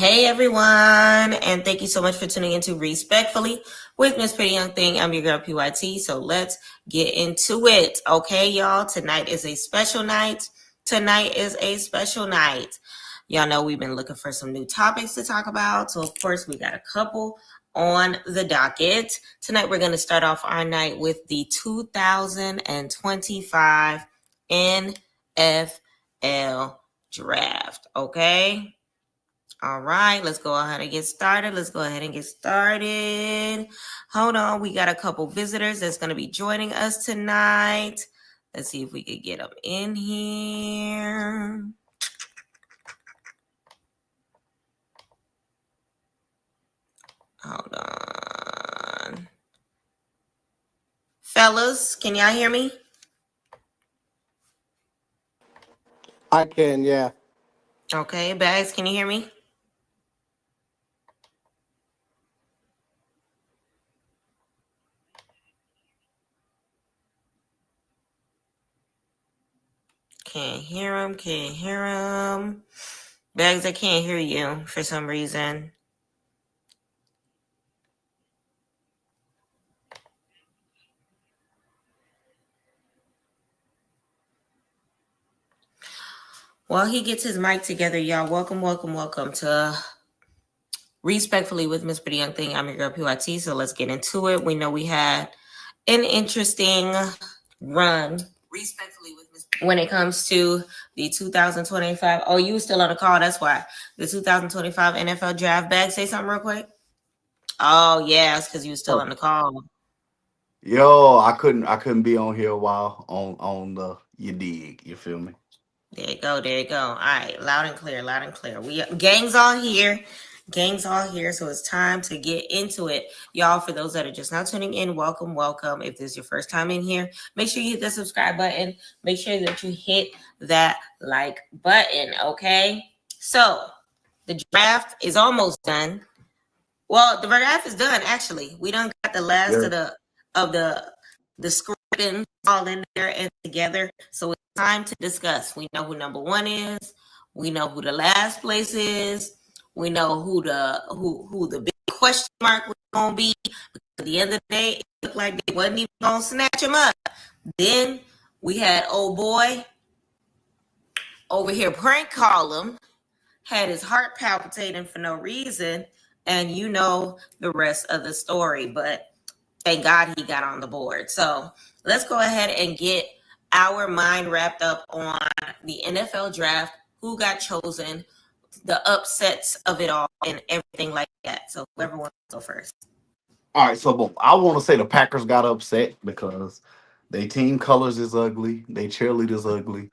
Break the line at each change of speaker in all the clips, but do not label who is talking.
Hey, everyone. And thank you so much for tuning into Respectfully with Miss Pretty Young Thing. I'm your girl, PYT. So let's get into it. Okay, y'all. Tonight is a special night. Y'all know we've been looking for some new topics to talk about. So, of course, we got a couple on the docket. Tonight, we're going to start off our night with the 2025 NFL Draft. Okay? All right, let's go ahead and get started. Hold on, we got a couple visitors that's going to be joining us tonight. Let's see if we could get them in here. Hold on. Fellas, can y'all hear me?
I can, yeah.
Okay, Bags, can you hear me? Can't hear him. Bags, I can't hear you for some reason. While he gets his mic together, y'all, welcome to Respectfully with Miss Pretty Young Thing. I'm your girl PYT, so let's get into it. We know we had an interesting run. Respectfully with Miss Pretty when it comes to the 2025. Oh, you still on the call? That's why. The 2025 NFL Draft Bag. Say something real quick. Oh yeah, it's because you was still on the call.
Yo, I couldn't be on here a while on the you dig, you feel me?
There you go. All right, loud and clear. We gang's all here. So it's time to get into it. Y'all, for those that are just now tuning in, welcome. If this is your first time in here, make sure you hit the subscribe button. Make sure that you hit that like button, okay? So, the draft is almost done. Well, the draft is done, actually. We done got the last
Yeah.
of the scripting all in there and together. So it's time to discuss. We know who number one is. We know who the last place is. We know who the big question mark was gonna be. At the end of the day, it looked like they wasn't even gonna snatch him up. Then we had old boy over here prank call him, had his heart palpitating for no reason, and you know the rest of the story. But thank God he got on the board. So let's go ahead and get our mind wrapped up on the NFL draft, who got chosen, the upsets of it all, and everything like that. So whoever wants to go first.
All right, so boom. I want to say the Packers got upset because they team colors is ugly, they cheerleaders ugly.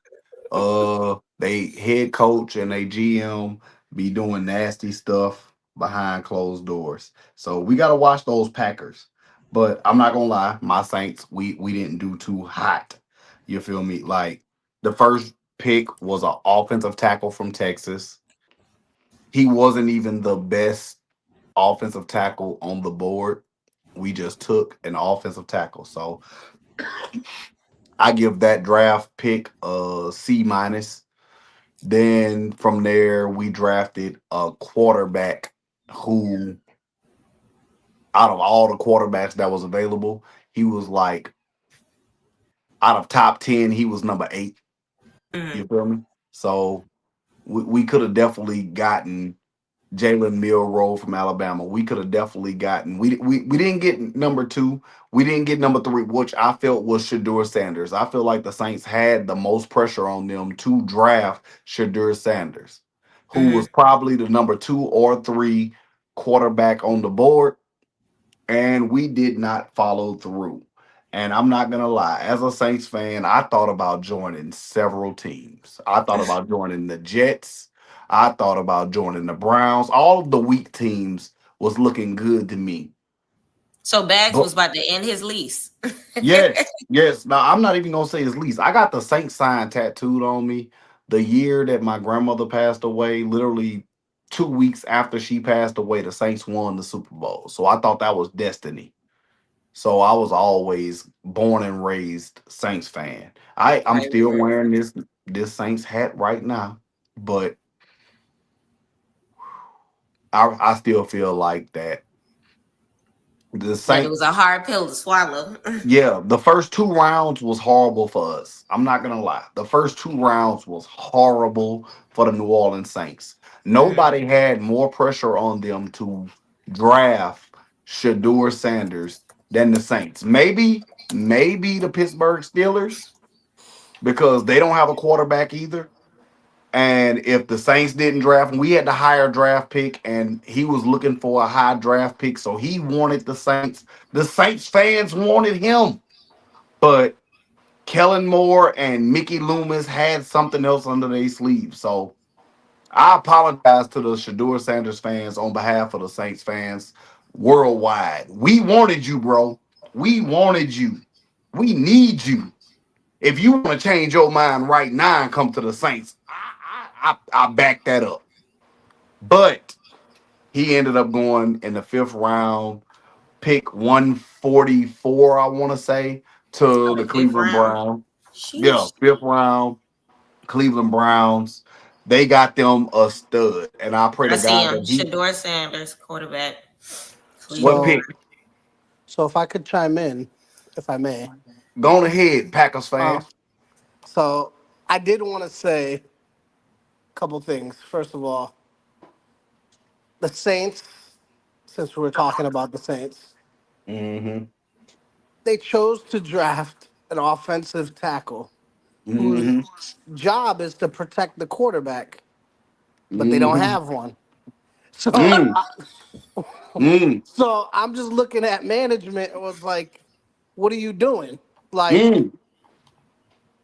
They head coach and they GM be doing nasty stuff behind closed doors. So we gotta watch those Packers. But I'm not gonna lie, my Saints, we didn't do too hot. You feel me? Like the first pick was an offensive tackle from Texas. He wasn't even the best offensive tackle on the board. We just took an offensive tackle. So I give that draft pick a C minus. Then from there, we drafted a quarterback who, out of all the quarterbacks that was available, he was like, out of top 10, he was number 8.
Mhm.
You feel me? So we could have definitely gotten Jalen Milroe from Alabama. We could have definitely gotten. We didn't get number 2. We didn't get number 3, which I felt was Shadur Sanders. I feel like the Saints had the most pressure on them to draft Shadur Sanders, who
Mhm.
was probably the number 2 or 3 quarterback on the board, and we did not follow through. And I'm not gonna lie, as a Saints fan, I thought about joining several teams. I thought about joining the Jets. I thought about joining the Browns. All of the weak teams was looking good to me.
So Bags
But
was about to end his lease.
yes. Now I'm not even gonna say his least. I got the Saints sign tattooed on me the year that my grandmother passed away. Literally 2 weeks after she passed away, the Saints won the Super Bowl. So I thought that was destiny. So I was always born and raised Saints fan. I'm
Right.
still wearing this Saints hat right now, but I still feel like that the
That it was
Saints.
a hard pill to swallow.
Yeah, the first 2 rounds was horrible for us. I'm not gonna lie. The first 2 rounds was horrible for the New Orleans Saints.
Mhm.
Nobody had more pressure on them to draft Shadur Sanders than the Saints. Maybe the Pittsburgh Steelers because they don't have a quarterback either. And if the Saints didn't draft him, we had the higher draft pick, and he was looking for a high draft pick, so he wanted the Saints. The Saints fans wanted him, but Kellen Moore and Mickey Loomis had something else under their sleeve. So I apologize to the Shadur Sanders fans on behalf of the Saints fans worldwide. We wanted you, bro. We wanted you. We need you. If you want to change your mind right now and come to the Saints, I back that up. But he ended up going in the 5th round, pick 144, I want to say, to
Oh,
the
the fifth
Cleveland
round.
Browns. Yeah,
Sheesh.
5th round, Cleveland Browns. They got them a stud, and I pray
I
to
see
God
him.
that he.
Shador Sanders, quarterback,
What
Cleveland.
So,
pick?
so if I could chime in, if I may.
Go on ahead, Packers
Uh,
fan.
so I did want to say Couple things. First of all, the Saints, since we're talking about the Saints,
Mm-hmm.
they chose to draft an offensive tackle whose
Mm-hmm.
job is to protect the quarterback, but they don't
Mm-hmm.
have one. So,
Mm. Mm.
so I'm just looking at management and was like, what are you doing? Like,
Mm.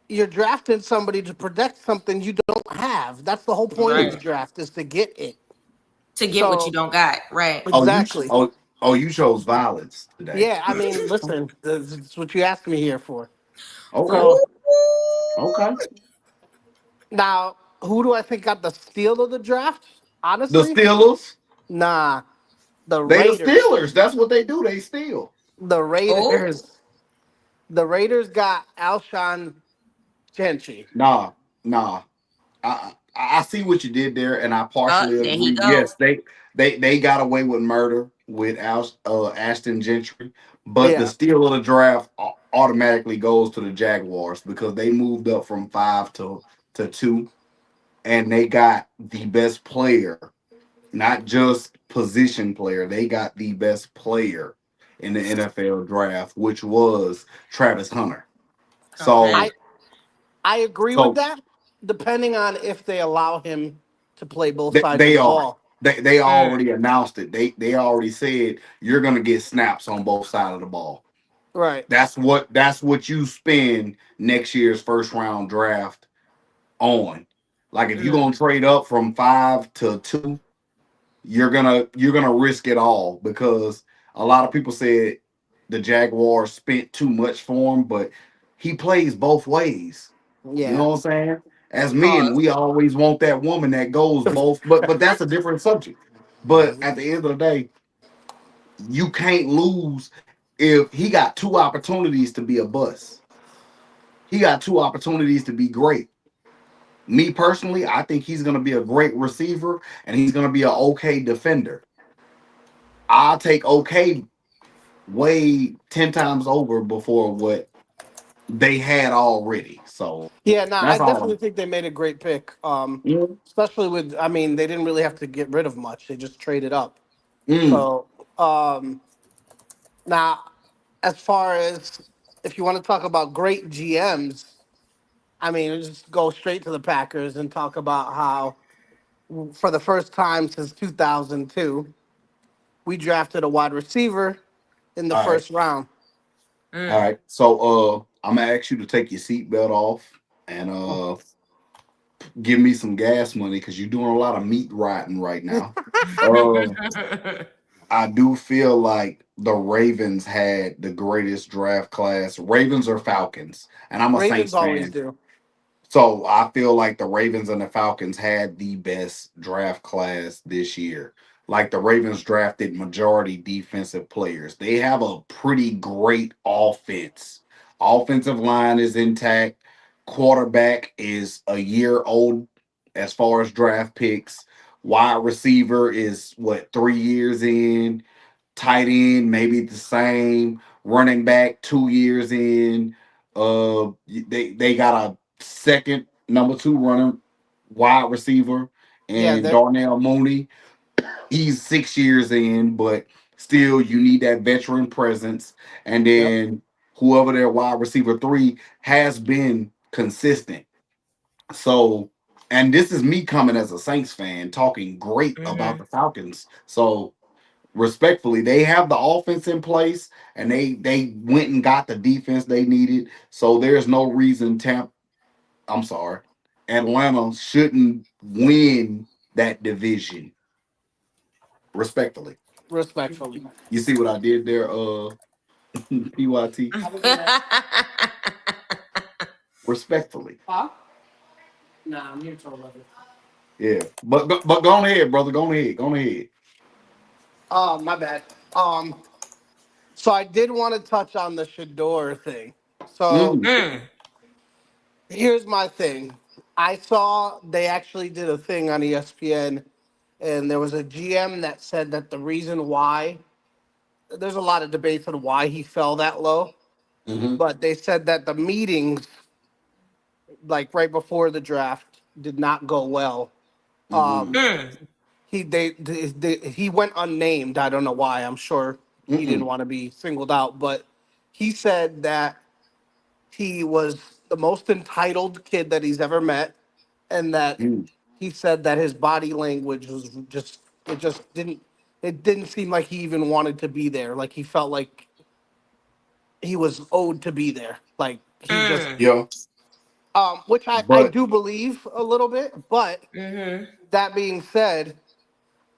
you're drafting somebody to protect something you don't have. That's the whole point of
Right.
the draft is to get it.
To get what you
So,
don't got. Right.
exactly.
You chose violence today.
Yeah, I mean, listen, that's what you asked me here for.
Okay.
So
Okay.
now, who do I think got the steal of the draft?
The
Honestly,
Steelers,
nah, the
they the
Raiders.
Steelers. That's what they do. They steal.
The
Oh,
Raiders. The Raiders got Alshon Gentry.
Nah, nah. I see what you did there, and I partially
there he
agree.
go.
Yes, they got away with murder with Ashton Gentry, but the
Yeah,
steal of the draft automatically goes to the Jaguars because they moved up from 5 to 2, and they got the best player, not just position player. They got the best player in the NFL draft, which was Travis Hunter.
Okay.
So,
I I agree with
so
that. Depending on if they allow him to play both
They,
sides of
they
the
are.
ball.
They
Mm.
already announced it. They already said you're gonna get snaps on both sides of the ball.
Right.
That's what you spend next year's first round draft on. Like if you're
Mm.
gonna trade up from 5 to 2, you're gonna risk it all because a lot of people said the Jaguars spent too much for him, but he plays both ways. You
Yeah.
know what I'm saying? As men,
Pause.
we always want that woman that goes both, but that's a different subject. But at the end of the day, you can't lose if he got two opportunities to be a bust. He got two opportunities to be great. Me personally, I think he's going to be a great receiver and he's going to be an okay defender. I'll take okay way 10 times over before what they had already. So
Yeah, no, I
that's all
definitely
I'm.
think they made a great pick.
Mm,
Especially with, I mean, they didn't really have to get rid of much. They just traded up.
mm,
So now, as far as if you want to talk about great GMs, I mean, just go straight to the Packers and talk about how, for the first time since 2002, we drafted a wide receiver in the
all right.
first round.
All
Mm.
right. So I'm gonna ask you to take your seatbelt off and give me some gas money because you're doing a lot of meat riding right now. Uh I do feel like the Ravens had the greatest draft class. Ravens or Falcons. And I'm a
Ravens
Saints
always
fan.
do.
So I feel like the Ravens and the Falcons had the best draft class this year. Like the Ravens drafted majority defensive players. They have a pretty great offense. Offensive line is intact. Quarterback is a year old as far as draft picks. Wide receiver is what 3 years in. Tight end maybe the same. Running back 2 years in. They got a second number two running wide receiver
Yeah,
and
that
Darnell Mooney. He's 6 years in, but still you need that veteran presence. And
yep.
then whoever their wide receiver 3 has been consistent. So, and this is me coming as a Saints fan talking great about
Mhm.
the Falcons. So respectfully, they have the offense in place and they went and got the defense they needed. So there's no reason I'm sorry, Atlanta shouldn't win that division. Respectfully,
Respectfully.
you see what I did there, PYT. Respectfully,
Huh? Nah, I'm here till 11.
yeah. But go on ahead, brother. Go on ahead. Go on ahead.
Oh, my bad. So I did want to touch on the Shador thing. So
Mm,
Mm.
here's my thing. I saw they actually did a thing on ESPN, and there was a GM that said that the reason why there's a lot of debates on why he fell that low,
hmm
but they said that the meetings, like right before the draft, did not go well.
Mm-mm.
Mm,
He went unnamed. I don't know why. I'm sure he didn't
Mm-mm.
want to be singled out, but he said that he was the most entitled kid that he's ever met, and that
Mm.
he said that his body language was just didn't seem like he even wanted to be there. Like he felt like he was owed to be there. Like he just
mm,
Yeah,
which I
but
do believe a little bit, but
mm-hmm,
that being said,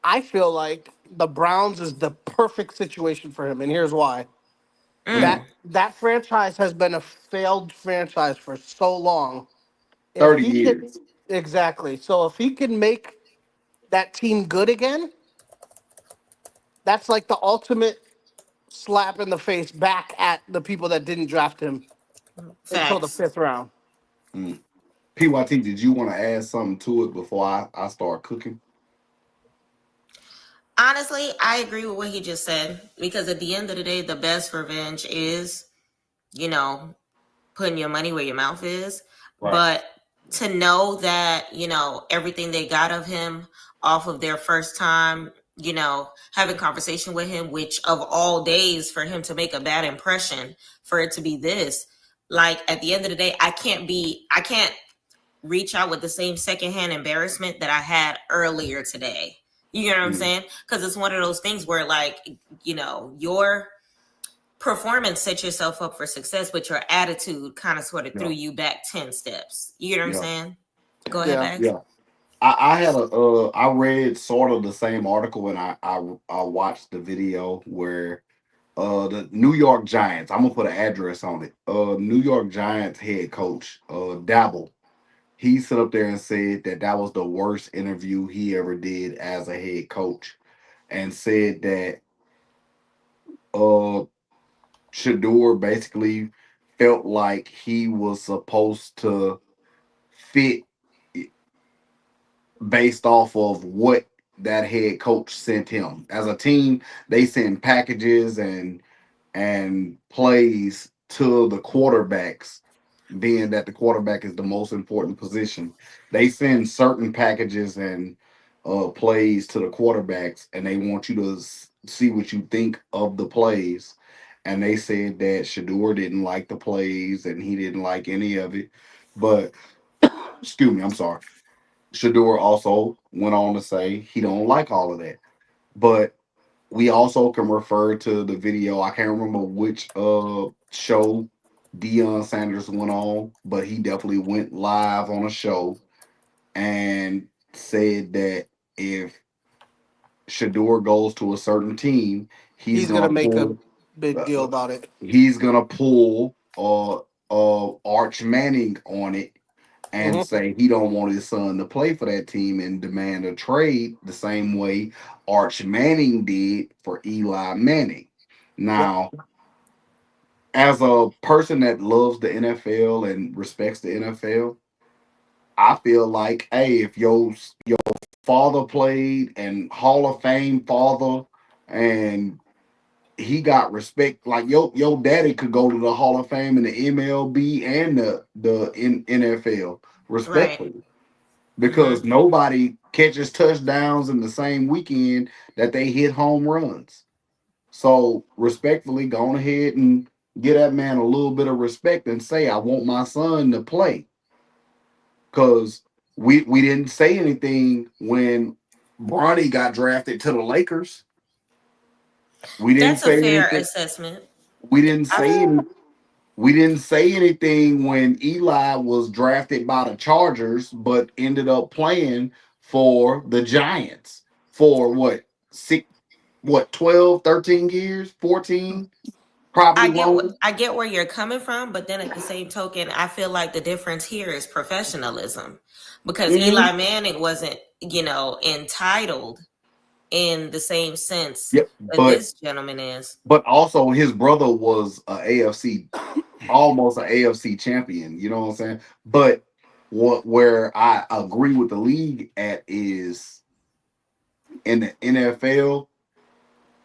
I feel like the Browns is the perfect situation for him, and here's why.
mm,
That franchise has been a failed franchise for so long. If
30
he can
years.
exactly, so if he can make that team good again, that's like the ultimate slap in the face back at the people that didn't draft him until the
facts.
fifth round.
Mm. PYT, did you want to add something to it before I start cooking?
Honestly, I agree with what he just said because at the end of the day, the best revenge is, you know, putting your money where your mouth is.
Right.
But to know that, everything they got of him off of their first time, having conversation with him, which of all days for him to make a bad impression, for it to be this, like at the end of the day, I can't reach out with the same secondhand embarrassment that I had earlier today. You know what I'm
Mm.
saying? Because it's one of those things where, like, your performance set yourself up for success, but your attitude kind of sort of threw
Yeah.
you back 10 steps. You know what I'm
Yeah.
saying? Go ahead,
Yeah.
Bags.
Yeah. I had I read sort of the same article, and I watched the video where the New York Giants, I'm gonna put an address on it. New York Giants head coach, Dabble, he stood up there and said that that was the worst interview he ever did as a head coach, and said that uh Shador basically felt like he was supposed to fit based off of what that head coach sent him. As a team, they send packages and plays to the quarterbacks, being that the quarterback is the most important position. They send certain packages and plays to the quarterbacks, and they want you to see what you think of the plays. And they said that Shador didn't like the plays and he didn't like any of it. But excuse me, I'm sorry. Shador also went on to say he don't like all of that. But we also can refer to the video. I can't remember which show Deion Sanders went on, but he definitely went live on a show and said that if Shador goes to a certain team, he's
He's gonna
gonna
make a
pull
big
uh,
deal about it.
he's gonna pull Arch Manning on it and
Hmm.
say he don't want his son to play for that team and demand a trade the same way Arch Manning did for Eli Manning.
Yep.
Now, as a person that loves the NFL and respects the NFL, I feel like, hey, if your father played and Hall of Fame father and he got respect, like your daddy could go to the Hall of Fame in the MLB and the NFL
Right.
respectfully,
Mm-hmm.
because nobody catches touchdowns in the same weekend that they hit home runs. So respectfully, go on ahead and give that man a little bit of respect and say, I want my son to play. Because we didn't say anything when Bronny got drafted to the Lakers. We didn't
That's a
say
fair
anything.
assessment.
We didn't
I,
say any, we didn't say anything when Eli was drafted by the Chargers, but ended up playing for the Giants for what, six, what, 12, 13 years, 14,
I
probably
get
longer.
I get where you're coming from, but then at the same token, I feel like the difference here is professionalism, because
Mm-hmm.
Eli Manning wasn't, entitled in the same sense
Yep.
that
But
this gentleman is.
also his brother was a AFC, almost an AFC champion. You know what I'm saying? But what where I agree with the league at is in the NFL,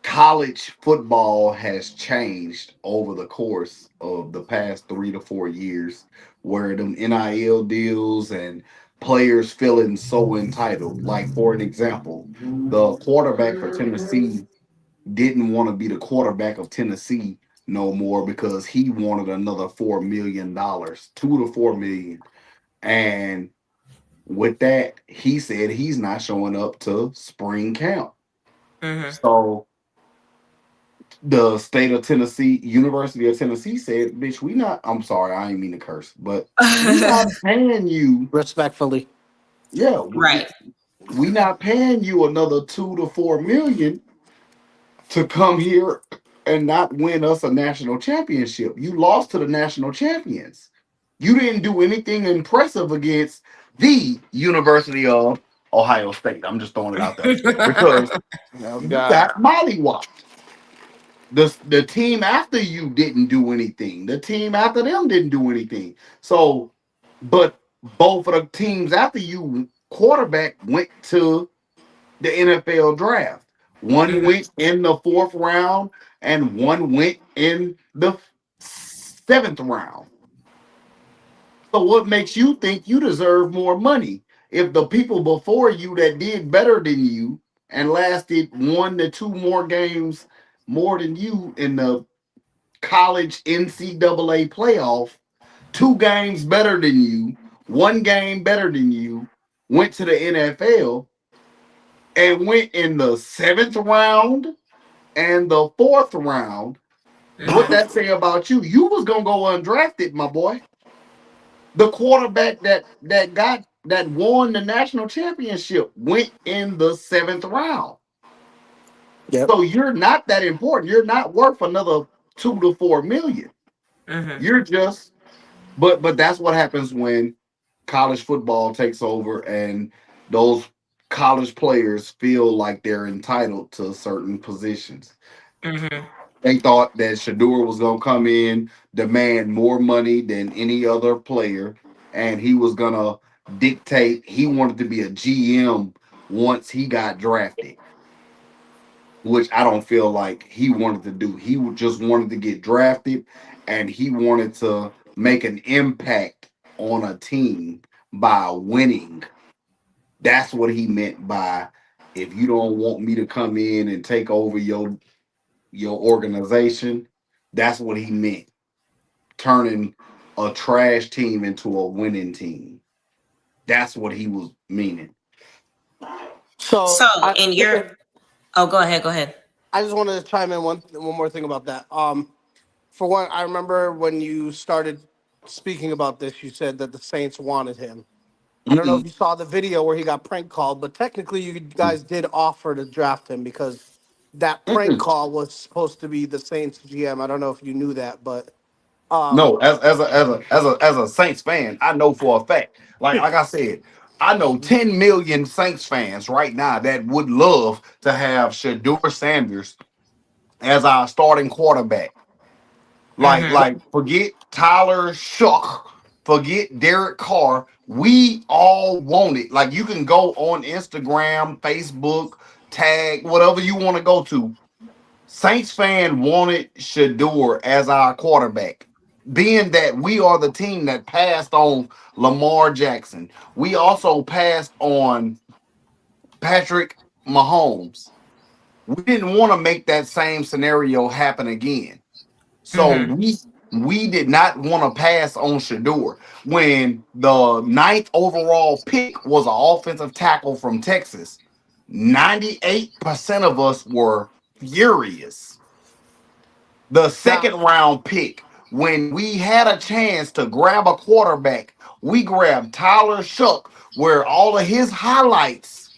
college football has changed over the course of the past 3 to 4 years, where them NIL deals and players feeling so entitled. Like, for an example, the quarterback for Tennessee didn't want to be the quarterback of Tennessee no more because he wanted another $4 million, 2 to 4 million. And with that, he said he's not showing up to spring camp.
Mm-hmm.
So the state of Tennessee, University of Tennessee said, bitch, we not, I'm sorry, I ain't mean to curse, but we not paying you.
Respectfully.
Yeah,
Right.
we not paying you another 2 to 4 million to come here and not win us a national championship. You lost to the national champions. You didn't do anything impressive against the University of Ohio State. I'm just throwing it out there because
Oh
you
God.
got mollywopped. The team after you didn't do anything. The team after them didn't do anything. So, but both of the teams after you quarterback went to the NFL draft. One went in the fourth round, and one went in the seventh round. So, what makes you think you deserve more money? If the people before you that did better than you and lasted 1 to 2 more games more than you in the college NCAA playoff, 2 games better than you, 1 game better than you, went to the NFL and went in the seventh round and the fourth round, what that say about you? You was gonna go undrafted, my boy. The quarterback that won the national championship went in the seventh round.
Yep.
So you're not that important. You're not worth another 2 to 4 million.
Mm-hmm.
You're just, but that's what happens when college football takes over and those college players feel like they're entitled to certain positions.
Mm-hmm.
They thought that Shador was going to come in, demand more money than any other player, and he was going to dictate. He wanted to be a GM once he got drafted, which I don't feel like he wanted to do. He just wanted to get drafted, and he wanted to make an impact on a team by winning. That's what he meant by, if you don't want me to come in and take over your organization, that's what he meant. Turning a trash team into a winning team. That's what he was meaning.
So
So, in your, oh, go ahead, go ahead.
I just wanted to chime in one more thing about that. For one, I remember when you started speaking about this, you said that the Saints wanted him. I don't know if
Mm-mm.
you saw the video where he got prank called, but technically you guys did offer to draft him because that prank
Mm-mm.
call was supposed to be the Saints GM. I don't know if you knew that, but um,
No, as a Saints fan, I know for a fact. Like I said, I know 10 million Saints fans right now that would love to have Shador Sanders as our starting quarterback.
Mm-hmm.
Like forget Tyler Shough, forget Derek Carr. We all want it. Like you can go on Instagram, Facebook, tag, whatever you want to go to. Saints fan wanted Shador as our quarterback. Being that we are the team that passed on Lamar Jackson, we also passed on Patrick Mahomes. We didn't want to make that same scenario happen again. So
Mm-hmm.
we did not want to pass on Shador. When the ninth overall pick was an offensive tackle from Texas, 98% of us were furious. The
now
second round pick, when we had a chance to grab a quarterback, we grabbed Tyler Shough, where all of his highlights,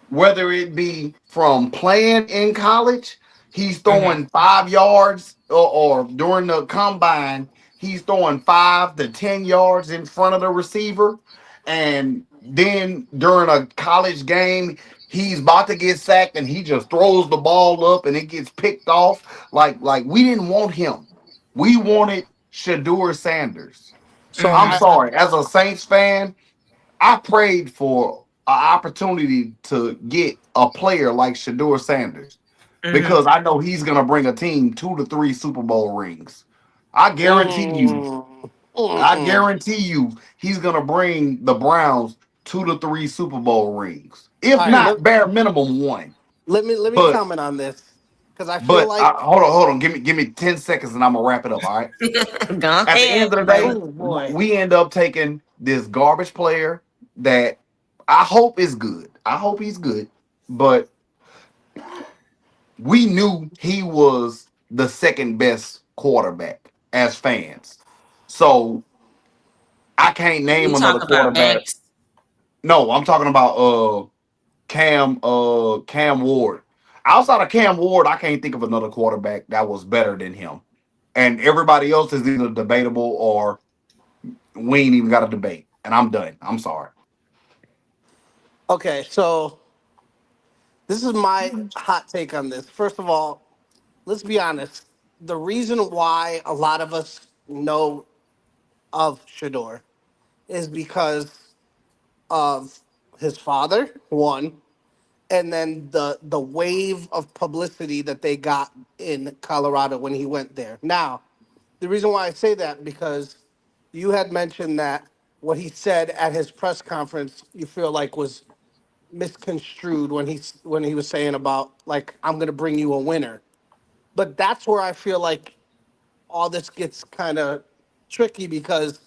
whether it be from playing in college, he's
Mm-hmm.
throwing 5 yards, or during the combine, he's throwing 5 to 10 yards in front of the receiver. And then during a college game, he's about to get sacked and he just throws the ball up and it gets picked off. Like we didn't want him. We wanted Shador Sanders.
so
I'm
Mm-hmm.
I
sorry, as a Saints fan, I prayed for an opportunity to get a player like Shador Sanders
Mm-hmm.
because I know he's going to bring a team 2 to 3 Super Bowl rings. I guarantee you,
mm,
I
Mm-mm.
guarantee you he's gonna bring the Browns 2 to 3 Super Bowl rings.
All
If
right,
not bare minimum one.
let me
But
comment on this because I feel like,
hold on, give me 10 seconds and I'm gonna wrap it up. All right.
Go
At the
ahead,
end of the day,
brother.
oh boy,
we end up taking this garbage player that I hope is good. I hope he's good, but we knew he was the second best quarterback as fans. So I can't
You
name
talk
another
about
quarterback.
Banks.
No, I'm talking about Cam Ward. Outside of Cam Ward, I can't think of another quarterback that was better than him. And everybody else is either debatable or we ain't even got a debate. And I'm done. I'm sorry.
okay, so this is my hot take on this. First of all, let's be honest. The reason why a lot of us know of Shador is because of his father, one, and then the wave of publicity that they got in Colorado when he went there. Now, the reason why I say that because you had mentioned that what he said at his press conference you feel like was misconstrued when he was saying about like I'm going to bring you a winner. But that's where I feel like all this gets kind of tricky because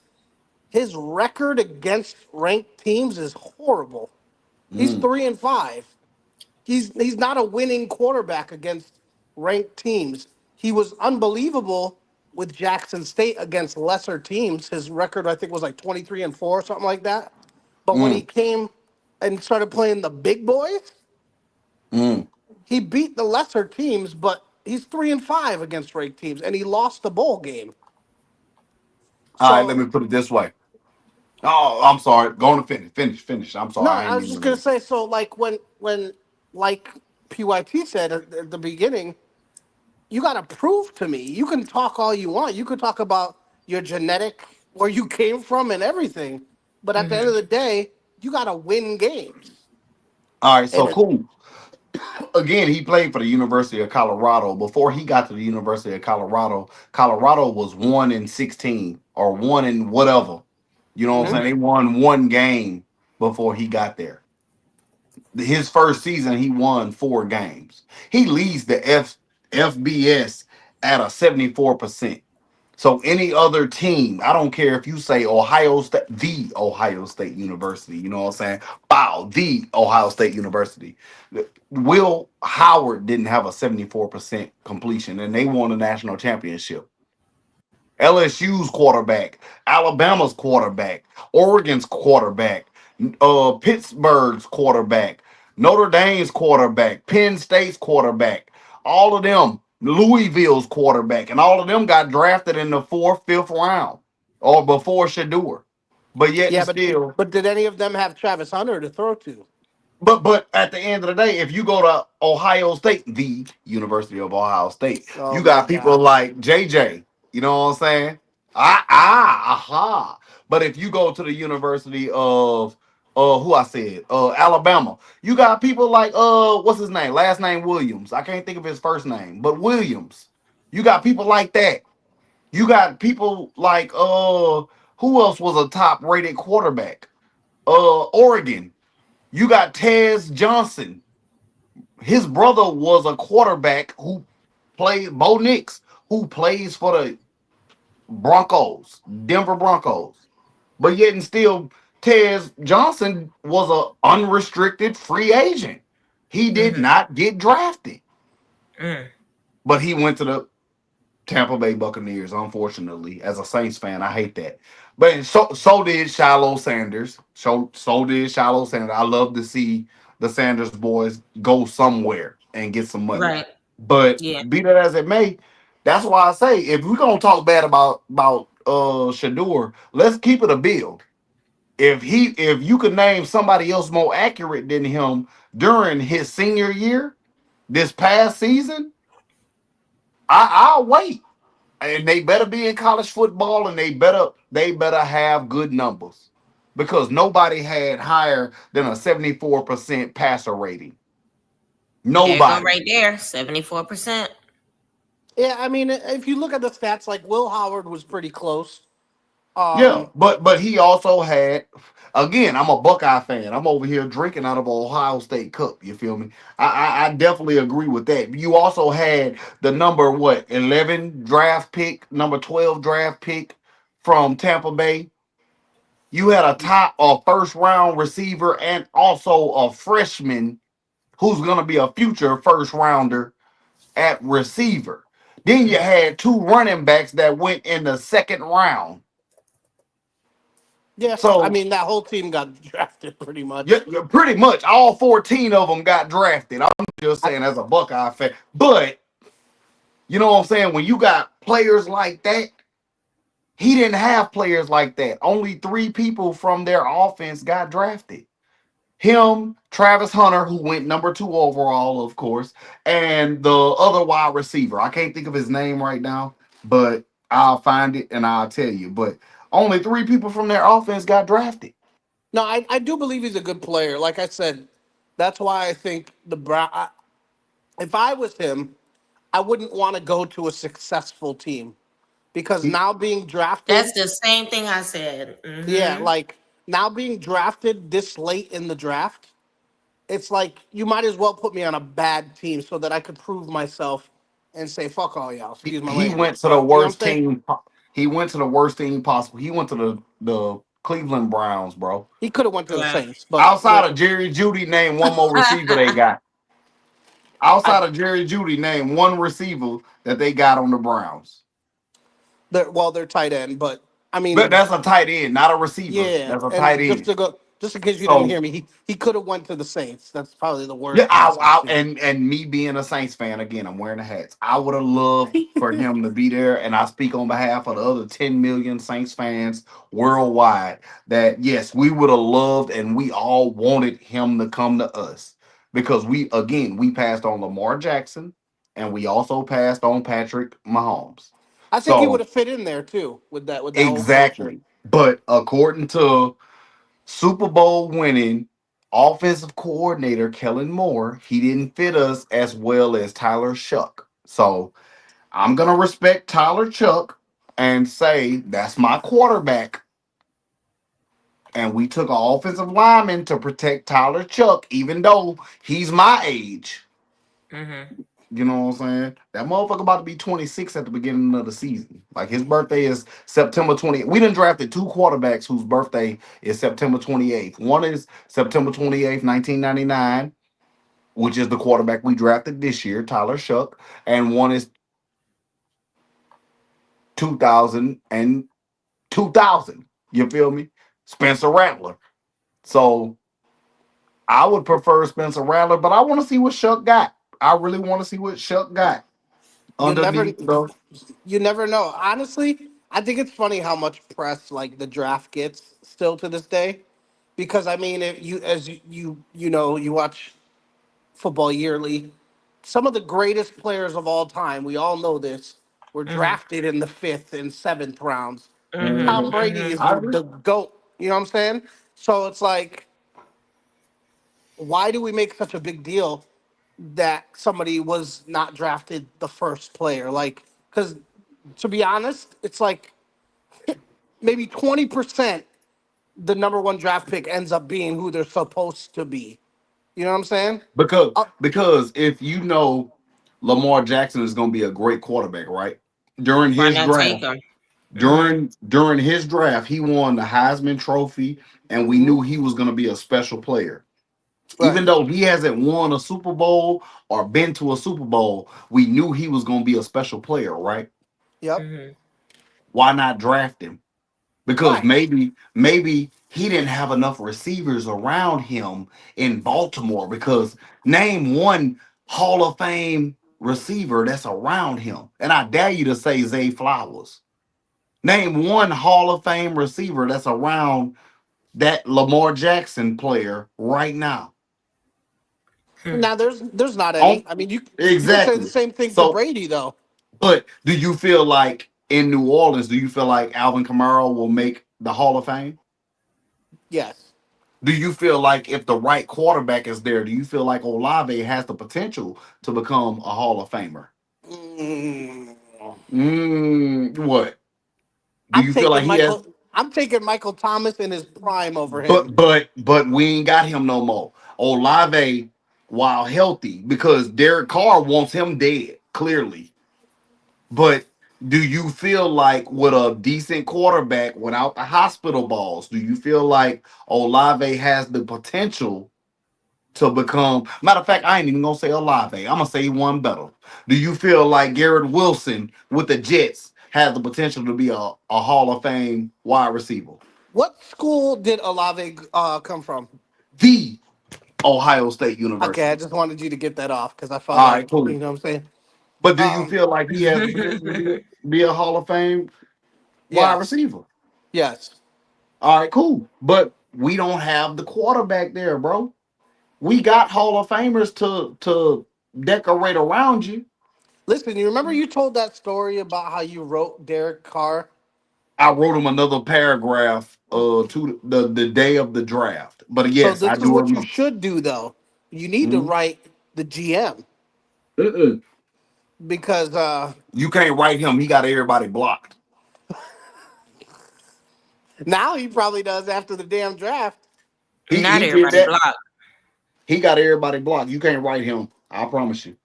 his record against ranked teams is horrible. He's
Mm,
3-5. He's not a winning quarterback against ranked teams. He was unbelievable with Jackson State against lesser teams. His record I think was like 23-4, something like that. But when he
mm,
came and started playing the big boys,
mm.
he beat the lesser teams, but he's 3-5 against ranked teams, and he lost the bowl game.
All right, let me
So
put it this way. Oh, I'm sorry. Go on to finish. I'm
no,
sorry. I
I
ain't
was just gonna
even.
say. So like when like PYT said at the beginning, you got to prove to me. You can talk all you want. You could talk about your genetic, where you came from, and everything. But at the end
Hmm.
of the day, you got to win games.
All right, so
And
cool. Again, he played for the University of Colorado. Before he got to the University of Colorado, Colorado was 1-16 or one in whatever. You know what I'm
mhm.
saying? They won one game before he got there. His first season, he won 4 games. He leads the FBS at a 74%. So any other team, I don't care if you say Ohio State, the Ohio State University, you know what I'm saying? Wow, the Ohio State University. Will Howard didn't have a 74% completion and they won a national championship. LSU's quarterback, Alabama's quarterback, Oregon's quarterback, Pittsburgh's quarterback, Notre Dame's quarterback, Penn State's quarterback, all of them, Louisville's quarterback, and all of them got drafted in the fourth, fifth round or before Shador. But yet
Yeah,
and still,
but did any of them have Travis Hunter to throw to?
but at the end of the day, if you go to Ohio State, the University of Ohio State,
Oh
you
my
got people
God.
like JJ. You know what I'm saying? Aha. But if you go to the University of who I said, Alabama, you got people like what's his name? Last name Williams. I can't think of his first name, but Williams. You got people like that. You got people like who else was a top rated quarterback? Oregon. You got Tez Johnson. His brother was a quarterback who played Bo Nix, who plays for the Broncos, Denver Broncos. But yet and still, Tez Johnson was an unrestricted free agent. He did
Hmm.
not get drafted,
Mm.
but he went to the Tampa Bay Buccaneers. Unfortunately, as a Saints fan, I hate that. But so did Shiloh Sanders. So did Shiloh Sanders. I love to see the Sanders boys go somewhere and get some money.
Right.
But
Yeah.
be that as it may, that's why I say if we're gonna talk bad about Shador, let's keep it a bill. If you could name somebody else more accurate than him during his senior year, this past season, I'll wait. And they better be in college football and they better have good numbers. Because nobody had higher than a 74% passer rating.
There you go,
Nobody.
right there. 74%.
Yeah, I mean, if you look at the stats, like Will Howard was pretty close.
Yeah,
Um,
but he also had, again, I'm a Buckeye fan. I'm over here drinking out of a Ohio State cup. You feel me? I definitely agree with that. You also had the number what 11 draft pick, number 12 draft pick from Tampa Bay. You had a first round receiver and also a freshman who's gonna be a future first rounder at receiver. Then you had two running backs that went in the second round.
yeah, I
So
mean that whole team got drafted pretty
yeah,
much.
yeah, pretty much all 14 of them got drafted. I'm just
I,
saying as a Buckeye fan. But you know what I'm saying? When you got players like that, he didn't have players like that. Only three people from their offense got drafted. Him, Travis Hunter, who went number 2 overall, of course, and the other wide receiver. I can't think of his name right now, but I'll find it and I'll tell you. But only three people from their offense got drafted.
no, I do believe he's a good player. Like I said, that's why I think the Brown. If I was him, I wouldn't want to go to a successful team because
He,
now being
That's
drafted,
the same thing I said.
yeah, like now being drafted this late in the draft, it's like you might as well put me on a bad team so that I could prove myself and say fuck all y'all. Excuse my
he
language,
went to the
but you know what I'm
worst
saying.
team. He went to the worst team possible. He went to the Cleveland Browns, bro.
He could have went to the
Yeah.
Saints, but yeah,
Outside of Jerry Judy, name one more receiver they got.
I
Outside of Jerry Judy, name one receiver that they got on the Browns.
they're tight end, but I
But
mean,
that's a tight end, not a receiver.
yeah,
That's a tight
and just
end.
to go, just in case you didn't
So
hear me, he could have went to the Saints. That's probably the
yeah,
worst possible team.
and me being a Saints fan again, I'm wearing the hats. I would have loved for him to be there, and I speak on behalf of the other 10 million Saints fans worldwide. That yes, we would have loved, and we all wanted him to come to us because we passed on Lamar Jackson, and we also passed on Patrick Mahomes.
I think he would
So
have fit in there too with that whole culture.
exactly, but according to Super Bowl winning offensive coordinator Kellen Moore, he didn't fit us as well as Tyler Shuck. So I'm gonna respect Tyler Chuck and say that's my quarterback. And we took an offensive lineman to protect Tyler Chuck, even though he's my age.
Mm-hmm.
You know what I'm saying? That motherfucker about to be 26 at the beginning of the season. Like his birthday is September 20th. We done drafted two quarterbacks whose birthday is September 28th. One is September 28th, 1999, which is the quarterback we drafted this year, Tyler Shuck, and one is 2000 and 2000. You feel me? Spencer Rattler. So I would prefer Spencer Rattler, but I want to see what Shuck got. I really want to see what Shuck got
You never
underneath the.
you never know. Honestly, I think it's funny how much press like the draft gets still to this day, because I mean, if you as you know you watch football yearly, some of the greatest players of all time, we all know this, were
Mm-hmm.
drafted in the fifth and seventh rounds. Tom
Mm-hmm.
Mhm.
Brady is
Mm-hmm.
I agree.
the goat. You know what I'm saying? So it's like, why do we make such a big deal that somebody was not drafted the first player? Like, because to be honest, it's like maybe 20% the number one draft pick ends up being who they're supposed to be. You know what I'm saying?
Because
Uh,
because if you know Lamar Jackson is going to be a great quarterback, right? During
Why
his
not take
draft,
them? Mm-hmm.
during his draft, he won the Heisman Trophy, and we
mhm,
knew he was going to be a special player.
right.
Even though he hasn't won a Super Bowl or been to a Super Bowl, we knew he was going to be a special player, right?
Yep.
Mm-hmm.
Why not draft him? Because
Right.
maybe he didn't have enough receivers around him in Baltimore. Because name one Hall of Fame receiver that's around him, and I dare you to say Zay Flowers. Name one Hall of Fame receiver that's around that Lamar Jackson player right now.
Now there's not
On
any. I mean, you could say the
exactly.
same thing for
So,
Brady though.
but do you feel like in New Orleans, do you feel like Alvin Kamara will make the Hall of Fame?
Yes.
Do you feel like if the right quarterback is there, do you feel like Olave has the potential to become a Hall of Famer?
Mm,
What? Do
I'm
you feel like
taking
he has?
Michael. I'm taking Michael Thomas in his prime over him.
But we ain't got him no more. Olave, while healthy, because Derek Carr wants him dead, clearly. But do you feel like with a decent quarterback without the hospital balls, do you feel like Olave has the potential to become? Matter of fact, I ain't even gonna say Olave. I'm gonna say one better. Do you feel like Garrett Wilson with the Jets has the potential to be a Hall of Fame wide receiver?
What school did Olave come from?
The Ohio State
Okay, I
University.
just wanted you to get that off because I felt
All
like,
right, cool.
you know what I'm saying?
But do you
Um,
feel like he has the potential to be a Hall of Fame wide
yes,
receiver?
yes.
All right, cool. But we don't have the quarterback there, bro. We got Hall of Famers to decorate around you.
Listen, you remember you told that story about how you wrote Derek Carr?
I wrote him another paragraph to the day of the draft. But
So
yes, I
this is
do
what you
remember.
should do, though. You need to
Mhm.
write the GM
Mm-mm.
because
You can't write him. He got everybody blocked.
now he probably does after the damn draft.
Not
He did
everybody
that.
blocked.
He got everybody blocked. You can't write him. I promise you.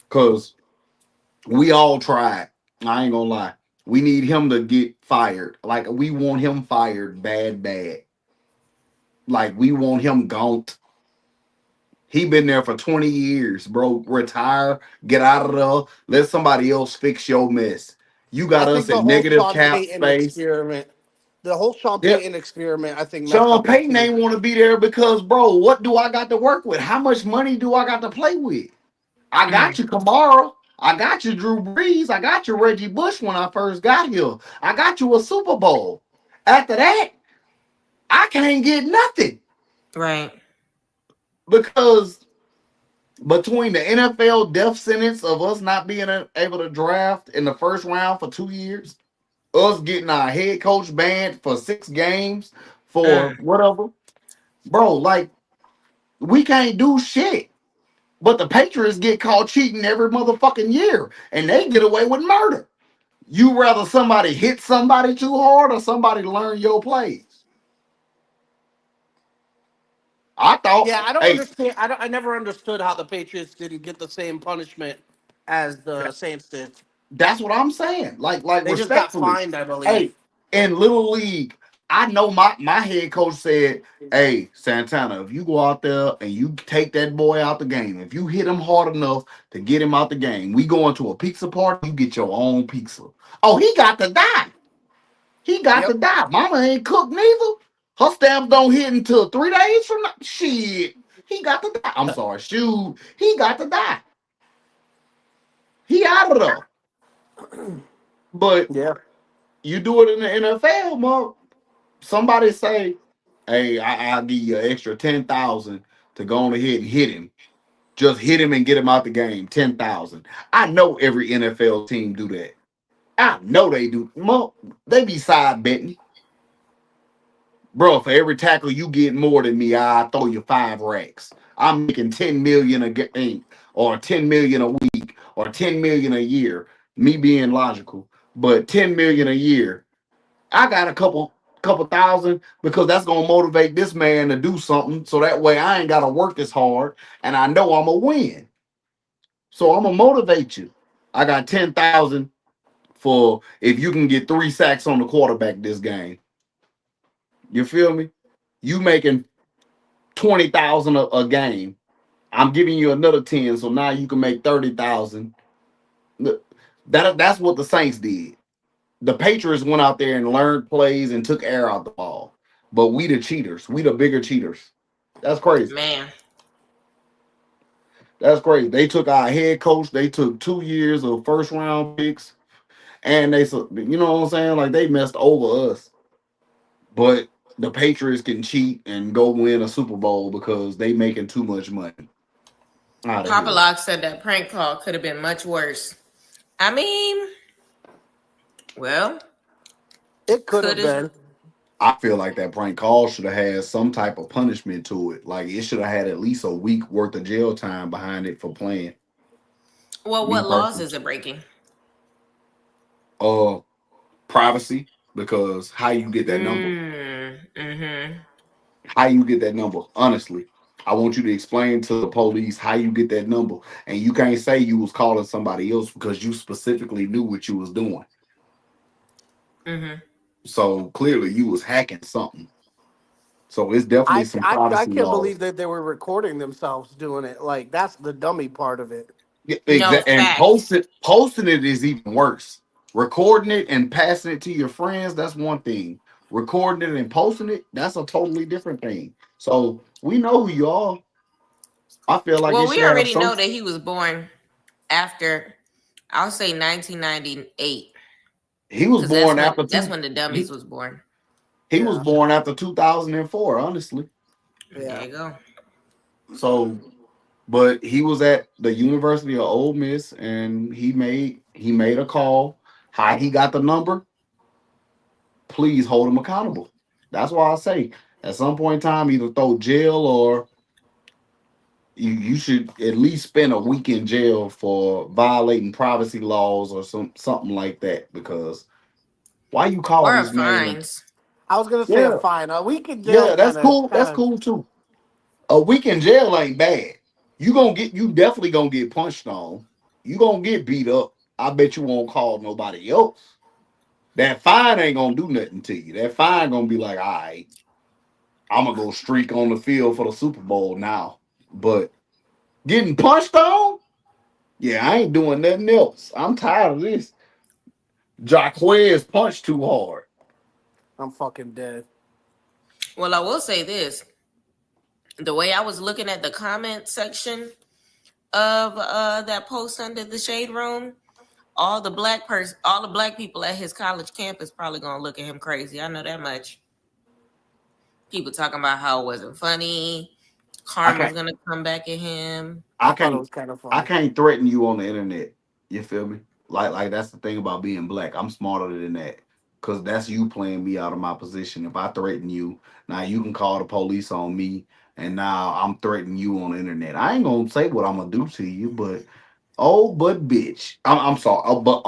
Cause we all tried. I ain't gonna lie. We need him to get fired. Like we want him fired bad, bad. Like we want him gaunt. He been there for 20 years, bro. Retire, get out of there. Let somebody else fix your mess. You
I
got us
think the
in
whole
negative
Sean
cap
Payton
space.
experiment, the whole Sean
Yeah.
Payton experiment, I think messed
Sean
up that
Payton
team.
ain't want to be there because, bro, what do I got to work with? How much money do I got to play with? I got
Mm.
you, Kamara. I got you, Drew Brees. I got you, Reggie Bush when I first got here. I got you a Super Bowl. After that, I can't get nothing
Right.
because between the NFL death sentence of us not being able to draft in the first round for 2 years, us getting our head coach banned for 6 games for
Mm.
whatever, bro, like we can't do shit. But the Patriots get caught cheating every motherfucking year and they get away with murder. You rather somebody hit somebody too hard or somebody learn your plays? I thought,
Yeah, I don't
hey,
understand. I never understood how the Patriots didn't get the same punishment as the Saints did.
that's what I'm saying. Like
They just got
respectfully.
fined, I believe.
Hey, in Little League, I know my head coach said, hey, Santana, if you go out there and you take that boy out the game, if you hit him hard enough to get him out the game, we go into a pizza party, you get your own pizza. Oh, he got to die. He got to
Yep.
die. Mama ain't cooked neither. Her stamps don't hit until 3 days from now. Shit. He got to die. I'm sorry. Shoot. He got to die. He out of there. But
Yeah.
you do it in the NFL, Mark. Somebody say, hey, I'll give you an extra 10,000 to go on ahead and hit him. Just hit him and get him out the game. 10,000. I know every NFL team do that. I know they do. They be side betting. Bro, for every tackle you get more than me, I throw you 5 racks. I'm making 10 million a game, or 10 million a week, or 10 million a year. Me being logical, but 10 million a year. I got a couple thousand because that's gonna motivate this man to do something. So that way I ain't gotta work as hard, and I know I'm gonna win. So I'm gonna motivate you. I got 10,000 for if you can get 3 sacks on the quarterback this game. You feel me? You making 20,000 a game. I'm giving you another 10, so now you can make 30,000. That's what the Saints did. The Patriots went out there and learned plays and took air out the ball. But we the cheaters. We the bigger cheaters. That's crazy.
Man.
That's crazy. They took our head coach. They took 2 years of first round picks, and you know what I'm saying? Like they messed over us. But the Patriots can cheat and go win a Super Bowl because they making too much money out of
Papa
here.
Lock said that prank call could have been much worse. I mean, well,
It could
could
have
have.
been.
I feel like that prank call should have had some type of punishment to it. Like it should have had at least a week worth of jail time behind it for playing.
Well,
Me
what laws
personally.
is it breaking?
Uh, privacy. because how you get that number?
Mm-hmm.
How you get that number? Honestly, I want you to explain to the police how you get that number, and you can't say you was calling somebody else because you specifically knew what you was doing.
Mm-hmm.
So clearly, you was hacking something. So it's definitely some
I
privacy
can't
laws.
believe that they were recording themselves doing it. Like that's the dummy part of it.
Yeah,
No
and
facts.
posting it is even worse. Recording it and passing it to your friends, that's one thing. Recording it and posting it, that's a totally different thing. So we know who you are. I feel like it
Well, we
should have
already
some.
know that he was born after, I'll say 1998,
He was
because that's
born
when
after
that's
two.
when the dummies
He,
was born.
he was
Yeah,
born after 2004. Honestly,
There
yeah.
you go.
so but he was at the University of Ole Miss, and he made a call. How he got the number? Please hold him accountable. That's why I say at some point in time, either throw jail or you should at least spend a week in jail for violating privacy laws or something like that. Because why you call
Or
this man?
fines.
I was gonna say a
Yeah,
fine. A week in jail,
yeah, that's
kind of,
cool.
kind
That's
of.
cool too. A week in jail ain't bad. You definitely gonna get punched on. You gonna get beat up. I bet you won't call nobody else. That fine ain't gonna do nothing to you. That fine gonna be like, all right, I'm gonna go streak on the field for the Super Bowl now. But getting punched on, yeah, I ain't doing nothing else. I'm tired of this. Jaquez punched too hard.
I'm fucking dead.
Well, I will say this: the way I was looking at the comment section of that post under the shade room, all the black people at his college campus probably gonna look at him crazy. I know that much. People talking about how it wasn't funny.
I
Karma's
can't.
gonna come back at him.
I
I
thought it
can't.
was kind of
I
funny.
can't threaten you on the internet. You feel me? Like that's the thing about being black. I'm smarter than that. Cause that's you playing me out of my position. If I threaten you, now you can call the police on me, and now I'm threatening you on the internet. I ain't gonna say what I'm gonna do to you, but oh, but bitch, I'm sorry, but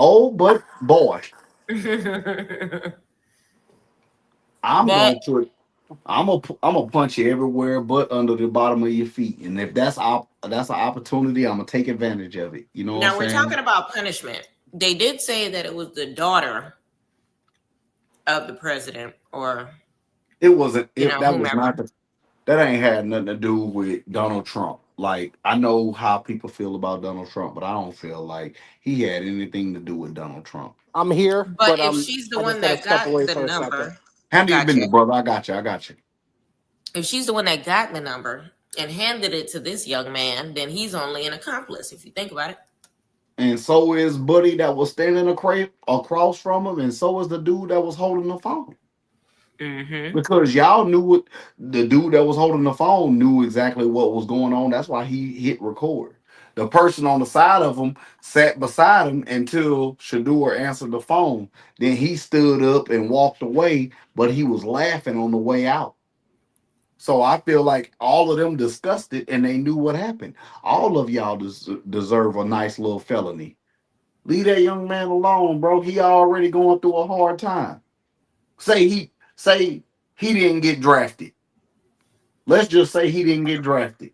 boy, I'm
But
gonna put I'm gonna punch you everywhere but under the bottom of your feet. And if that's an opportunity, I'm gonna take advantage of it. You know what I'm
now we're
saying?
talking about punishment. They did say that it was the daughter of the president, or
It wasn't that was
whomever.
not that ain't had nothing to do with Donald Trump. Like I know how people feel about Donald Trump, but I don't feel like he had anything to do with Donald Trump.
I'm here,
But
but
if she's the
I just
one
gotta
that
step
got
away
the
for a second.
number,
Handle your
gotcha.
business, brother. I got you. I got you.
If she's the one that got the number and handed it to this young man, then he's only an accomplice, if you think about it.
And so is Buddy that was standing across from him, and so is the dude that was holding the phone.
Mm-hmm.
Because y'all knew what the dude that was holding the phone knew exactly what was going on. That's why he hit record. The person on the side of him sat beside him until Shadur answered the phone. Then he stood up and walked away, but he was laughing on the way out. So I feel like all of them discussed it and they knew what happened. All of y'all deserve a nice little felony. Leave that young man alone, bro. He already going through a hard time. Say he didn't get drafted. Let's just say he didn't get drafted.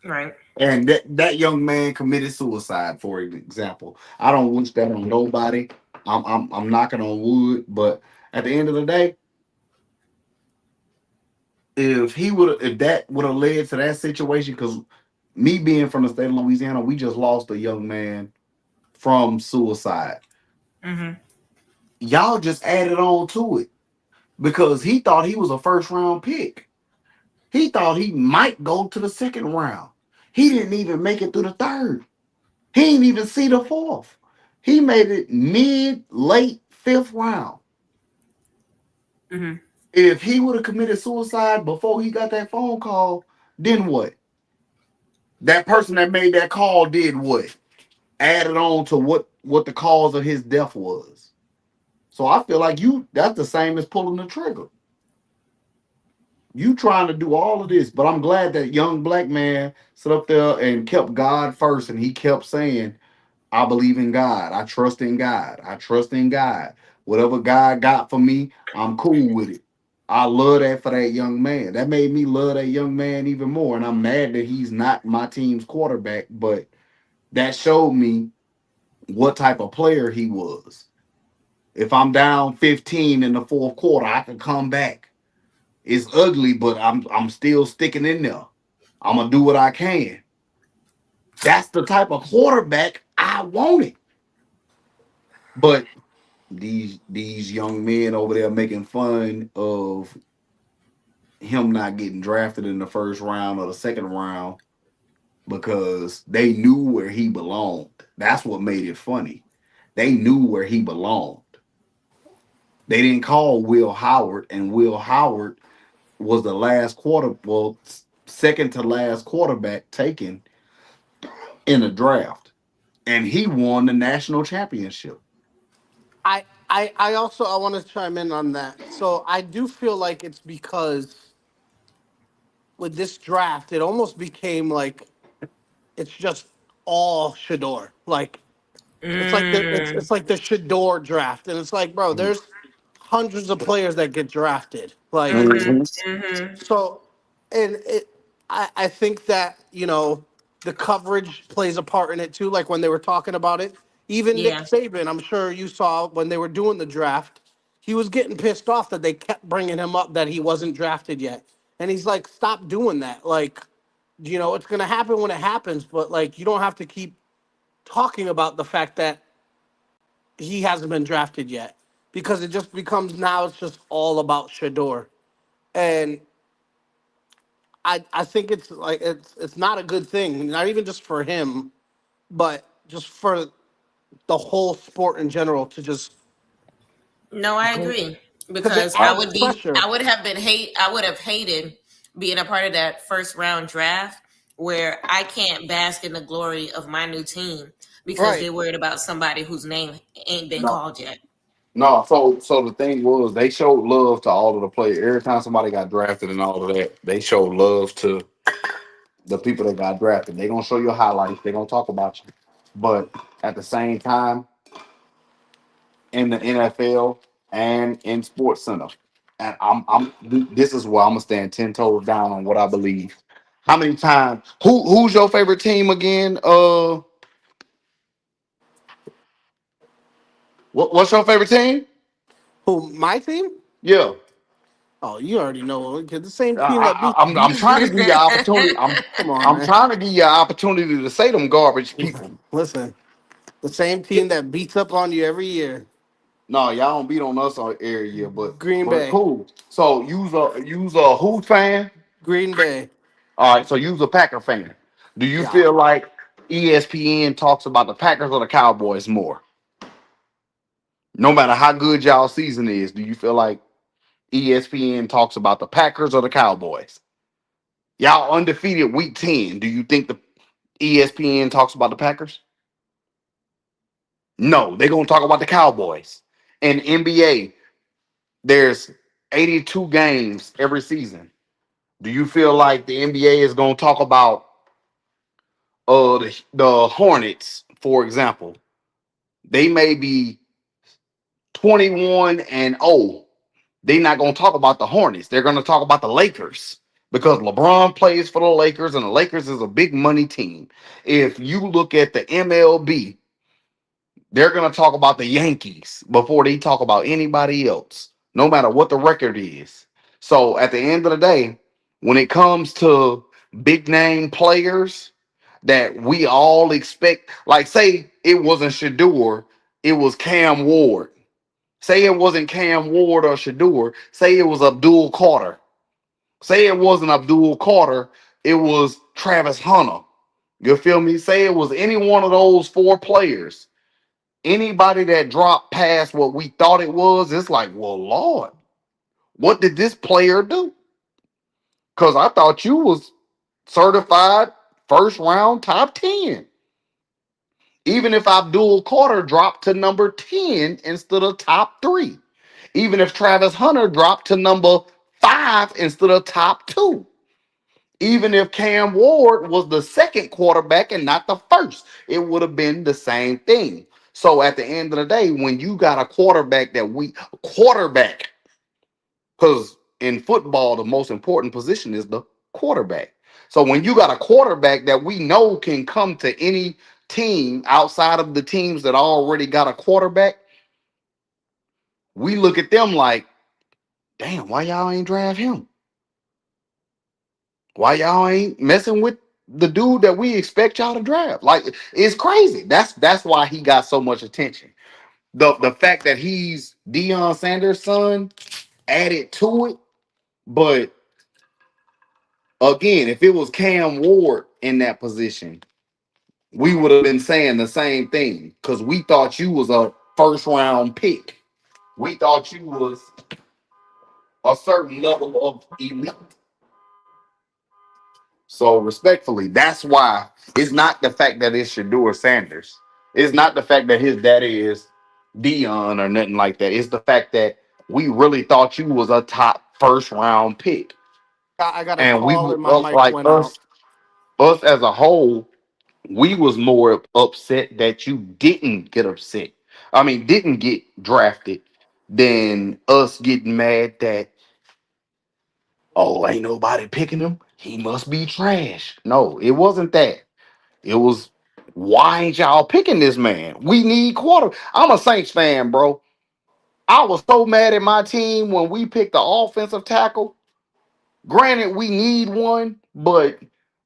Right.
And that young man committed suicide, for example. I don't wish that on nobody. I'm knocking on wood, but at the end of the day, if that would have led to that situation, because me being from the state of Louisiana, we just lost a young man from suicide.
Mm-hmm.
Y'all just added on to it because he thought he was a first round pick. He thought he might go to the second round. He didn't even make it through the third. He didn't even see the fourth. He made it late fifth round.
Mm-hmm.
If he would have committed suicide before he got that phone call, then what? That person that made that call did what? Added on to what the cause of his death was. So I feel like that's the same as pulling the trigger. You trying to do all of this, but I'm glad that young black man stood up there and kept God first, and he kept saying, I believe in God. I trust in God. I trust in God. Whatever God got for me, I'm cool with it. I love that for that young man. That made me love that young man even more. And I'm mad that he's not my team's quarterback, but that showed me what type of player he was. If I'm down 15 in the fourth quarter, I can come back. It's ugly, but I'm still sticking in there. I'm gonna do what I can. That's the type of quarterback I wanted. But these young men over there making fun of him not getting drafted in the first round or the second round because they knew where he belonged. That's what made it funny. They knew where he belonged. They didn't call Will Howard, and Will Howard was the last second to last quarterback taken in the draft, and he won the national championship.
I want to chime in on that. So I do feel like it's because with this draft, it almost became like it's just all Shador. Like
Mm,
it's like the Shador draft, and it's like, bro, there's hundreds of players that get drafted. Like
mm-hmm,
Mhm.
mm-hmm.
so, and I think that the coverage plays a part in it too. Like when they were talking about it, even Nick
Yeah.
Saban, I'm sure you saw when they were doing the draft, he was getting pissed off that they kept bringing him up that he wasn't drafted yet, and he's like, stop doing that. Like, it's gonna happen when it happens, but like you don't have to keep talking about the fact that he hasn't been drafted yet because it just becomes now it's just all about Shador. And I think it's like it's not a good thing, not even just for him, but just for the whole sport in general to just
No, I
go
agree
because it
because
I,
adds pressure.
I would have hated being a part of that first round draft where I can't bask in the glory of my new team because
Right.
they're worried about somebody whose name ain't been
no,
called yet.
no. So the thing was, they showed love to all of the players. Every time somebody got drafted and all of that, they showed love to the people that got drafted. They gonna show you highlights. They gonna talk about you, but at the same time, in the NFL and in Sports Center, and this is where I'm gonna stand 10 toes down on what I believe. How many times? Who's your favorite team again? What's your favorite team?
Who, my team?
Yeah,
Oh, you already know. Okay, the same team that
I,
beat
I, am
beat.
I'm trying to give you an opportunity.
Come on,
I'm
man.
trying to give you an opportunity to say them garbage people.
Listen, the same team that beats up on you every year.
No, y'all don't beat on us on every year,
Green
but
Bay.
cool. So use a who fan?
Green Bay.
All right, so use a Packer fan. Do you
Yeah.
feel like ESPN talks about the Packers or the Cowboys more? No matter how good y'all season is, do you feel like ESPN talks about the Packers or the Cowboys? Y'all undefeated week 10. Do you think the ESPN talks about the Packers? No, they're gonna talk about the Cowboys. And NBA, there's 82 games every season. Do you feel like the NBA is gonna talk about the Hornets, for example? They may be 21 and 0. They're not going to talk about the Hornets. They're going to talk about the Lakers because LeBron plays for the Lakers and the Lakers is a big money team. If you look at the MLB, they're going to talk about the Yankees before they talk about anybody else, no matter what the record is. So at the end of the day, when it comes to big name players that we all expect, like say it wasn't Shador, it was Cam Ward. Say it wasn't Cam Ward or Shador. Say it was Abdul Carter. Say it wasn't Abdul Carter. It was Travis Hunter. You feel me? Say it was any one of those four players. Anybody that dropped past what we thought it was, it's like, well, Lord, what did this player do? Because I thought you was certified first round top 10. Even if Abdul Carter dropped to number 10 instead of top 3. Even if Travis Hunter dropped to number 5 instead of top 2. Even if Cam Ward was the second quarterback and not the first, it would have been the same thing. So at the end of the day, when you got a quarterback quarterback, because in football, the most important position is the quarterback. So when you got a quarterback that we know can come to any team outside of the teams that already got a quarterback, we look at them like, damn, why y'all ain't draft him? Why y'all ain't messing with the dude that we expect y'all to draft? Like, it's crazy. That's why he got so much attention. The fact that he's Deion Sanders' son added to it. But again, if it was Cam Ward in that position, we would have been saying the same thing because we thought you was a first round pick. We thought you was a certain level of elite. So respectfully, that's why it's not the fact that it's Shador Sanders. It's not the fact that his daddy is Dion or nothing like that. It's the fact that we really thought you was a top first round pick.
I got a
And we
call
were
and my mic
like
went out.
us as a whole, we was more upset that you didn't get upset. I mean, didn't get drafted than us getting mad that, oh, ain't nobody picking him. He must be trash. No, it wasn't that. It was, why ain't y'all picking this man? We need quarter. I'm a Saints fan, bro. I was so mad at my team when we picked the offensive tackle. Granted, we need one, but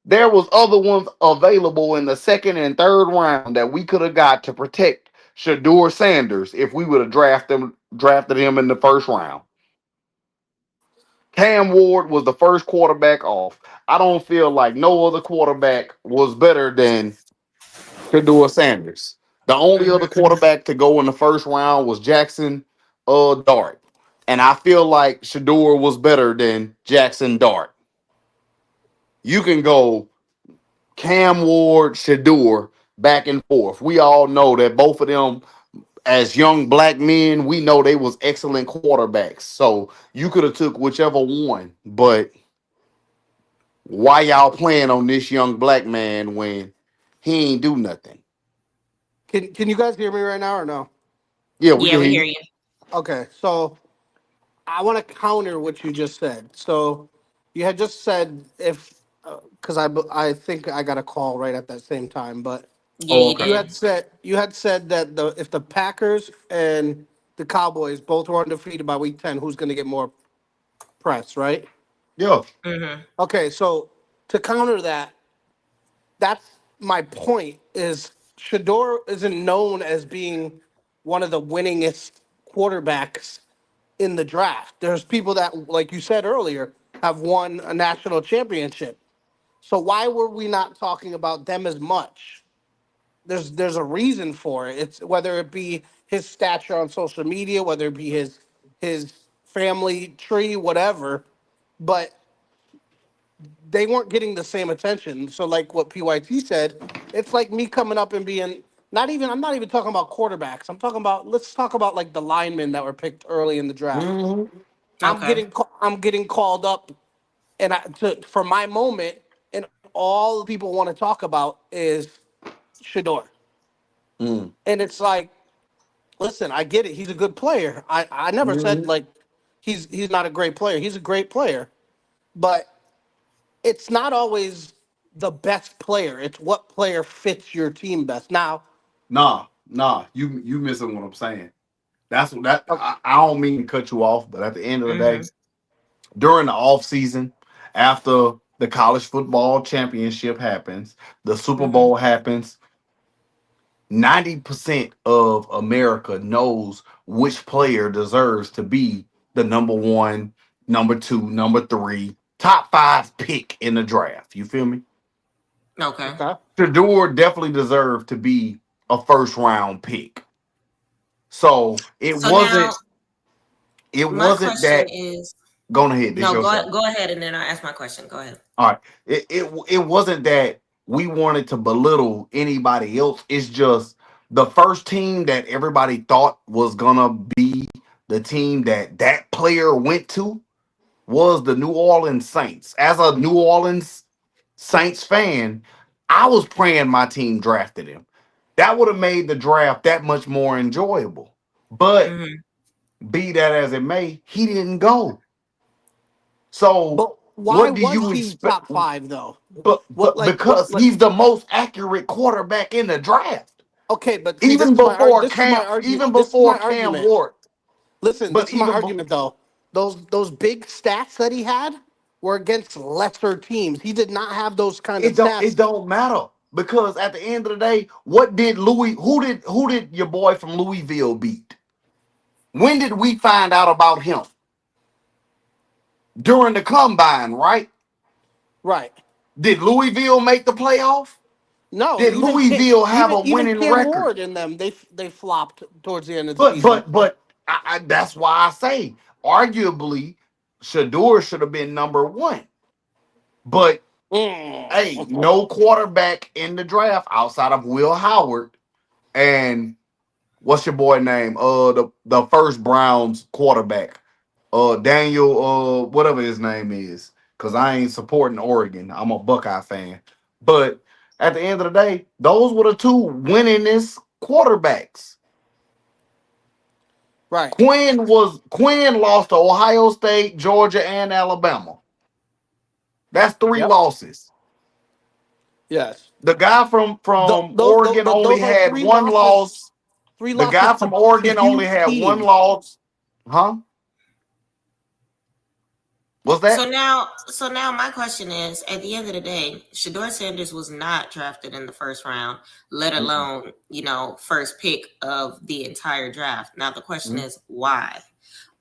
there was other ones available in the second and third round that we could have got to protect Shador Sanders if we would have drafted him in the first round. Cam Ward was the first quarterback off. I don't feel like no other quarterback was better than Shador Sanders. The only other
Mhm.
quarterback to go in the first round was Jackson Dart. And I feel like Shador was better than Jackson Dart. You can go Cam Ward, Shador, back and forth. We all know that both of them, as young black men, we know they was excellent quarterbacks. So you could have took whichever one. But why y'all playing on this young black man when he ain't do nothing?
Can you guys hear me right now or no?
Yeah, we
Yeah,
can
we
hear
hear
you.
you.
Okay, so I want to counter what you just said. So you had just said if because I think I got a call right at that same time, but
Yeah,
Oh,
you
okay.
did.
you had said that the if the Packers and the Cowboys both were undefeated by week 10, who's going to get more press, right?
Yeah.
Mm-hmm.
Okay, so to counter that, that's my point is Shador isn't known as being one of the winningest quarterbacks in the draft. There's people that, like you said earlier, have won a national championship. So why were we not talking about them as much? There's a reason for it. It's whether it be his stature on social media, whether it be his family tree, whatever. But they weren't getting the same attention. So like what PYT said, it's like me coming up and being I'm not even talking about quarterbacks. I'm talking about let's talk about like the linemen that were picked early in the draft.
Mhm.
Okay.
I'm getting called up and for my moment and all people want to talk about is Shador.
Mm.
And it's like, listen, I get it. He's a good player. I never said
Mhm.
like he's not a great player. He's a great player. But it's not always the best player. It's what player fits your team best. Now,
Nah. You missing what I'm saying. That's what that
okay,
I don't mean to cut you off, but at the end of the day,
Mm-hmm.
during the off season, after the college football championship happens, the Super
Mm-hmm.
Bowl happens, 90% of America knows which player deserves to be the number one, number two, number three, top five pick in the draft. You feel me?
Okay.
okay.
Shador definitely deserved to be a first round pick. So
So now
it
my
wasn't
question
that
is
going ahead, this
no,
your show.
go ahead and then I'll ask my question. Go ahead.
All right. It wasn't that we wanted to belittle anybody else. It's just the first team that everybody thought was gonna be the team that that player went to was the New Orleans Saints. As a New Orleans Saints fan, I was praying my team drafted him. That would have made the draft that much more enjoyable. But
Hmm.
be that as it may, he didn't go. So
But why
what do
was
you
he
expect?
top five though? What
But
like what
because
like
he's the most accurate quarterback in the draft,
okay, but see this is my
Even
this is my
before Cam
argument.
Ward,
Listen,
but
this is my
even
argument though. Those big stats that he had were against lesser teams. He did not have those kind of
it
stats.
don't matter because at the end of the day, what did Louis? Who did your boy from Louisville beat? When did we find out about him? During the combine, right?
Right.
Did Louisville make the playoff?
No,
Did Louisville have a
Even
winning
Cam
record?
Ward and them they flopped towards the end of the
But
season.
that's why I say arguably Shador should have been number one. But hey,
Mm.
no quarterback in the draft outside of Will Howard and what's your boy name? The first Browns quarterback. Daniel whatever his name is. Cause I ain't supporting Oregon. I'm a Buckeye fan. But at the end of the day, those were the two winningest quarterbacks.
Right.
Quinn lost to Ohio State, Georgia, and Alabama. That's three
Yep.
losses.
Yes.
The guy from Oregon only
Those are
had one loss.
three
The
losses
guy from
to
Oregon only
huge
had one
teams.
loss. Huh? What's that?
So now my question is, at the end of the day, Shador Sanders was not drafted in the first round, let
Mm-mm.
alone, first pick of the entire draft. Now the question
Mhm.
is why?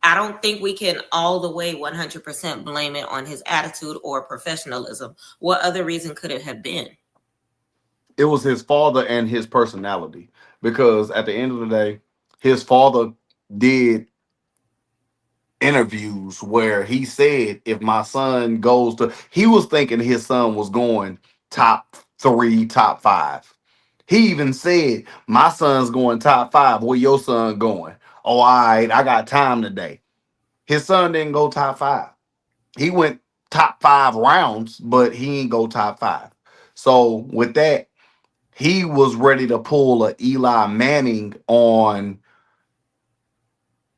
I don't think we can all the way 100% blame it on his attitude or professionalism. What other reason could it have been?
It was his father and his personality. Because at the end of the day, his father did interviews where he said if my son goes to he was thinking his son was going top three, top five. He even said, my son's going top five. Where your son going? Oh, all right, I got time today. His son didn't go top five. He went top five rounds, but he ain't go top five. So with that, he was ready to pull a Eli Manning on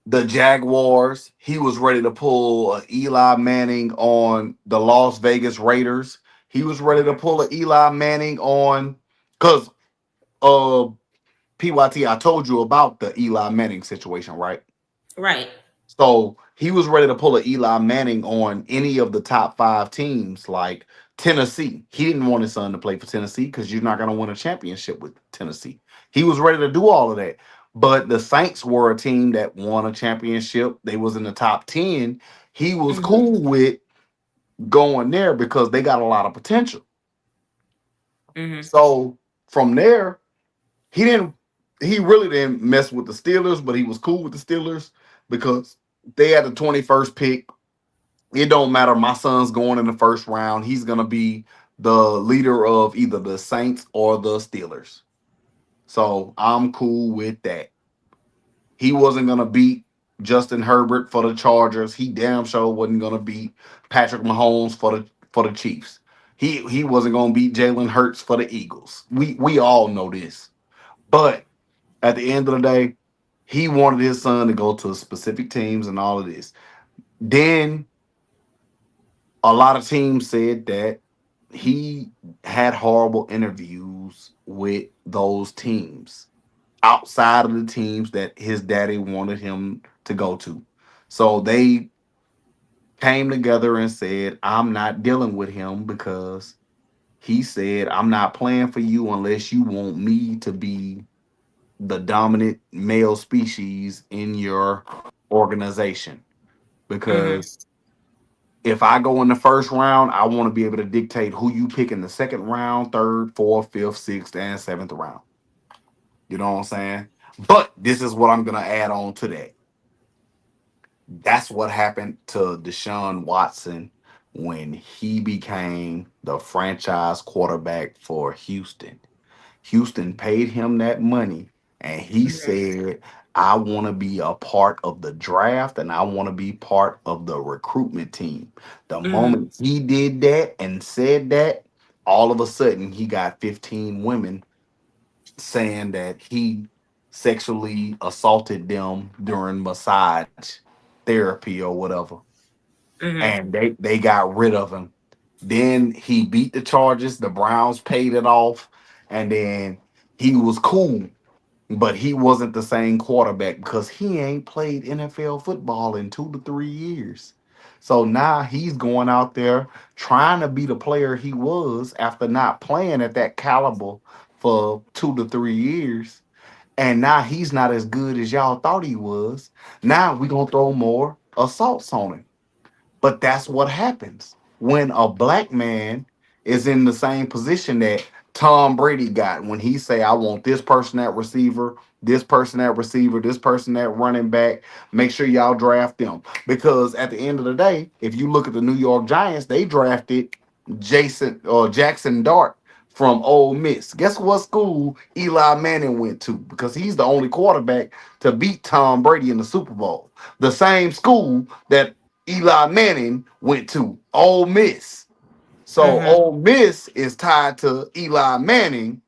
the Jaguars. He was ready to pull a Eli Manning on the Las Vegas Raiders. He was ready to pull a Eli Manning on because uh PYT, I told you about the Eli Manning situation, right?
Right.
So he was ready to pull a Eli Manning on any of the top five teams, like Tennessee. He didn't want his son to play for Tennessee because you're not going to win a championship with Tennessee. He was ready to do all of that. But the Saints were a team that won a championship. They was in the top 10. He was
Hmm.
cool with going there because they got a lot of potential.
Hmm.
So from there, he didn't he really didn't mess with the Steelers, but he was cool with the Steelers because they had the 21st pick. It don't matter. My son's going in the first round. He's gonna be the leader of either the Saints or the Steelers. So I'm cool with that. He wasn't gonna beat Justin Herbert for the Chargers. He damn sure wasn't gonna beat Patrick Mahomes for the Chiefs. He wasn't gonna beat Jalen Hurts for the Eagles. We all know this. But at the end of the day, he wanted his son to go to specific teams and all of this. Then a lot of teams said that he had horrible interviews with those teams outside of the teams that his daddy wanted him to go to. So they came together and said, I'm not dealing with him because he said, I'm not playing for you unless you want me to be the dominant male species in your organization.
Hmm.
Because if I go in the first round, I want to be able to dictate who you pick in the second round, third, fourth, fifth, sixth, and seventh round. You know what I'm saying? But this is what I'm gonna add on to that. That's what happened to Deshaun Watson when he became the franchise quarterback for Houston. Houston paid him that money, and he said, I want to be a part of the draft and I want to be part of the recruitment team. The
Hmm.
moment he did that and said that, all of a sudden he got 15 women saying that he sexually assaulted them during massage therapy or whatever,
Mm-hmm.
and they got rid of him. Then he beat the charges. The Browns paid it off, and then he was cool, but he wasn't the same quarterback because he ain't played NFL football in 2 to 3 years. So now he's going out there trying to be the player he was after not playing at that caliber for 2 to 3 years. And now he's not as good as y'all thought he was. Now we're going to throw more assaults on him. But that's what happens when a black man is in the same position that Tom Brady got when he say, I want this person at receiver, this person at receiver, this person at running back. Make sure y'all draft them. Because at the end of the day, if you look at the New York Giants, they drafted Jackson Dart from Ole Miss. Guess what school Eli Manning went to? Because he's the only quarterback to beat Tom Brady in the Super Bowl. The same school that Eli Manning went to, Ole Miss. So
Mm-hmm.
Ole Miss is tied to Eli Manning,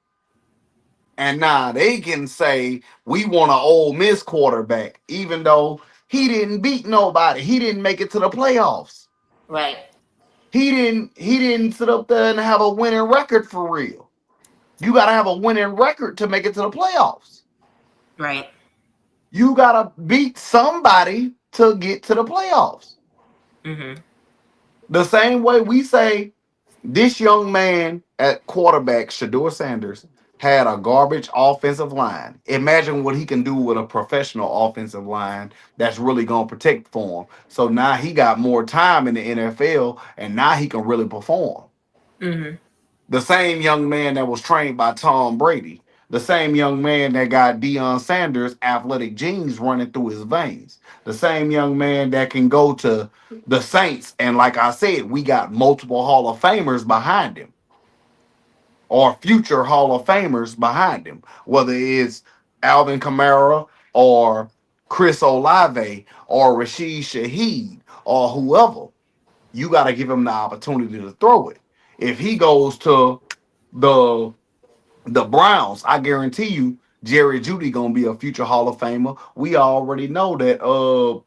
and now they can say we want an Ole Miss quarterback, even though he didn't beat nobody. He didn't make it to the playoffs.
Right.
He didn't sit up there and have a winning record for real. You gotta have a winning record to make it to the playoffs.
Right.
You gotta beat somebody to get to the playoffs.
Mm-hmm.
The same way we say this young man at quarterback, Shador Sanders, had a garbage offensive line. Imagine what he can do with a professional offensive line that's really going to protect for him. So now he got more time in the NFL, and now he can really perform.
Mm-hmm.
The same young man that was trained by Tom Brady, the same young man that got Deion Sanders' athletic genes running through his veins, the same young man that can go to the Saints. And like I said, we got multiple Hall of Famers behind him or future Hall of Famers behind him, whether it's Alvin Kamara or Chris Olave or Rashid Shaheed or whoever. You got to give him the opportunity to throw it. If he goes to the the Browns, I guarantee you, Jerry Judy gonna be a future Hall of Famer. We already know that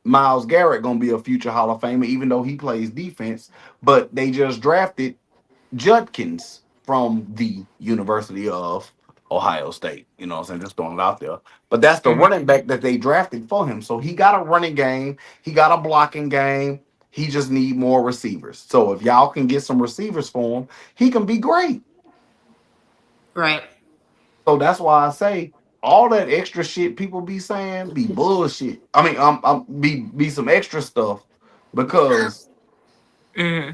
Myles Garrett gonna be a future Hall of Famer, even though he plays defense. But they just drafted Judkins from the University of Ohio State. You know what I'm saying? Just throwing it out there. But that's the
Mm-hmm.
running back that they drafted for him. So he got a running game, he got a blocking game. He just need more receivers. So if y'all can get some receivers for him, he can be great.
Right.
So that's why I say all that extra shit people be saying be bullshit. I mean, be some extra stuff because
Mm-hmm.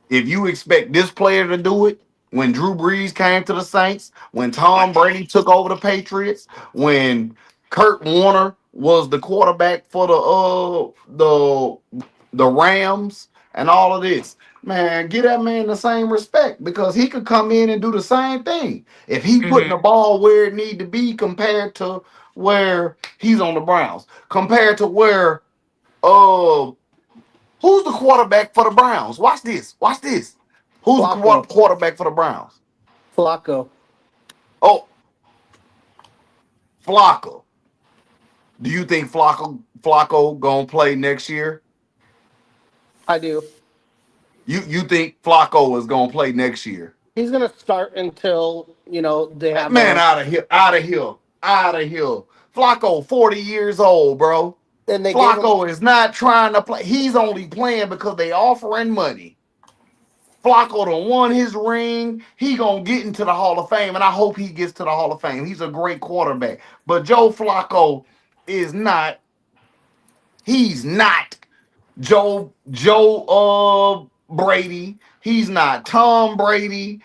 if you expect this player to do it, when Drew Brees came to the Saints, when Tom Brady took over the Patriots, when Kurt Warner was the quarterback for the Rams and all of this, man, give that man the same respect because he could come in and do the same thing. If he putting the
Mm-hmm.
ball where it need to be compared to where he's on the Browns, compared to where uh who's the quarterback for the Browns? Watch this. Watch this. Who's the
Flacco.
quarterback for the Browns?
Flacco.
Oh, Flacco. Do you think Flacco gonna play next year?
I do.
You think Flacco is gonna play next year?
He's gonna start until they have
Man,
a.
out of here, out of here, out of here. Flacco, 40 years old, bro.
And they gave him.
Flacco is not trying to play. He's only playing because they offering money. Flacco done won his ring. He gonna get into the Hall of Fame, and I hope he gets to the Hall of Fame. He's a great quarterback. But Joe Flacco is not. He's not Joe Brady. He's not Tom Brady.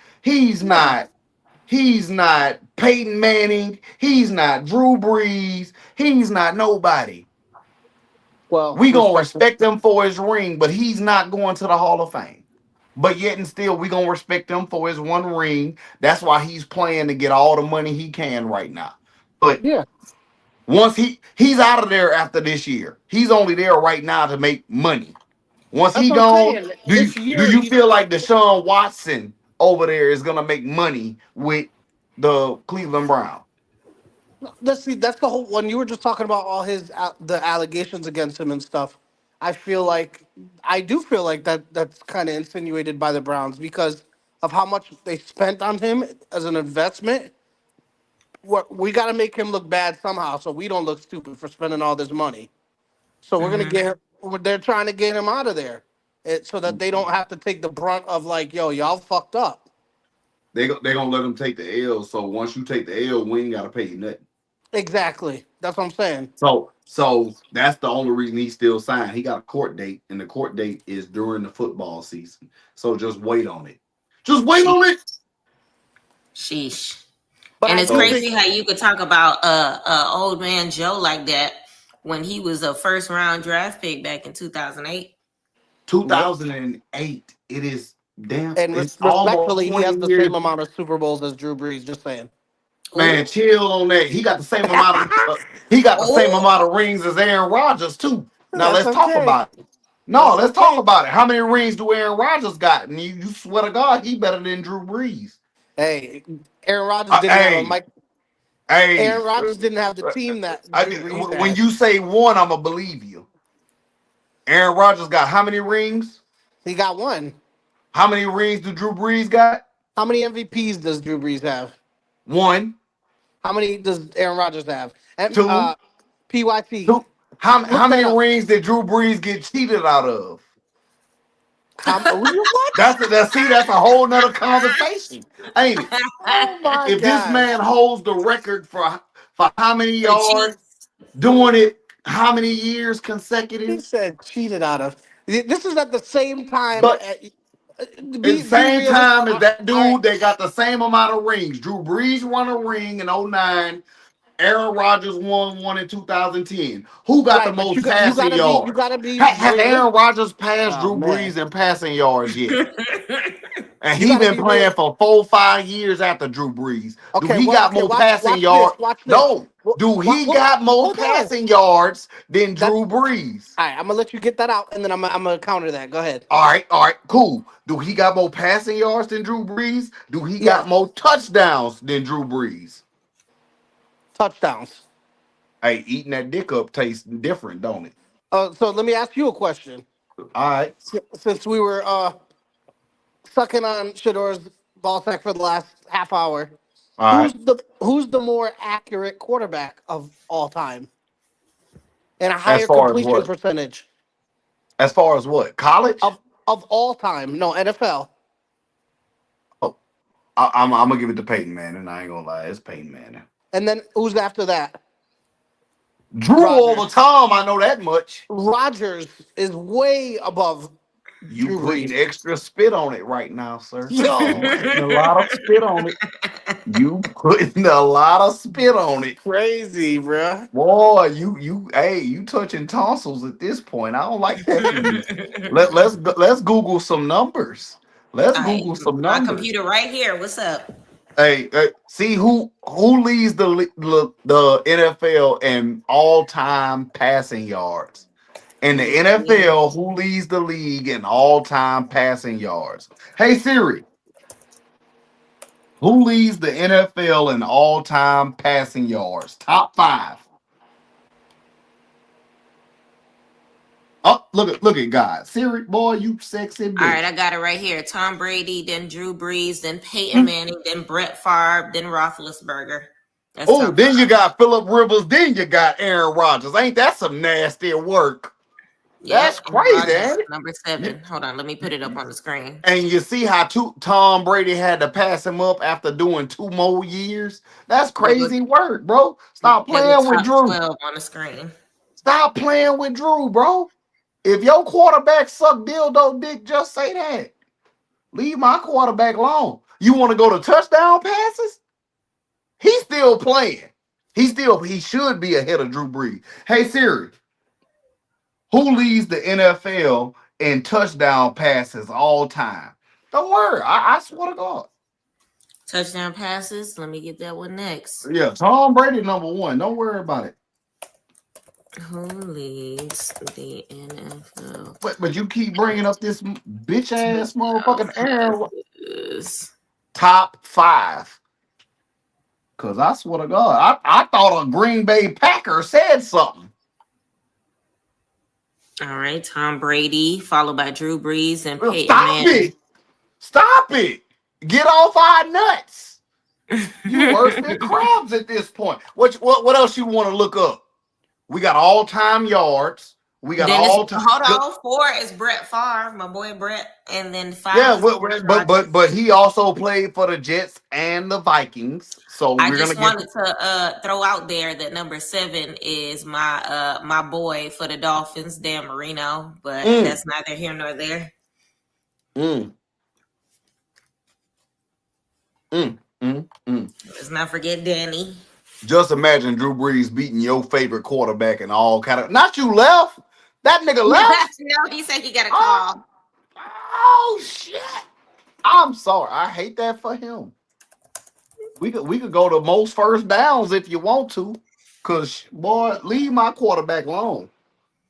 Yeah.
He's not Peyton Manning. He's not Drew Brees. He's not nobody.
Well,
We gonna
respectful.
respect him for his ring, but he's not going to the Hall of Fame. But yet and still, we gonna respect him for his one ring. That's why he's playing to get all the money he can right now. But
Yeah,
once he's out of there after this year, he's only there right now to make money. Once
that's
he
what I'm
gone,
saying.
do you
This
do
year,
you
he's
feel like Deshaun Watson over there is gonna make money with The Cleveland Browns.
Let's see. That's the whole. When you were just talking about all the allegations against him and stuff, I do feel like that's kind of insinuated by the Browns because of how much they spent on him as an investment. We got to make him look bad somehow, so we don't look stupid for spending all this money. So we're gonna
Hmm.
get him. They're trying to get him out of there, so that they don't have to take the brunt of like, yo, y'all fucked up.
They gonna let him take the L. So once you take the L, we ain't gotta pay you nothing.
Exactly. That's what I'm saying.
So that's the only reason he's still signed. He got a court date, and the court date is during the football season. So just wait on it. Just wait on it.
Sheesh.
But
And
I
it's
do
So
think
crazy how you could talk about old man Joe like that when he was a first round draft pick back in 2008.
2008. It is damn.
and
It's almost
respectfully, he has
20
the
years.
same amount of Super Bowls as Drew Brees. Just saying.
Man,
Ooh,
chill on that. He got the same amount of he got the same
ooh.
amount of rings as Aaron Rodgers too. Now
That's
let's talk
okay.
about it. No,
That's
let's talk
okay.
about it. How many rings do Aaron Rodgers got? And you swear to God, he better than Drew Brees.
Hey, Aaron Rodgers didn't have a
Hey,
Mike.
hey.
Aaron Rodgers didn't have the team that Drew Brees
When
had.
you say one, I'ma believe you. Aaron Rodgers got how many rings?
He got one.
How many rings do Drew Brees got?
How many MVPs does Drew Brees have?
One,
How many does Aaron Rodgers have? And
two,
PYT,
two. How
look that
many
up.
rings did Drew Brees get cheated out of?
What?
That's a whole nother conversation, ain't it?
Oh my
If this
gosh.
man holds the record for how many
For
yards
cheats.
doing it, how many years
He
consecutive?
said cheated out of. This is at the same time.
But at the
Be
same
realistic.
time as that
All right.
dude, they got the same amount of rings. Drew Brees won a ring in '09. Aaron Rodgers won one in 2010. Who got the
Right, but
most
you
passing
gotta be
yards? Has
realistic.
Aaron Rodgers passed
Oh
Drew
man,
Brees in passing yards yet? And
you
he
gotta
been
be real.
playing for 4, 5 years after Drew Brees. Do
Okay,
he
well,
got
okay.
more
Watch,
passing
watch this.
yards?
Watch this.
No. Do he
Well,
got more
hold on.
passing yards than
That
Drew Brees?
all right. I'm gonna let you get that out, and then I'm gonna counter that. Go ahead.
All right, cool. Do he got more passing yards than Drew Brees? Do he got
Yes,
more touchdowns than Drew Brees?
touchdowns.
Hey, eating that dick up tastes different, don't it?
So let me ask you a question.
All right,
Since we were sucking on Shador's ball sack for the last half hour,
all right.
who's the more accurate quarterback of all time and a
As
higher
far as
completion
what?
percentage
As far as what? College?
of all time? No, NFL.
Oh, I'm gonna give it to Peyton Manning. I ain't gonna lie, it's Peyton Manning.
And then who's after that?
Drew all the
Rogers.
time. I know that much.
Rogers is way above
You
Drew
putting
Brees.
extra spit on it right now, sir. You
Yo,
putting a lot of spit on it. You putting a lot of spit on it.
crazy, bruh.
Boy, hey, you touching tonsils at this point. I don't like that for you. Let's Google some numbers. Let's
All right,
Google some
my
numbers.
computer right here. What's up?
Hey, see who leads the NFL in all time passing yards. In the NFL, who leads the league in all time passing yards? Hey Siri, who leads the NFL in all time passing yards? Top 5. Oh, look at God. Siri, boy, you sexy
All right,
bitch.
I got it right here. Tom Brady, then Drew Brees, then Peyton Manning, then Brett Favre, then Roethlisberger. That's
Oh,
top 5.
then you got Phillip Rivers, then you got Aaron Rodgers. Ain't that some nasty work?
Yep,
That's
and
crazy,
Rodgers,
ain't it?
number 7. Hold on, let me put it up on the screen.
And you see how Tom Brady had to pass him up after doing 2 more years? That's
Look, look,
crazy work, bro. Stop
yeah, the
playing with
top
Drew.
12 on the screen.
Stop playing with Drew, bro. If your quarterback suck dildo dick, just say that. Leave my quarterback alone. You want to go to touchdown passes? He's still playing. He should be ahead of Drew Brees. Hey Siri, who leads the NFL in touchdown passes all time? Don't worry. I swear to God.
Touchdown passes. Let me get that one next.
Yeah, Tom Brady #1. Don't worry about it.
Who leads the NFL?
But you keep bringing up this bitch ass
Touchdown
motherfucking Aaron.
passes.
Top 5. Cause I swear to God, I thought a Green Bay Packer said something.
All right, Tom Brady, followed by Drew Brees and
Well,
Peyton
stop
Manning.
it! Stop it! Get off our nuts! You worse than crabs at this point. What else you want to look up? We got all time yards. We got
Then it's
all time.
hold on. 4 is Brett Favre, my boy Brett, and then 5
Yeah,
is Aaron Rodgers.
but he also played for the Jets and the Vikings. So
I
we're gonna
just
get
wanted to throw out there that number 7 is my boy for the Dolphins, Dan Marino, but that's neither here nor there. Let's not forget Danny.
Just imagine Drew Brees beating your favorite quarterback and all kind of. Not you left. That nigga left.
No, he said he got a call.
Oh shit! I'm sorry. I hate that for him. We could go to most first downs if you want to, cause boy, leave my quarterback alone.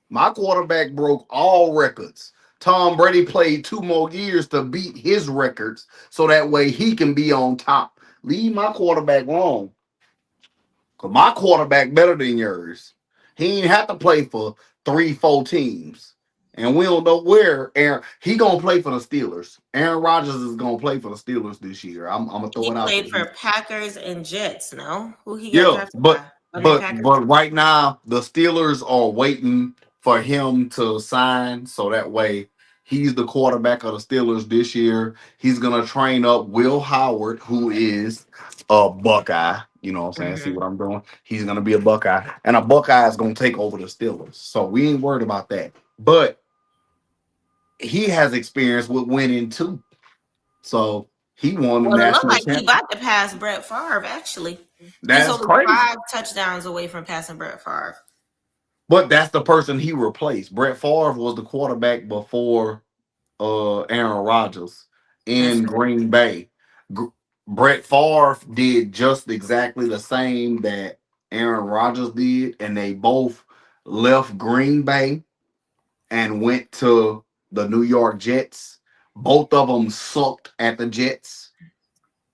My quarterback broke all records. Tom Brady played 2 more years to beat his records, so that way he can be on top. Leave my quarterback alone. Cause my quarterback better than yours. He ain't have to play for 3-4 teams. And we don't know where Aaron. He gonna play for the Steelers. Aaron Rodgers is gonna play for the Steelers this year. I'm gonna throw
He
it out
played
there.
for Packers and Jets. No, who he got
Yeah,
drafted by?
but right now the Steelers are waiting for him to sign, so that way he's the quarterback of the Steelers this year. He's gonna train up Will Howard, who is a Buckeye. You know what I'm saying? See what I'm doing? He's gonna be a Buckeye, and a Buckeye is gonna take over the Steelers. So we ain't worried about that. But he has experience with winning too. So he won the
Well, it looked
national
like he
championship.
about to pass Brett Favre. Actually, he's
That's
only
crazy.
5 touchdowns away from passing Brett Favre.
But that's the person he replaced. Brett Favre was the quarterback before Aaron Rodgers in Green Bay. Brett Favre did just exactly the same that Aaron Rodgers did, and they both left Green Bay and went to the New York Jets. Both of them sucked at the Jets.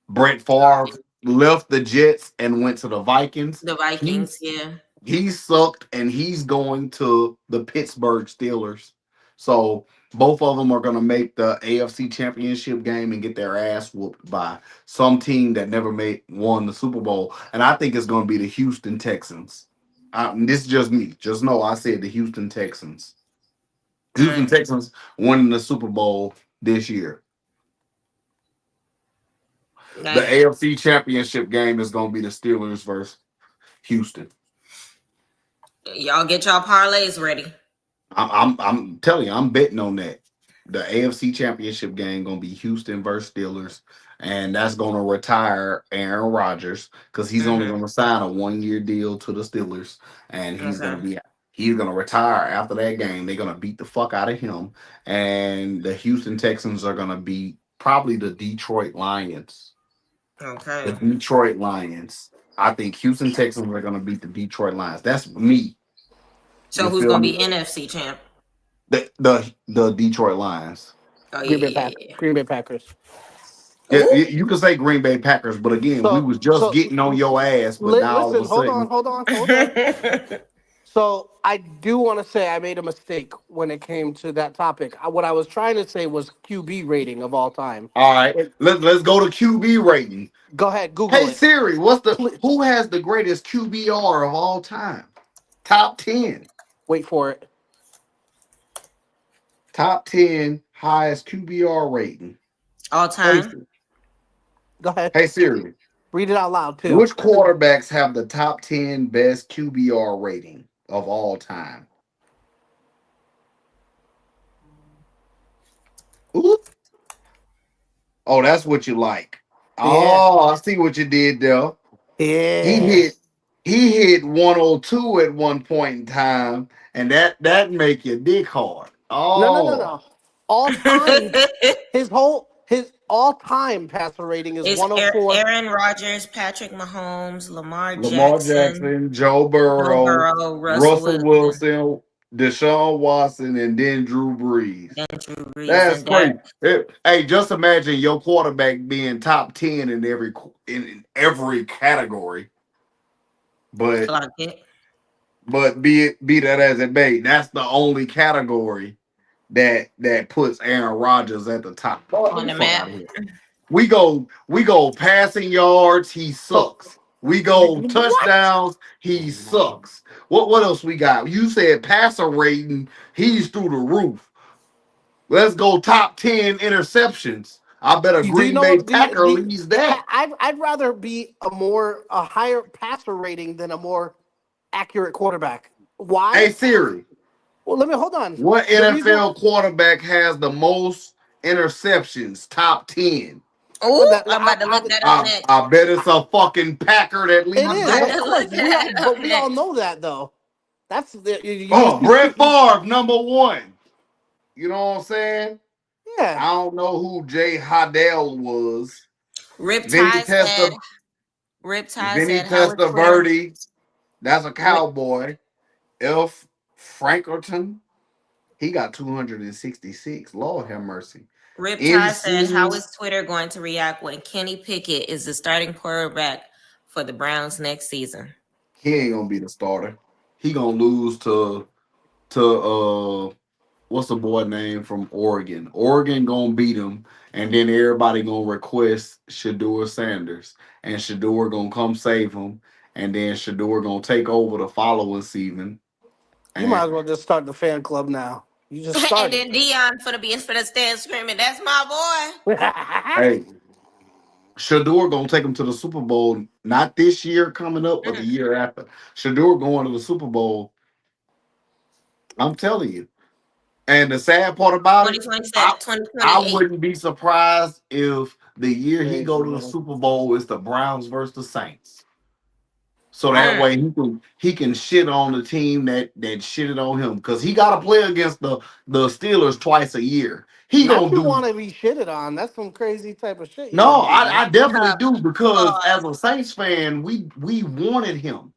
Brett Favre left the Jets and went to the Vikings.
The Vikings, yeah.
He sucked, and he's going to the Pittsburgh Steelers. So both of them are going to make the AFC Championship game and get their ass whooped by some team that never won the Super Bowl. And I think it's going to be the Houston Texans. This is just me. Just know I said the Houston Texans. Houston Texans winning the Super Bowl this year. The AFC Championship game is going to be the Steelers versus Houston.
Y'all get y'all parlays ready.
I'm telling you, I'm betting on that. The AFC Championship game gonna be Houston versus Steelers, and that's gonna retire Aaron Rodgers because he's only gonna sign a 1-year deal to the Steelers, and he's gonna retire after that game. They're gonna beat the fuck out of him, and the Houston Texans are gonna beat probably the Detroit Lions.
Okay.
The Detroit Lions. I think Houston Texans are gonna beat the Detroit Lions. That's me.
So who's gonna be NFC champ?
The Detroit Lions.
Oh
Green Bay Packers.
Yeah, you can say Green Bay Packers, but again, we was just getting on your ass. But now
listen, hold on. So I do want to say I made a mistake when it came to that topic. What I was trying to say was QB rating of all time.
All right, let's go to QB rating.
Go ahead, Google it.
Hey Siri, who has the greatest QBR of all time? Top 10.
Wait for it.
Top 10 highest QBR rating
all time.
Go ahead.
Hey Siri,
read it out loud too.
Which quarterbacks have the top 10 best QBR rating of all time? Ooh. Oh, that's what you like. Yeah. Oh, I see what you did there.
Yeah.
He hit 102 at one point in time, and that make your dick hard. Oh
no. All time, his all-time passer rating is 104.
Aaron Rodgers, Patrick Mahomes, Lamar
Jackson, Joe Burrow, Russell Wilson, Deshaun Watson, and then Drew Brees.
Then Drew Brees
That's
and Derek.
crazy. Hey, just imagine your quarterback being top 10 in every category. But
Clock it.
be that as it may, that's the only category that puts Aaron Rodgers at the top. Boy,
On
get
the
fuck
map.
out of here. We go passing yards, he sucks. We go
What?
touchdowns, he sucks. What else we got? You said passer rating, he's through the roof. Let's go top 10 interceptions. I bet a
Do you
Green
know?
Bay Packer leads that.
I'd rather be a higher passer rating than a more accurate quarterback. Why?
Hey Siri,
Well, let me hold on.
what
The reason,
NFL quarterback has the most interceptions? Top 10.
Oh,
that
I'm about to look that up next.
I bet it's a fucking Packer that
it
leads
is,
About
that.
to
of
look
course.
that up
But we all
next.
know that though. That's the
Oh, Brett Favre, number 1. You know what I'm saying? I
yeah.
don't know who Jay Haddell was. Vinny
Riptide said.
Testa,
Riptide
Vinny
said. How is
Testa
Twitter?
Birdie. That's a cowboy. F. Frankerton. He got 266. Lord have mercy.
Riptide said, "How
MC.
is Twitter going to react when Kenny Pickett is the starting quarterback for the Browns next season?"
He ain't gonna be the starter. He gonna lose to what's the boy name from Oregon? Oregon gonna beat him, and then everybody gonna request Shador Sanders, and Shador gonna come save him, and then Shador gonna take over the following season.
You might
And
as well just start the fan club now. You just
And
started.
then Dion finna stand screaming, "That's my boy."
hey, Shador gonna take him to the Super Bowl, not this year coming up, but the
Mm.
year after. Shador going to the Super Bowl. I'm telling you. And the sad part about it,
2027,
I I
2028.
wouldn't be surprised if the year he go
Crazy,
to the
man.
Super Bowl is the Browns versus the Saints. So that
Mm.
way he can shit on the team that shitted on him because he got to play against the Steelers twice a year. He
Not
gonna
you
do
want to be shitted on. That's some crazy type of shit you
no.
want to do, man.
I definitely do because
Pause.
as a Saints fan, we wanted him.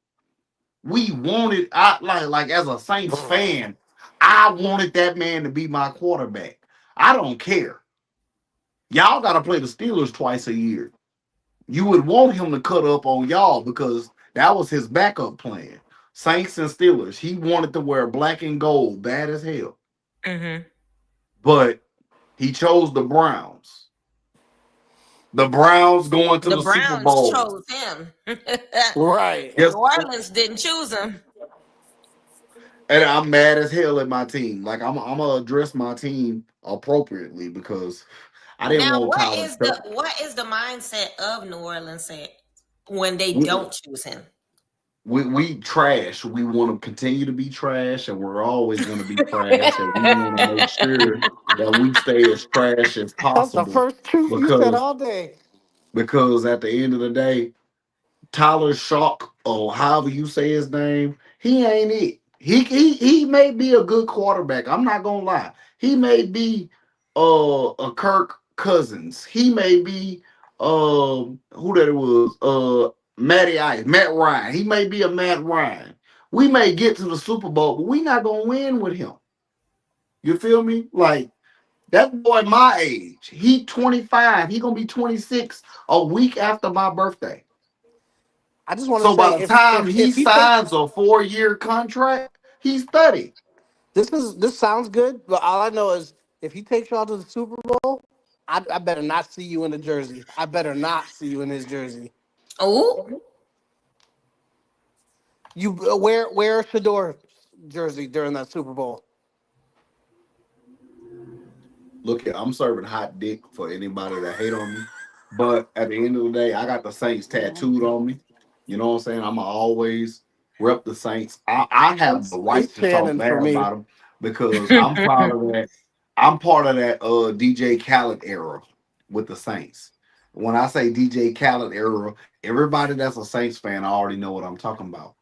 We wanted I like as a Saints fan, I wanted that man to be my quarterback. I don't care. Y'all got to play the Steelers twice a year. You would want him to cut up on y'all because that was his backup plan. Saints and Steelers. He wanted to wear black and gold, bad as hell.
Mm-hmm.
But he chose the Browns. The Browns going to
The
the Super
Browns
Bowl.
chose him.
Right.
Yes,
New Orleans didn't choose him.
and I'm mad as hell at my team. Like I'm gonna address my team appropriately because I didn't
Now,
want Tyler.
what is the mindset of New Orleans said when they
We,
don't choose him?
we trash. We want to continue to be trash, and we're always going to be trash, and we want to make sure that we stay as trash as
That's the
possible
first truth you said
because
all day.
at the end of the day, Tyler Shock or however you say his name, he ain't it. He may be a good quarterback. I'm not gonna lie. He may be a Kirk Cousins. He may be who that it was Matt Ryan. He may be a Matt Ryan. We may get to the Super Bowl, but we not gonna win with him. You feel me? Like that boy my age. He 25. He gonna be 26 a week after my birthday.
I just want to
So
say
by the time he
if he takes
signs a 4-year contract, he's 30.
this sounds good, but all I know is if he takes y'all to the Super Bowl, I better not see you in the jersey. I better not see you in his jersey.
Oh,
You wear a Shador jersey during that Super Bowl.
Look here, I'm serving hot dick for anybody that hate on me. But at the end of the day, I got the Saints tattooed on me. You know what I'm saying? I'm always rep the Saints. I have the right
It's
to talk
Shannon for
bad
me.
about them because I'm proud of that. I'm part of that DJ Khaled era with the Saints. When I say DJ Khaled era, everybody that's a Saints fan already know what I'm talking about.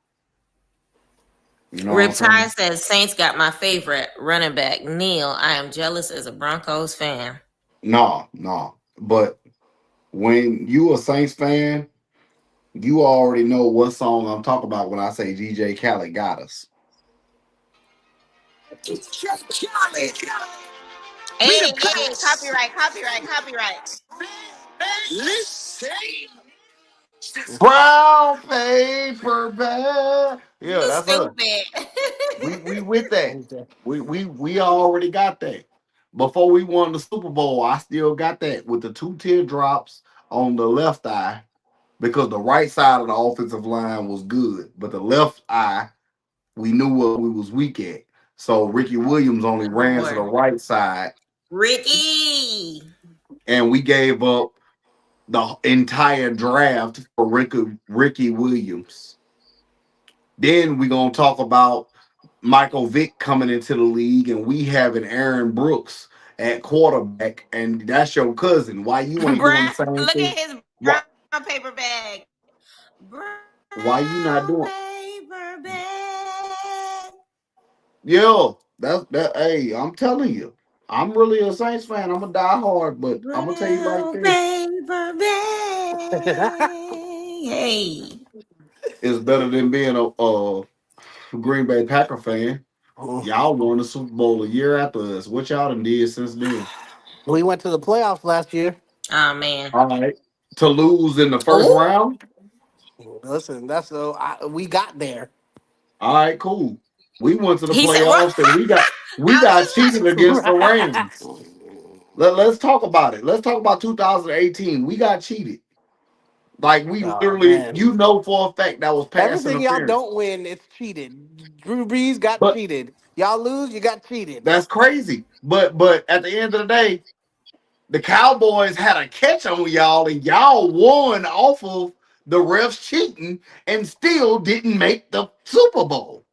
You know what I'm saying?
Riptide says Saints got my favorite running back, Neil. I am jealous as a Broncos fan.
No, no. But when you a Saints fan, you already know what song I'm talking about when I say DJ Khaled got us.
Hey, hey, copyright, copyright, copyright.
Brown paper bag. Yeah,
You
that's us.
stupid.
We with that. We already got that. Before we won the Super Bowl, I still got that with the two teardrops on the left eye because the right side of the offensive line was good, but the left eye we knew what we was weak at. So Ricky Williams only
Oh
ran to the
boy.
right side,
Ricky.
and we gave up the entire draft for Ricky Williams. Then we gonna talk about Michael Vick coming into the league, and we having Aaron Brooks at quarterback, and that's your cousin. Why you ain't doing the
Brown,
same
look
thing?
at his
Why,
brown paper bag.
why you not
Brown
doing?
paper bag.
Yo, that's that. Hey, I'm telling you, I'm really a Saints fan. I'm a diehard, but I'm gonna tell you like
Brown
this:
paper bag. Hey.
it's better than being a Green Bay Packer fan. Y'all won the Super Bowl a year after us. What y'all done did since then?
We went to the playoffs last year.
Oh man.
All right, to lose in the first
Oh,
round.
Listen, we got there.
All right, cool. We went to the
he said what?
playoffs and we
I
got
was
cheated against the Rams. Let's talk about it. Let's talk about 2018. We got cheated. Like we
Oh
literally,
man.
you know for a fact that was pass
Everything y'all
interference.
don't win, it's cheated. Drew Brees got
But
cheated. Y'all lose, you got cheated.
that's crazy. But at the end of the day, the Cowboys had a catch on y'all, and y'all won off of the refs cheating and still didn't make the Super Bowl.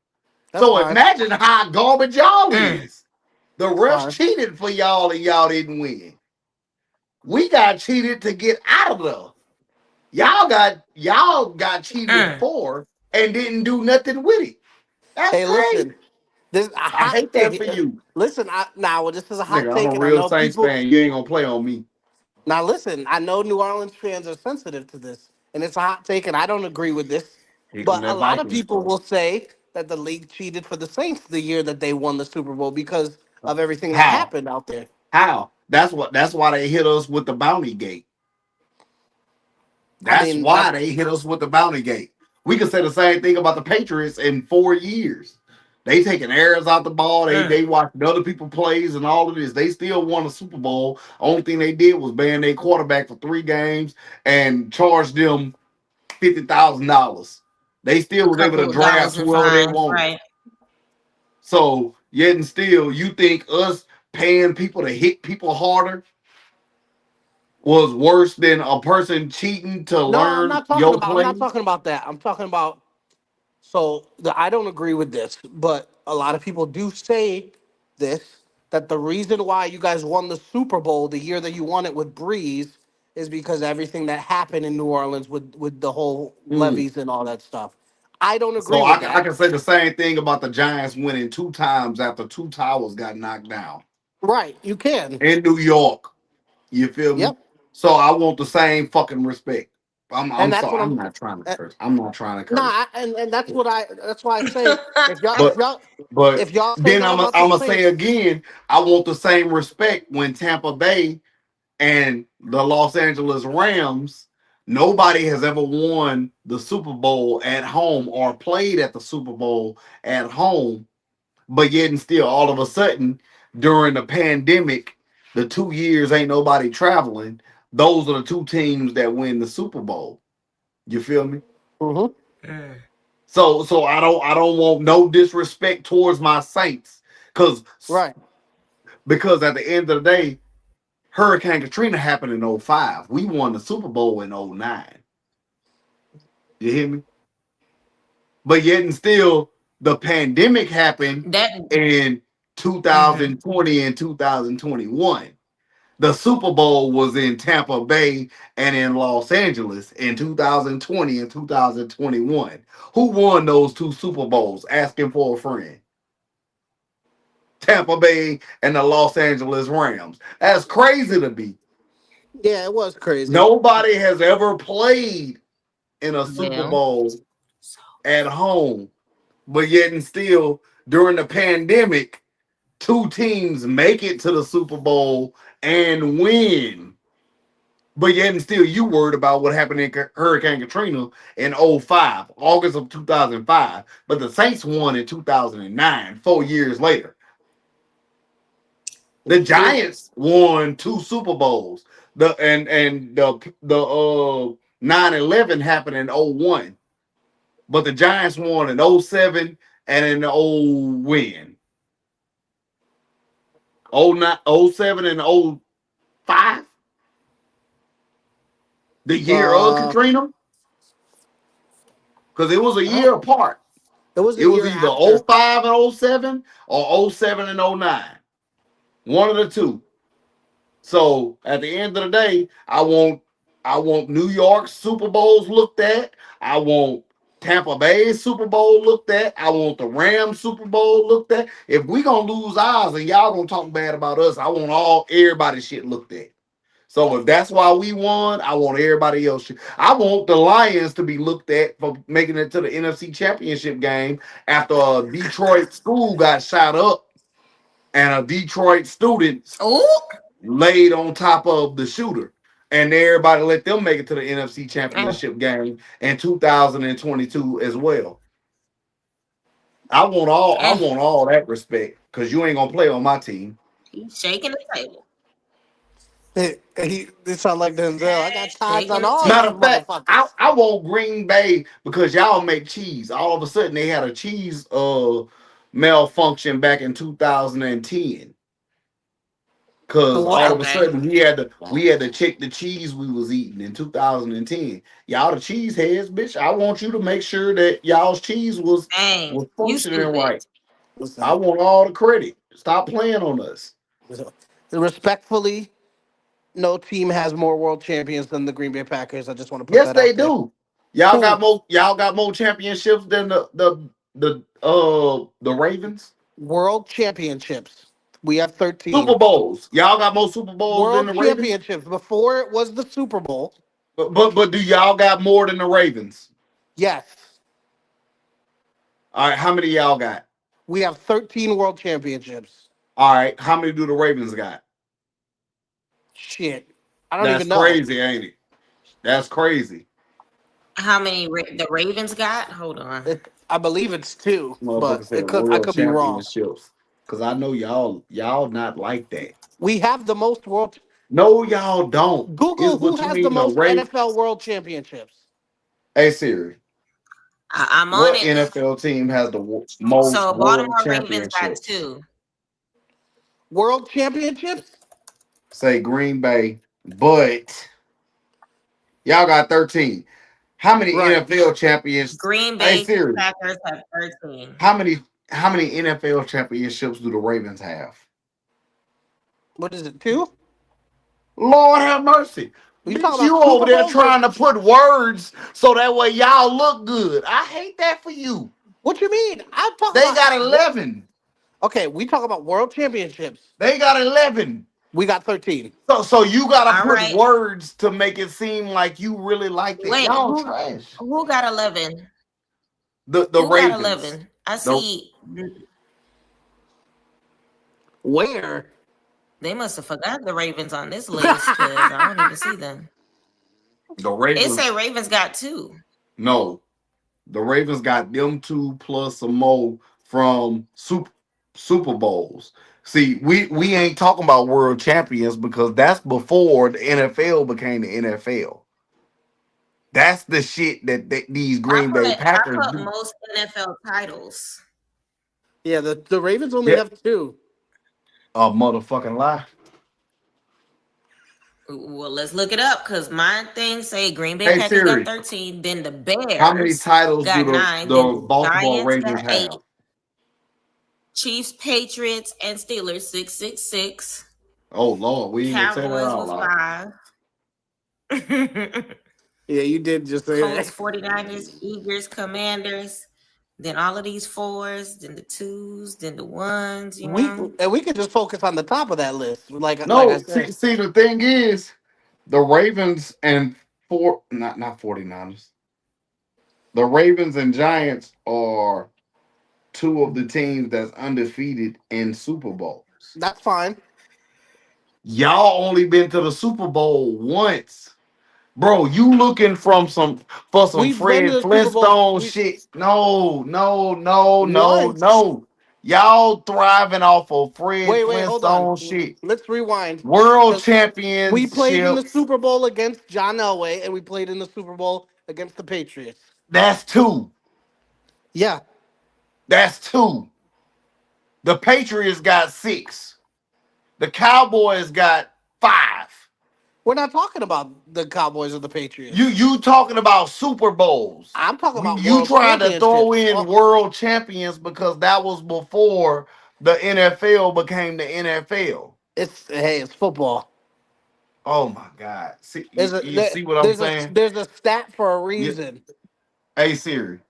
That's
So
fine.
imagine how garbage y'all
mm,
is. The
That's
refs
fine.
cheated for y'all and y'all didn't win. We got cheated to get out of there. Y'all got cheated
mm.
for and didn't do nothing with it. That's
Hey,
crazy.
listen. This a
I
hot
hate that
take.
for you.
Listen, now this is a hot
Nigga, I'm a
take, and I
real
know
Saints
people.
fan. You ain't gonna play on me.
Now, listen, I know New Orleans fans are sensitive to this, and it's a hot take, and I don't agree with this.
Here come
But a
that
lot of
Vikings
people
stuff.
will say that the league cheated for the Saints the year that they won the Super Bowl because of everything that
How?
happened out there.
How? That's why they hit us with the bounty gate.
I
That's
mean,
why they hit us with the bounty gate. We can say the same thing about the Patriots in 4 years. They taking errors out the ball. They watching other people plays and all of this. They still won a Super Bowl. Only thing they did was ban their quarterback for 3 games and charge them $50,000. They
A
still was able to
couple of
draft
dollars in
whoever they
fines,
wanted.
right?
So yet and still, you think us paying people to hit people harder was worse than a person cheating to
no, I'm
learn
not talking
your
about. I'm not
play?
talking about that. I'm talking about. I don't agree with this, but a lot of people do say this that the reason why you guys won the Super Bowl the year that you won it with Breeze is because everything that happened in New Orleans with the whole
Mm.
levees and all that stuff. I don't agree
So
with
I
that.
can say the same thing about the Giants winning 2 times after two towers got knocked down
Right, you can.
in New York. You feel me?
Yep.
So I want the same fucking respect. I'm
And that's
sorry.
what
I'm
I'm
not trying to
uh,
curse. I'm not trying to curse.
nah, and that's why I say if y'all if
But
y'all
but
if y'all say
then
that about the
I'm gonna say
Saints,
again, I want the same respect when Tampa Bay and the Los Angeles Rams. Nobody has ever won the Super Bowl at home or played at the Super Bowl at home, but yet and still, all of a sudden, during the pandemic, the 2 years ain't nobody traveling. Those are the two teams that win the Super Bowl. You feel me?
hmm
Mm.
So I don't want no disrespect towards my Saints, because
right.
because at the end of the day, Hurricane Katrina happened in '05. We won the Super Bowl in '09. You hear me? But yet and still, the pandemic happened
That.
in
Mhm.
2020 and 2021. The Super Bowl was in Tampa Bay and in Los Angeles in 2020 and 2021. Who won those two Super Bowls? Asking for a friend. Tampa Bay and the Los Angeles Rams. That's crazy to me.
Yeah, it was crazy.
Nobody has ever played in a Super
Well,
Bowl
so
at home, but yet and still during the pandemic, two teams make it to the Super Bowl and win. But yet and still, you worried about what happened in Hurricane Katrina in '05, August of 2005. But the Saints won in 2009, 4 years later. The Giants won 2 Super Bowls. The 9/11 happened in '01, but the Giants won in '07 and in the win. '07 and '05. The year of Katrina, because it was a year apart.
It was
either
after.
'05 and '07 or '07 and '09. One of the two. So at the end of the day, I want New York Super Bowls looked at. I want Tampa Bay Super Bowl looked at. I want the Rams Super Bowl looked at. If we gonna lose ours and y'all gonna talk bad about us, I want everybody's shit looked at. So if that's why we won, I want everybody else. I want the Lions to be looked at for making it to the NFC Championship game after a Detroit school got shot up and a Detroit student laid on top of the shooter. And everybody let them make it to the NFC Championship game in 2022 as well. I want all that respect because you ain't gonna play on my team.
He's shaking the table.
He sound like Denzel. I got ties on all
Matter
these
of fact,
motherfuckers.
I want Green Bay because y'all make cheese. All of a sudden, they had a cheese malfunction back in 2010. Cause all of a sudden we had to check the cheese we was eating in 2010. Y'all the cheese heads, bitch. I want you to make sure that y'all's cheese was functioning right. Listen, I want all the credit. Stop playing on us.
Respectfully, no team has more world champions than the Green Bay Packers. I just want to put
yes,
that
they
out there.
do. Y'all got more. Y'all got more championships than the Ravens.
World championships. We have 13.
Super Bowls. Y'all got more Super Bowls than the Ravens.
World championships. Before it was the Super Bowl.
But do y'all got more than the Ravens?
Yes.
All right. How many y'all got?
We have 13 world championships.
All right. How many do the Ravens got?
Shit. I don't even know.
That's crazy, ain't it? That's crazy.
How many the Ravens got? Hold on.
I believe it's 2, but I could be wrong.
Because I know y'all not like that.
We have the most world.
No, y'all don't.
Google who has the most NFL world championships.
Hey Siri.
I'm on
what
it.
What NFL team has the most
so
world
Baltimore
championships?
Ravens got 2
world championships.
Say Green Bay, but y'all got 13. How many NFL champions?
Green Bay Packers have 13.
How many NFL championships do the Ravens have?
What is it, 2?
Lord have mercy. You over there trying to put words so that way y'all look good. I hate that for you.
What you mean?
They got 11.
Okay, we talk about world championships.
They got 11.
We got 13.
So you gotta put words to make it seem like you really like it. Y'all trash.
Who got 11?
The
who
Ravens.
Got 11? I see.
Where?
They must have forgot the Ravens on this list because I don't even see them.
The Ravens.
It say Ravens got 2.
No, the Ravens got them 2 plus some more from Super Bowls. See, we ain't talking about world champions because that's before the NFL became the NFL. That's the shit that these Green Bay Packers
do. Most NFL titles.
Yeah, the Ravens only have 2.
A motherfucking lie.
Well, let's look it up because my thing say Green Bay Packers got 13. Then the Bears.
How many titles
got
do
9,
the Baltimore Ravens have?
8. Chiefs, Patriots, and Steelers 666.
Oh Lord, we didn't say that out
loud. 5.
Yeah, you did just say
Colts, 49ers, Eagles, Commanders. Then all of these 4s, then the 2s, then the 1s. You know,
and we could just focus on the top of that list. See,
the thing is, the Ravens and not 49ers. The Ravens and Giants are two of the teams that's undefeated in Super Bowls.
That's fine.
Y'all only been to the Super Bowl once. Bro, you looking for some
We've been to
Fred
the Super Bowl.
Flintstone shit. No, no, no, no,
Once.
no. Y'all thriving off of Fred
Wait, hold on.
Flintstone shit.
Let's rewind.
World
'Cause we played in the
championships.
Super Bowl against John Elway, and we played in the Super Bowl against the Patriots.
That's two.
Yeah.
That's two. The Patriots got 6. The Cowboys got 5.
We're not talking about the Cowboys or the Patriots.
You talking about Super Bowls.
I'm talking about
You
world
trying to throw
championships.
in world champions because that was before the NFL became the NFL.
It's football.
Oh my God. See,
There's
you see what I'm saying?
there's a stat for a
Yeah.
reason.
Hey Siri,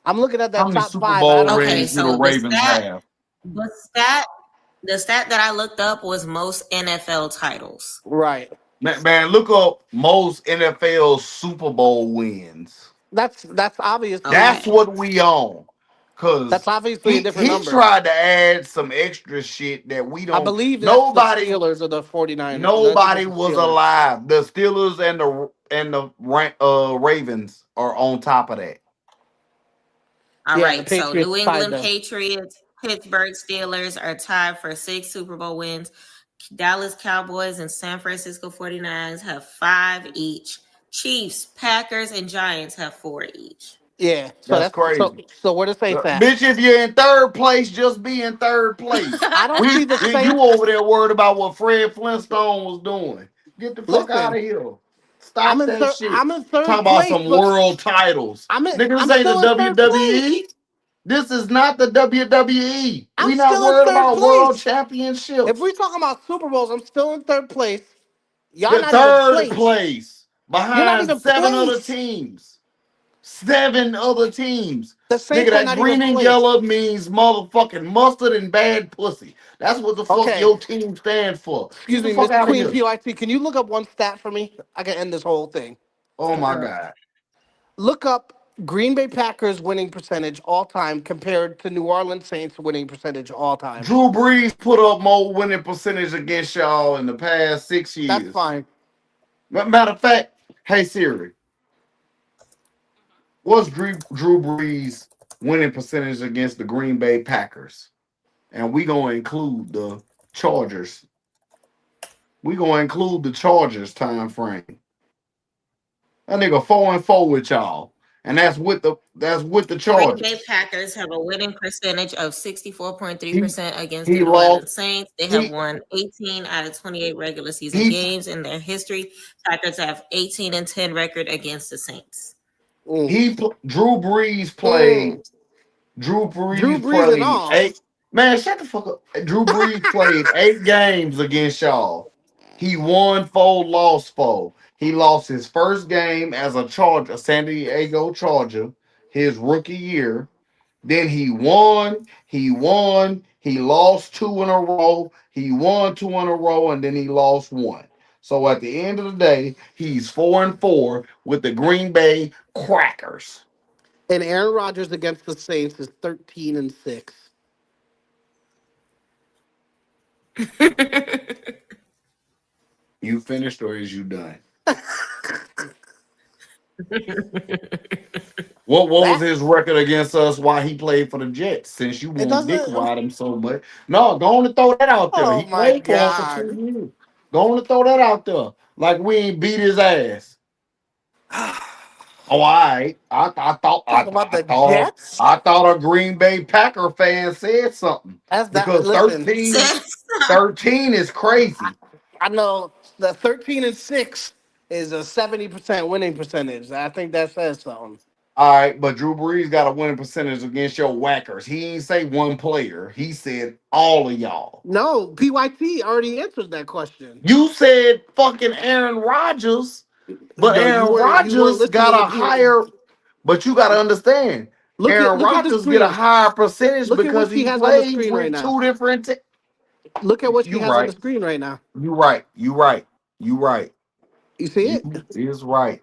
I'm looking at
how
that
many
top
Super
5. I
Bowl
don't,
Okay,
rings do
so
the Ravens have?
the stat the stat that I looked up was most NFL titles.
right.
Man, look up most NFL Super Bowl wins.
That's obviously
That's
Okay.
what we own. Cause
that's obviously a different
he
number.
tried to add some extra shit that we
I
don't.
believe that's
Nobody,
the Steelers or the 49ers. I think
nobody
it's the
was
Steelers.
alive. The Steelers and the Ravens are on top of that.
All
Yeah, the
right. So
Patriots
New
tied
England
them.
Patriots, Pittsburgh Steelers are tied for 6 Super Bowl wins. Dallas Cowboys and San Francisco 49ers have 5 each. Chiefs, Packers, and Giants have 4 each.
Yeah. So
That's crazy.
so where the Saints at?
Bitch, if you're in third place, just be in third place.
I don't see the
You
Saints.
over there worried about what Fred Flintstone was doing. Get the fuck out of
Listen,
here. Stop
I'm in
that shit.
I'm in third
Talk about
place,
some
but
world titles. Nigga,
I'm
this ain't the
still in third place.
WWE. This is not the WWE.
I'm
We not
still in
worried
third
about world
place.
championships.
If we're talking about Super Bowls, I'm still in third place. Y'all
You're
not
third
even
place
You're not
behind
even
7 other
placed.
teams. 7 other teams.
The Saints
Nigga,
are
that
not
green
even
and
placed.
yellow means motherfucking mustard and bad pussy. That's what the fuck
Okay.
your team stands for.
Excuse
Get the
me,
fuck
Miss
out of
Queen
here.
PYT. Can you look up one stat for me? I can end this whole thing.
Oh my God.
Look up Green Bay Packers winning percentage all time compared to New Orleans Saints winning percentage all time.
Drew Brees put up more winning percentage against y'all in the past 6 years.
That's fine.
Matter of fact, hey Siri, what's Drew Brees winning percentage against the Green Bay Packers? And we gonna include the Chargers. We gonna include the Chargers time frame. That nigga 4-4 with y'all, and that's with the
Green
Chargers.
Bay Packers have a winning percentage of 64.3% against the
He
New Orleans
lost.
Saints. They have
He
won 18 out of 28 regular season
he
games in their history. Packers have 18-10 record against the Saints.
Drew Brees played. Drew
Drew
Brees
Brees and
played
all.
8. Man, shut the fuck up. Drew Brees played 8 games against y'all. He won 4, lost 4. He lost his first game as a Charger, San Diego Charger, his rookie year. Then he won, he lost 2 in a row, he won 2 in a row, and then he lost 1. So at the end of the day, he's 4-4 with the Green Bay Crackers.
And Aaron Rodgers against the Saints is 13-6.
You finished or is you done? What was his record against us while he played for the Jets? Since you want to dick ride him so much, no, go on and throw that out there.
Oh
He
my
played for us for 2 years. Go on and throw that out there, like we ain't beat his ass. Oh, all right. I thought a Green Bay Packer fan said something.
That's that.
Because
Listen,
13 is crazy.
I know the 13-6 is a 70% winning percentage. I think that says something.
All right, but Drew Brees got a winning percentage against your whackers. He ain't say one player. He said all of y'all.
No, PYT already answered that question.
You said fucking Aaron Rodgers, but
No,
Aaron Rodgers got a higher. But you got to understand, Aaron Rodgers get a higher percentage because he plays with 2 different.
Look at what he has on the screen right now.
You right.
You see it?
Is right.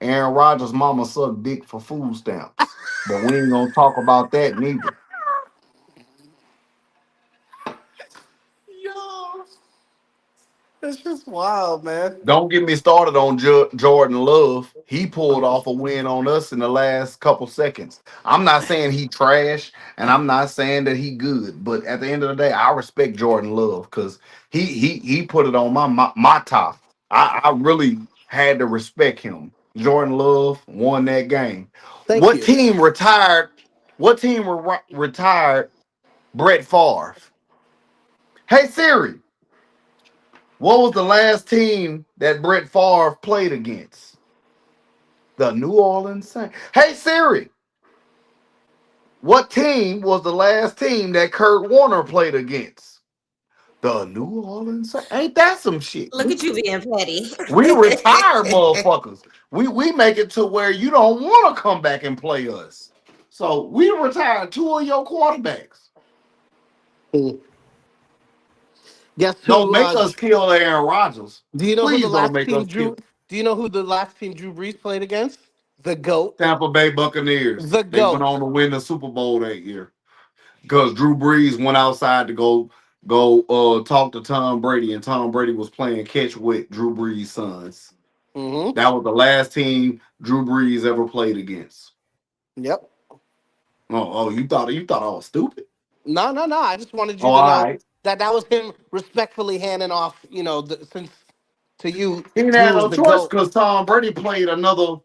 Aaron Rodgers' mama sucked dick for food stamps, but we ain't gonna talk about that neither.
It's just wild, man.
Don't get me started on Jordan Love. He pulled off a win on us in the last couple seconds. I'm not saying he trash, and I'm not saying that he good, but at the end of the day, I respect Jordan Love because he put it on my top. I really had to respect him. Jordan Love won that game.
Thank
What
you.
team retired? What team retired Brett Favre? Hey Siri, what was the last team that Brett Favre played against? The New Orleans Saints. Hey Siri, what team was the last team that Kurt Warner played against? The New Orleans Saints. Ain't that some shit?
Look at you being petty.
We retire motherfuckers. We make it to where you don't want to come back and play us. So we retired two of your quarterbacks.
Hmm. Guess
Don't
who?
make us kill Aaron Rodgers.
Do you know who the
Please don't
last
make
team
us kill
Drew? Do you know who the last team Drew Brees played against? The GOAT.
Tampa Bay Buccaneers.
The
They went
GOAT.
on to win the Super Bowl that year because Drew Brees went outside to go talk to Tom Brady, and Tom Brady was playing catch with Drew Brees' sons.
Mm-hmm.
That was the last team Drew Brees ever played against.
Yep.
Oh, you thought I was stupid?
No, no, no. I just wanted
Oh,
you to
all
know
right.
that that was him respectfully handing off. Since to you,
He didn't have
Drew is
no
the
choice
GOAT.
because Tom Brady played another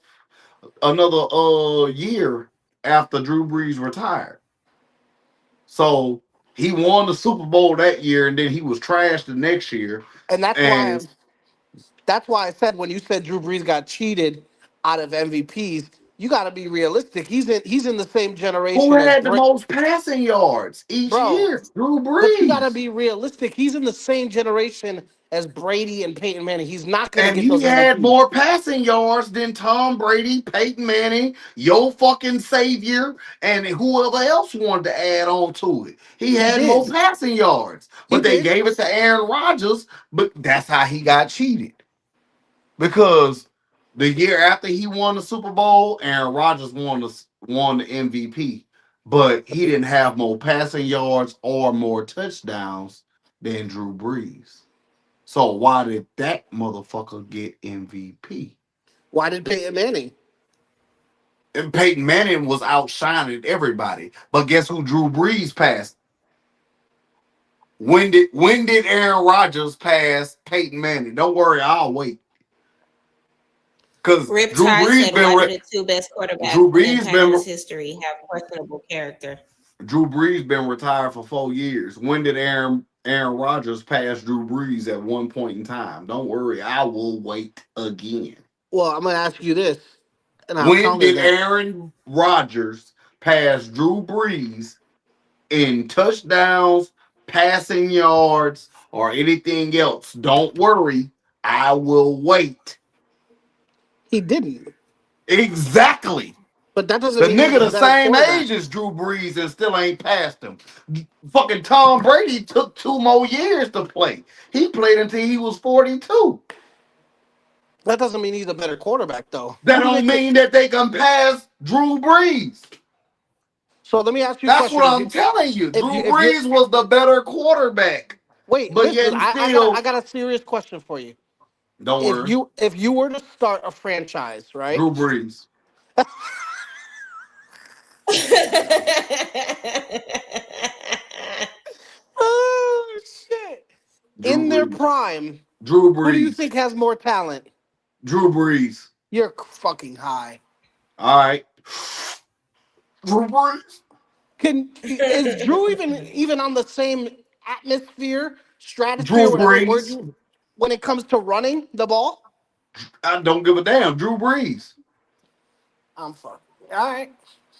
year after Drew Brees retired. So he won the Super Bowl that year, and then he was trashed the next year.
And
And
that's why I said when you said Drew Brees got cheated out of MVPs, you got to be realistic. He's in the same
who
generation as
had the most passing yards each
Bro.
year? Drew
But you got to
Brees.
be realistic. He's in the same generation as Brady and Peyton Manning. He's not going to
And
get
he
those
had
MVPs.
more passing yards than Tom Brady, Peyton Manning, your fucking savior, and whoever else wanted to add on to it. He
He
had more
did.
passing yards,
He
but they
did.
gave it to Aaron Rodgers. But that's how he got cheated because the year after he won the Super Bowl, Aaron Rodgers won the MVP, but he didn't have more passing yards or more touchdowns than Drew Brees. So why did that motherfucker get MVP?
Why did Peyton Manning?
And Peyton Manning was outshining everybody. But guess who Drew Brees passed? When did Aaron Rodgers pass Peyton Manning? Don't worry, I'll wait. Because
Rip Tide said, "Why do the two best quarterbacks
Drew
in
Brees been
Packers history have questionable character?"
Drew Brees been retired for 4 years. When did Aaron Rodgers pass Drew Brees at one point in time? Don't worry, I will wait again.
Well, I'm going to ask you this, and I'll
When
counter
did
that.
Aaron Rodgers pass Drew Brees in touchdowns, passing yards, or anything else? Don't worry, I will wait.
He didn't.
Exactly.
But that doesn't
The
mean he's
nigga
a
the
better
same
quarterback.
age as Drew Brees and still ain't passed him. Fucking Tom Brady took 2 more years to play. He played until he was 42.
That doesn't mean he's a better quarterback, though.
That
Who do they
don't
co-
mean that they can pass Drew Brees.
So let me ask you a
That's
question.
what I'm telling you.
If
Drew
you, if you're,
Brees was the better quarterback.
wait,
But
listen,
yet and
I
still,
got a serious question for you.
don't
If
worry,
you were to start a franchise, right?
Drew Brees.
Oh shit!
Drew
In their
Brees.
prime,
Drew
who do you
Brees.
think has more talent?
Drew Brees.
You're fucking high.
All right. Drew Brees.
Is Drew even on the same atmosphere, stratosphere,
Drew
whatever word
Brees.
you, when it comes to running the ball?
I don't give a damn. Drew Brees.
I'm fucking all right.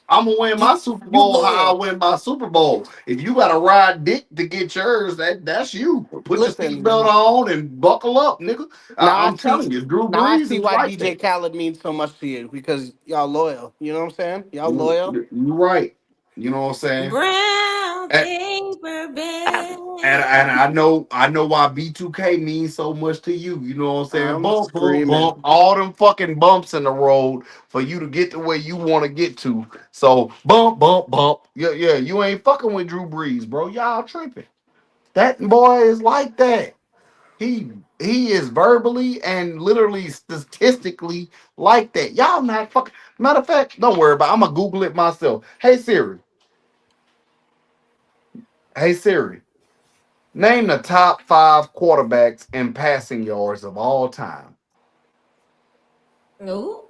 I'm gonna win
You
my Super
you
Bowl how I
loyal.
win my Super Bowl. If you gotta ride dick to get yours, that's you. Put your seatbelt
Listen,
on and buckle up, nigga.
now I
I'm
see
telling you, Drew
now I
Brees
see
is
why
like
DJ
that.
Khaled means so much to you because y'all loyal. You know what I'm saying? Y'all loyal.
You right. You know what I'm saying?
Brown
And,
paper
and
bag.
I know why B2K means so much to you. You know what I'm saying?
I'm
Bump, bump,
screaming.
bump. All them fucking bumps in the road for you to get to where you want to get to. So bump, bump, bump. Yeah, yeah. You ain't fucking with Drew Brees, bro. Y'all tripping. That boy is like that. He is verbally and literally statistically like that. Y'all not fucking. Matter of fact, don't worry about it. I'm gonna Google it myself. Hey Siri. Hey Siri. Name the top 5 quarterbacks in passing yards of all time.
Ooh.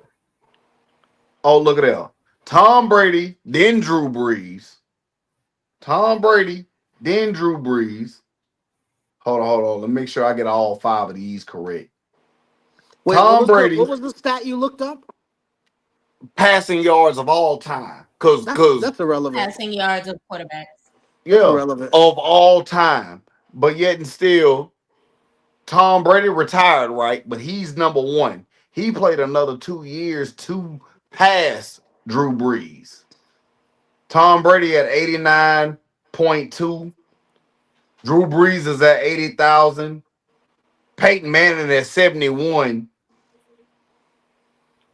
Oh, look at that. Tom Brady, then Drew Brees. Tom Brady, then Drew Brees. Hold on. Let me make sure I get all 5 of these correct.
Wait,
Tom
what
Brady,
was the stat you looked up?
passing yards of all time. Cause
That's irrelevant.
Passing yards of quarterbacks.
That's
yeah,
irrelevant.
of all time. But yet and still, Tom Brady retired, right? But he's number one. He played another 2 years to pass Drew Brees. Tom Brady at 89.2. Drew Brees is at 80,000. Peyton Manning at 71.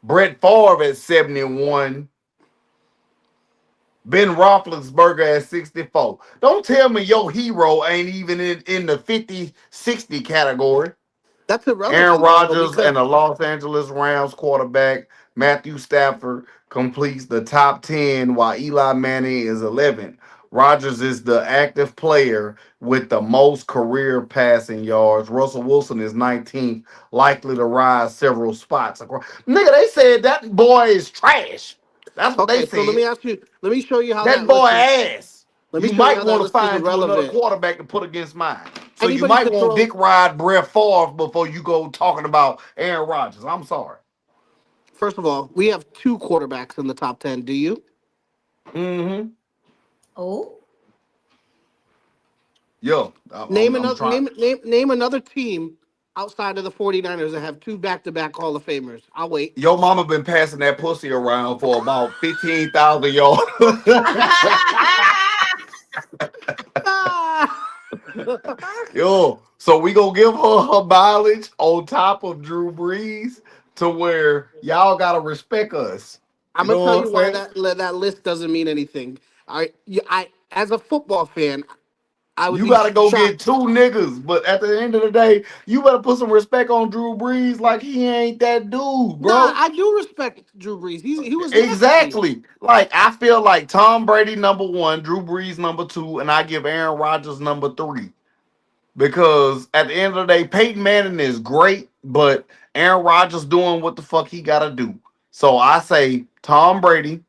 Brett Favre at 71. Ben Roethlisberger at 64. Don't tell me your hero ain't even in the 50-60 category.
That's
Aaron
irrelevant though,
Rodgers
because
and the Los Angeles Rams quarterback Matthew Stafford completes the top 10 while Eli Manning is 11th. Rodgers is the active player with the most career passing yards. Russell Wilson is 19th, likely to rise several spots. Nigga, they said that boy is trash. That's what they
okay. So
said.
let me show you how
That
that
boy
list is.
ass.
Let me
You
show you
might
how that
want to
list is
find you another
irrelevant.
quarterback to put against mine. So you
Anybody
might
could
want
throw.
Dick Ride Brett Favre before you go talking about Aaron Rodgers. I'm sorry.
First of all, we have 2 quarterbacks in the top 10. Do you?
Mm-hmm.
Oh.
Yo, I'm trying.
Name another team outside of the 49ers that have 2 back-to-back Hall of Famers. I'll wait.
Your mama been passing that pussy around for about 15,000 yards.
Ah!
Yo, so we gonna give her mileage on top of Drew Brees to where y'all gotta respect us. You
I'm gonna
know
tell
what I'm
you why
saying?
that list doesn't mean anything. I as a football fan, I would
You
be
gotta go get
shocked.
2 niggas, but at the end of the day, you better put some respect on Drew Brees like he ain't that dude,
Nah,
bro.
I do respect Drew Brees. He was nasty.
Exactly. Like I feel like Tom Brady number one, Drew Brees number two, and I give Aaron Rodgers number three. Because at the end of the day, Peyton Manning is great, but Aaron Rodgers doing what the fuck he gotta do. So I say Tom Brady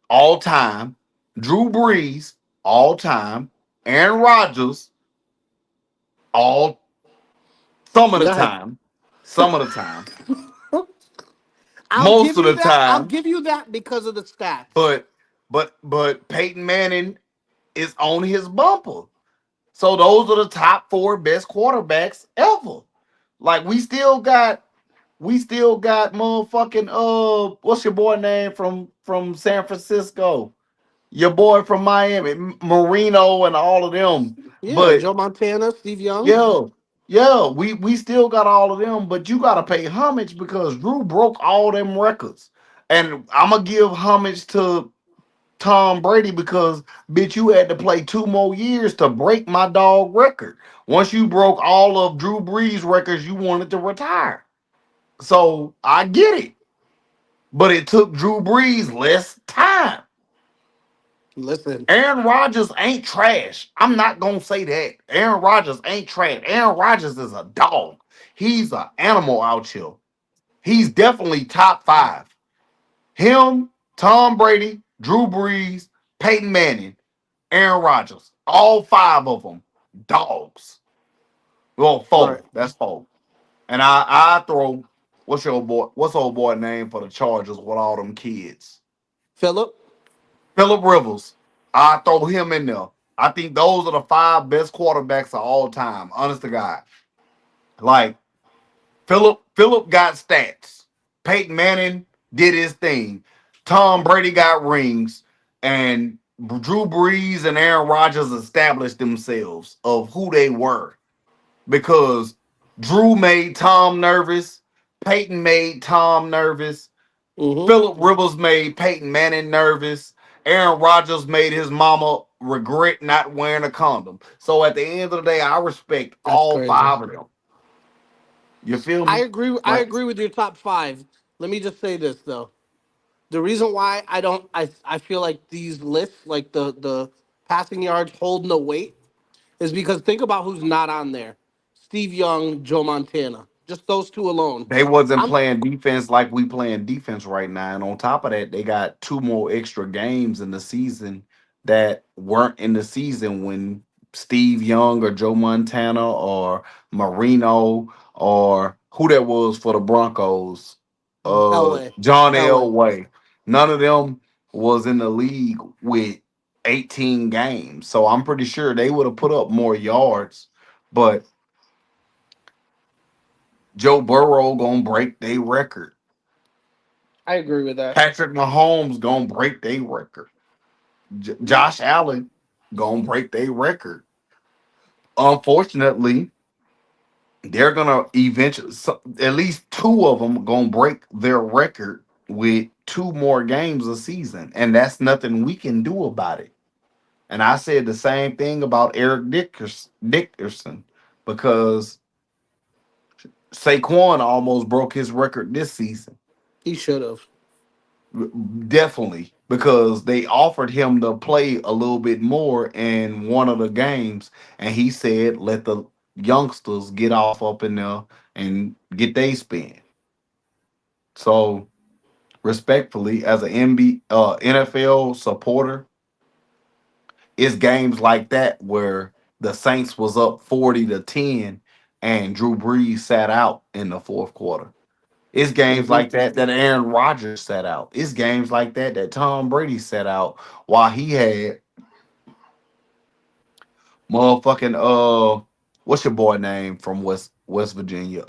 all time, Drew Brees all time, Aaron Rodgers all some of the
Go ahead.
time, some of the time,
I'll
most
give
of
you
the
that. I'll
time,
give you that because of the stats.
but but Peyton Manning is on his bumper. So those are the top 4 best quarterbacks ever. Like we still got motherfucking what's your boy name from San Francisco? Your boy from Miami, Marino and all of them.
Yeah,
But
Joe Montana, Steve Young.
yeah, yeah, we still got all of them, but you gotta pay homage because Drew broke all them records. And I'm gonna give homage to Tom Brady because bitch, you had to play 2 more years to break my dog record. Once you broke all of Drew Brees' records, you wanted to retire. So I get it. But it took Drew Brees less time.
Listen,
Aaron Rodgers ain't trash. I'm not gonna say that. Aaron Rodgers ain't trash. Aaron Rodgers is a dog. He's an animal out here. He's definitely top 5. Him, Tom Brady, Drew Brees, Peyton Manning, Aaron Rodgers. All 5 of them dogs. Well,
right.
4. That's 4. And I throw what's old boy name for the Chargers with all them kids?
Philip.
Philip Rivers. I throw him in there. I think those are the 5 best quarterbacks of all time. Honest to God. Like Philip got stats. Peyton Manning did his thing. Tom Brady got rings, and Drew Brees and Aaron Rodgers established themselves of who they were because Drew made Tom nervous. Peyton made Tom nervous.
Mm-hmm.
Philip Rivers made Peyton Manning nervous. Aaron Rodgers made his mama regret not wearing a condom. So at the end of the day, I respect
That's
all
crazy.
5 of them. You feel
I
me?
agree. I
Like
agree with your top five. Let me just say this though. The reason why I don't, I feel like these lists, like the passing yards, hold no weight, is because think about who's not on there: Steve Young, Joe Montana. Just those two alone.
they wasn't
I'm
playing defense like we playing defense right now. And on top of that, they got two more extra games in the season that weren't in the season when Steve Young or Joe Montana or Marino or who that was for the Broncos,
Elway.
John
Elway.
Elway. None of them was in the league with 18 games. So I'm pretty sure they would have put up more yards, but Joe Burrow gonna break their record.
I agree with that.
Patrick Mahomes gonna break their record. Josh Allen gonna break their record. Unfortunately, they're gonna eventually. At least two of them gonna break their record with two more games a season, and that's nothing we can do about it. And I said the same thing about Eric Dickerson because Saquon almost broke his record this season.
He should have.
Definitely, because they offered him to play a little bit more in one of the games, and he said, "Let the youngsters get off up in there and get they spin." So, respectfully, as an NFL supporter, it's games like that where the Saints was up 40-10, and Drew Brees sat out in the fourth quarter. It's games
Hmm.
like that that Aaron Rodgers set out. It's games like that that Tom Brady set out while he had motherfucking what's your boy name from West Virginia?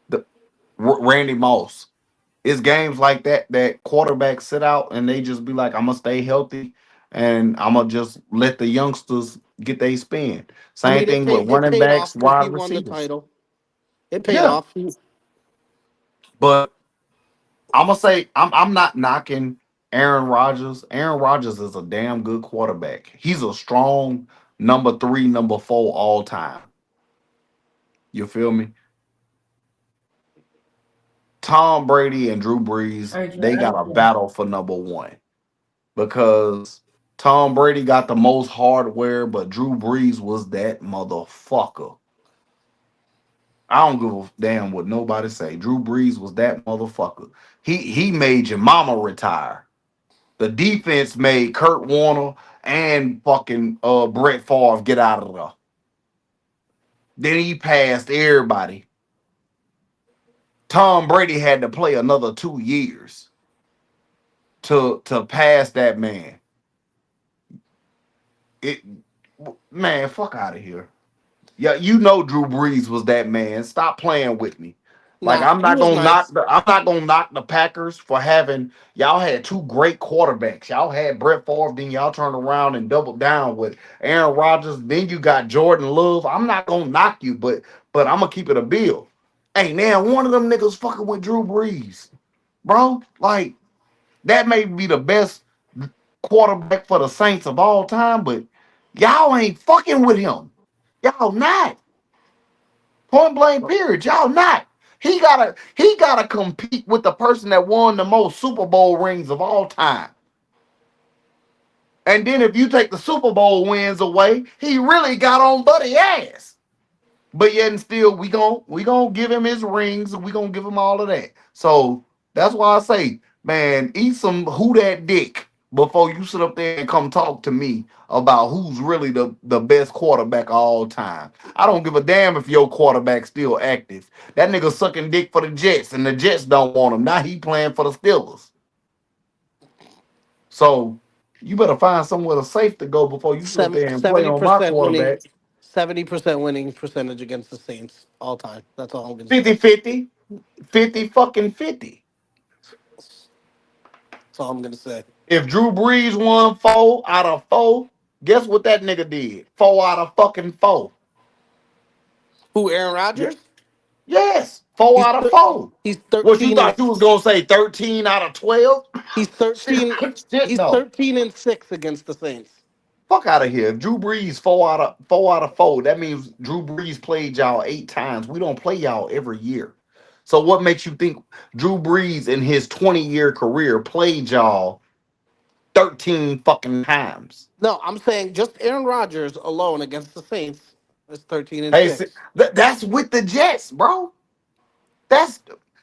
The Randy Moss. It's games like that that quarterbacks sit out and they just be like, I'm gonna stay healthy and I'm gonna just let the youngsters get their spin.
I
Same
mean,
thing with
it
running
paid
backs,
off because
wide
he won the
receivers.
title. It paid
Yeah,
off.
but I'm gonna say I'm not knocking Aaron Rodgers. Aaron Rodgers is a damn good quarterback. He's a strong number three, number four all time. You feel me? Tom Brady and Drew Brees, they got a battle for number one because Tom Brady got the most hardware, but Drew Brees was that motherfucker. I don't give a damn what nobody say. Drew Brees was that motherfucker. He made your mama retire. The defense made Kurt Warner and fucking Brett Favre get out of there. Then he passed everybody. Tom Brady had to play another 2 years to pass that man. It Man, fuck out of here. Yeah, you know Drew Brees was that man. Stop playing with me. Like
Nah, he was nice.
I'm not gonna knock the Packers for having y'all had two great quarterbacks. Y'all had Brett Favre, then y'all turned around and doubled down with Aaron Rodgers. Then you got Jordan Love. I'm not gonna knock you, but I'm gonna keep it a bill. Hey, now one of them niggas fucking with Drew Brees, bro. Like that may be the best quarterback for the Saints of all time, but y'all ain't fucking with him. Y'all not. Point blank period. Y'all not. He gotta compete with the person that won the most Super Bowl rings of all time. And then if you take the Super Bowl wins away, he really got on Buddy ass. But yet and still, we gonna give him his rings and we gonna give him all of that. So that's why I say, man, eat some who that dick before you sit up there and come talk to me about who's really the best quarterback of all time. I don't give a damn if your quarterback's still active. That nigga sucking dick for the Jets and the Jets don't want him. Now he playing for the Steelers. So you better find somewhere safe to go before you sit up there and play
Seventy
on my
percent winning.
quarterback.
70% winning percentage against the Saints all time. That's all I'm gonna say.
50-50. 50 fucking 50.
That's all I'm gonna say.
If Drew Brees won 4 out of 4, guess what that nigga did? 4 out of fucking 4.
Who? Aaron
Yeah.
Rodgers?
Yes, four
He's
out of
thir-
four.
he's
What you
13 and
thought you was gonna say? 13 out of 12?
he's
Shit,
13
shit,
he's
no.
13 and 6 against the Saints.
Fuck out of here. If Drew Brees four out of four, that means Drew Brees played y'all 8 times. We don't play y'all every year. So what makes you think Drew Brees in his 20-year career played y'all 13 fucking times?
No, I'm saying just Aaron Rodgers alone against the Saints is 13 and
Hey,
6.
that's with the Jets, bro. That's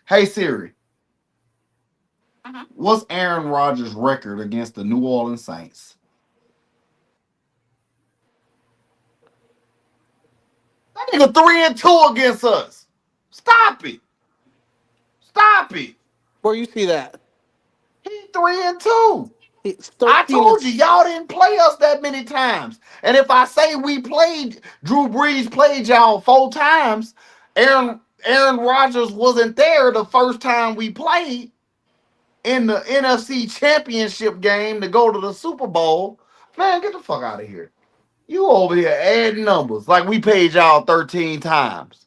Hey Siri, what's Aaron Rodgers' record against the New Orleans Saints? That nigga 3-2 against us. Stop it. Stop it.
Where you see that?
He 3-2.
It's
I
13 and
told you y'all didn't play us that many times. And if I say we played, Drew Brees played y'all 4 times. Aaron Rodgers wasn't there the first time we played in the NFC Championship game to go to the Super Bowl. Man, get the fuck out of here. You over here adding numbers like we paid y'all 13 times.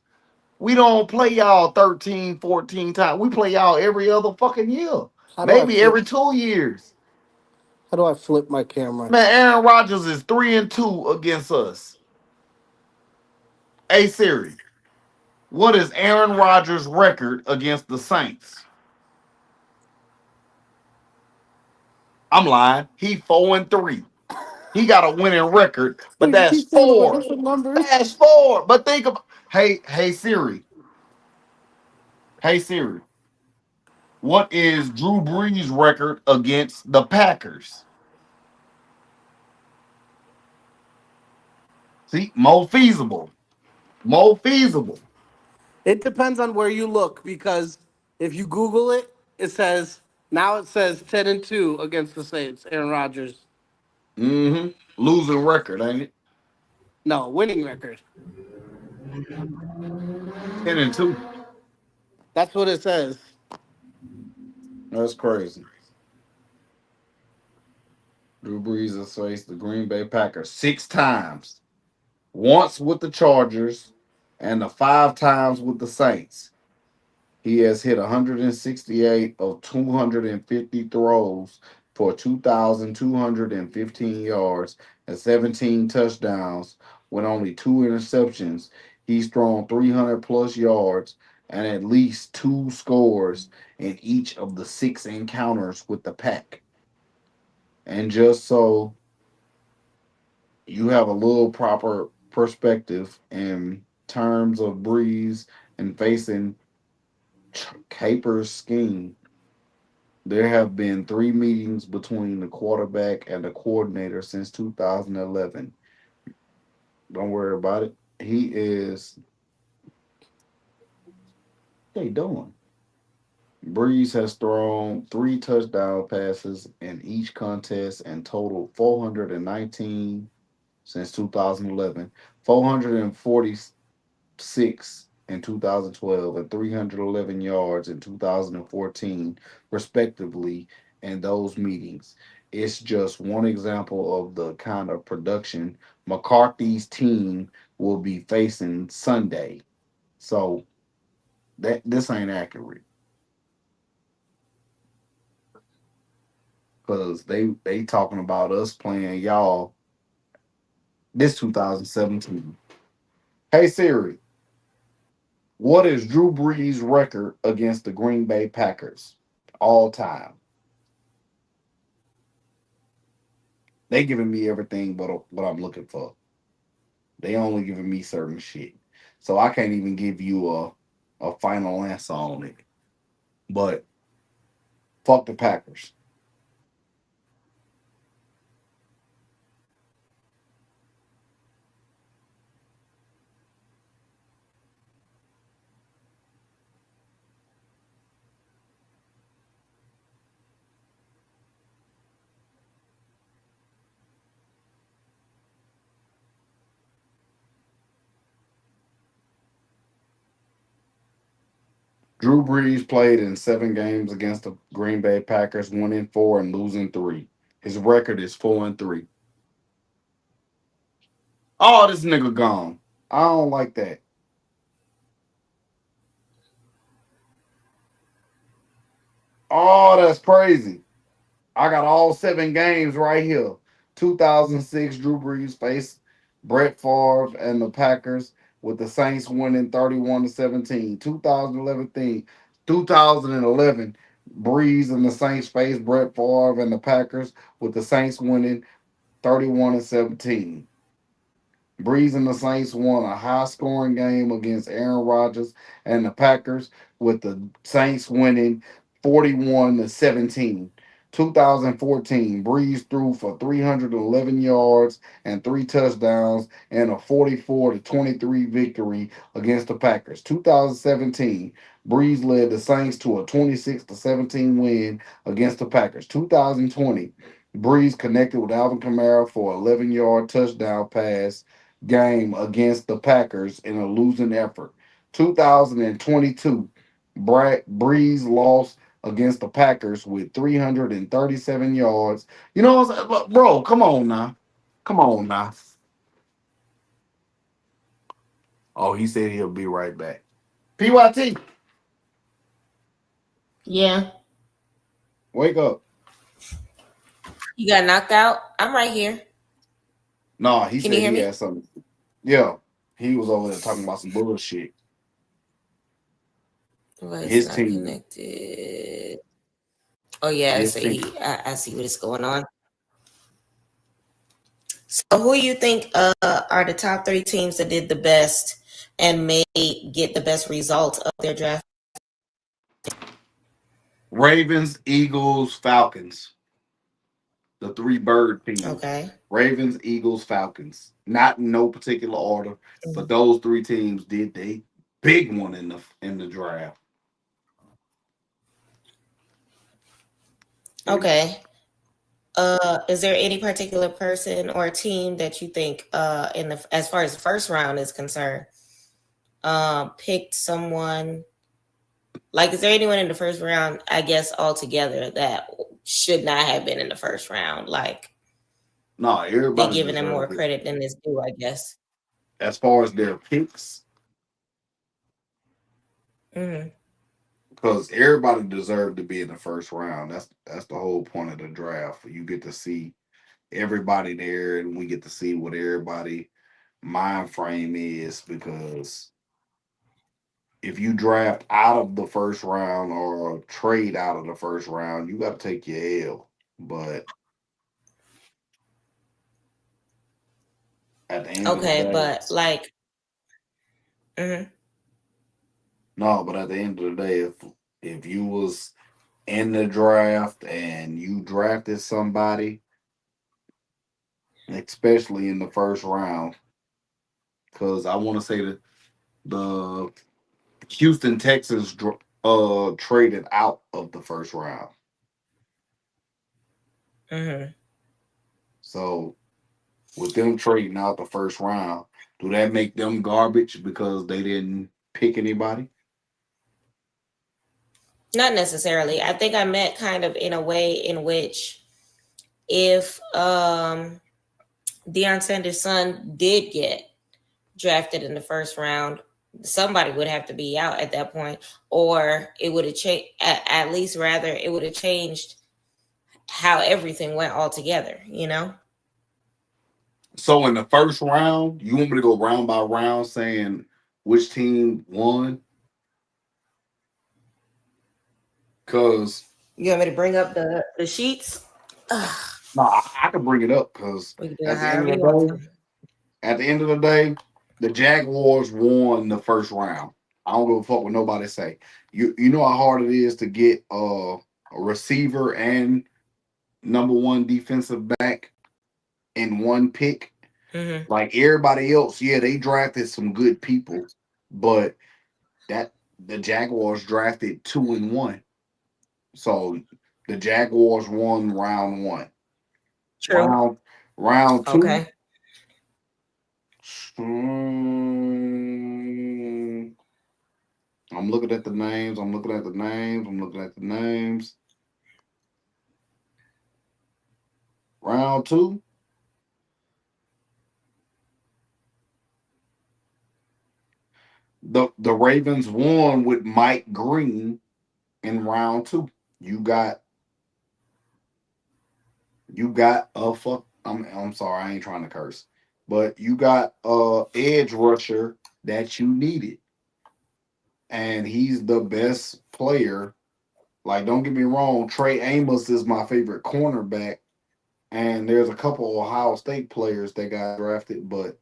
We don't play y'all 13, 14 times. We play y'all every other fucking year.
how do I
Maybe
flip?
every 2 years.
How do I flip my camera?
Man, Aaron Rodgers is 3-2 against us. Hey Siri, what is Aaron Rodgers' record against the Saints? I'm lying. He 4-3. He got a winning record, but
You
that's
keep saying with
four.
different numbers.
That's four. But think about hey Siri. Hey Siri. What is Drew Brees' record against the Packers? See, more feasible. More feasible.
It depends on where you look because if you Google it, it says 10 and 2 against the Saints. Aaron Rodgers.
Mm-hmm. Losing record, ain't it?
No, winning record.
10-2.
That's what it says.
That's crazy. Drew Brees has faced the Green Bay Packers 6 times. Once with the Chargers and the 5 times with the Saints. He has hit 168 of 250 throws for 2,215 yards and 17 touchdowns with only 2 interceptions. He's thrown 300 plus yards and at least 2 scores in each of the 6 encounters with the Pack. And just so you have a little proper perspective in terms of Breeze and facing Capers' scheme, there have been 3 meetings between the quarterback and the coordinator since 2011. Don't worry about it. What they doing? Breeze has thrown 3 touchdown passes in each contest and totaled 419 since 2011, 446 in 2012, and 311 yards in 2014, respectively, in those meetings. It's just one example of the kind of production McCarthy's team will be facing Sunday. So that this ain't accurate because they talking about us playing y'all this 2017. Hey Siri, what is Drew Brees' record against the Green Bay Packers all time? They giving me everything but what I'm looking for. They only giving me certain shit, so I can't even give you a final answer on it. But fuck the Packers. Drew Brees played in 7 games against the Green Bay Packers, winning 4 and losing 3. His record is 4-3. Oh, this nigga gone. I don't like that. Oh, that's crazy. I got all 7 games right here. 2006, Drew Brees faced Brett Favre and the Packers with the Saints winning 31-17. 2011, Brees and the Saints faced Brett Favre and the Packers with the Saints winning 31-17. Breeze and the Saints won a high scoring game against Aaron Rodgers and the Packers, with the Saints winning 41-17. 2014, Breeze threw for 311 yards and three touchdowns and a 44-23 victory against the Packers. 2017, Breeze led the Saints to a 26-17 win against the Packers. 2020, Breeze connected with Alvin Kamara for an 11-yard touchdown pass game against the Packers in a losing effort. 2022, Breeze lost against the Packers with 337 yards. You know what I'm saying? Bro, come on now. Come on now. Oh, he said he'll be right back. PYT,
Yeah.
wake up.
You got knocked out? I'm right here.
No, he
Can you
said
hear
he
me?
had something. Yeah, he was over there talking about some bullshit.
Voice
His
not
team.
connected. Oh yeah,
His
so
team.
I see what is going on. So who you think are the top 3 teams that did the best and may get the best result of their draft?
Ravens, Eagles, Falcons. The 3 bird teams.
Okay.
Ravens, Eagles, Falcons. Not in no particular order, but those 3 teams did they big one in the draft.
Okay. Is there any particular person or team that you think in the as far as the first round is concerned picked someone, like, is there anyone in the first round, I guess, altogether that should not have been in the first round? Like,
No,
they
everybody
giving them more
deserved it.
credit than is due, I guess.
As far as their picks,
Hmm.
because everybody deserved to be in the first round. That's the whole point of the draft. You get to see everybody there, and we get to see what everybody mind frame is. Because if you draft out of the first round or trade out of the first round, you got to take your L. But at the end of the
Okay,
day,
but like, mhm.
no. But at the end of the day, if you was in the draft and you drafted somebody, especially in the first round, because I want to say that the Houston Texans traded out of the first round.
Mhm.
So with them trading out the first round, do that make them garbage because they didn't pick anybody?
Not necessarily. I think I meant kind of in a way in which if Deion Sanders' son did get drafted in the first round, somebody would have to be out at that point, or it would have changed. At least, rather, it would have changed how everything went altogether. You know?
So in the first round, you want me to go round by round saying which team won? Because
You want me to bring up the sheets? Ugh,
no, I can bring it up because
we can do it
at the end
however
of
you
the
want
day,
to.
at the end of the day, the Jaguars won the first round. I don't give a fuck what nobody say. You know how hard it is to get a receiver and number 1 defensive back in one pick.
Mm-hmm.
Like everybody else, yeah, they drafted some good people, but that the Jaguars drafted 2 and 1. So the Jaguars won round 1.
True.
Round 2.
Okay.
I'm looking at the names. I'm looking at the names. I'm looking at the names. Round 2. The Ravens won with Mike Green in round 2. You got I'm sorry, I ain't trying to curse. But you got edge rusher that you needed. And he's the best player. Like, don't get me wrong, Trey Amos is my favorite cornerback. And there's a couple Ohio State players that got drafted, but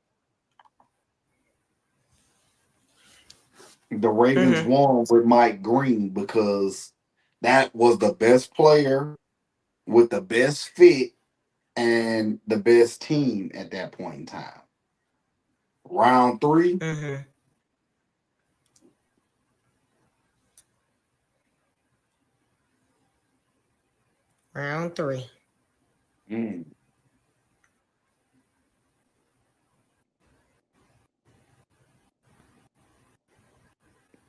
the Ravens
Mm-hmm.
won with Mike Green because that was the best player with the best fit and the best team at that point in time. Round 3,
Mm-hmm. Round 3.
mm,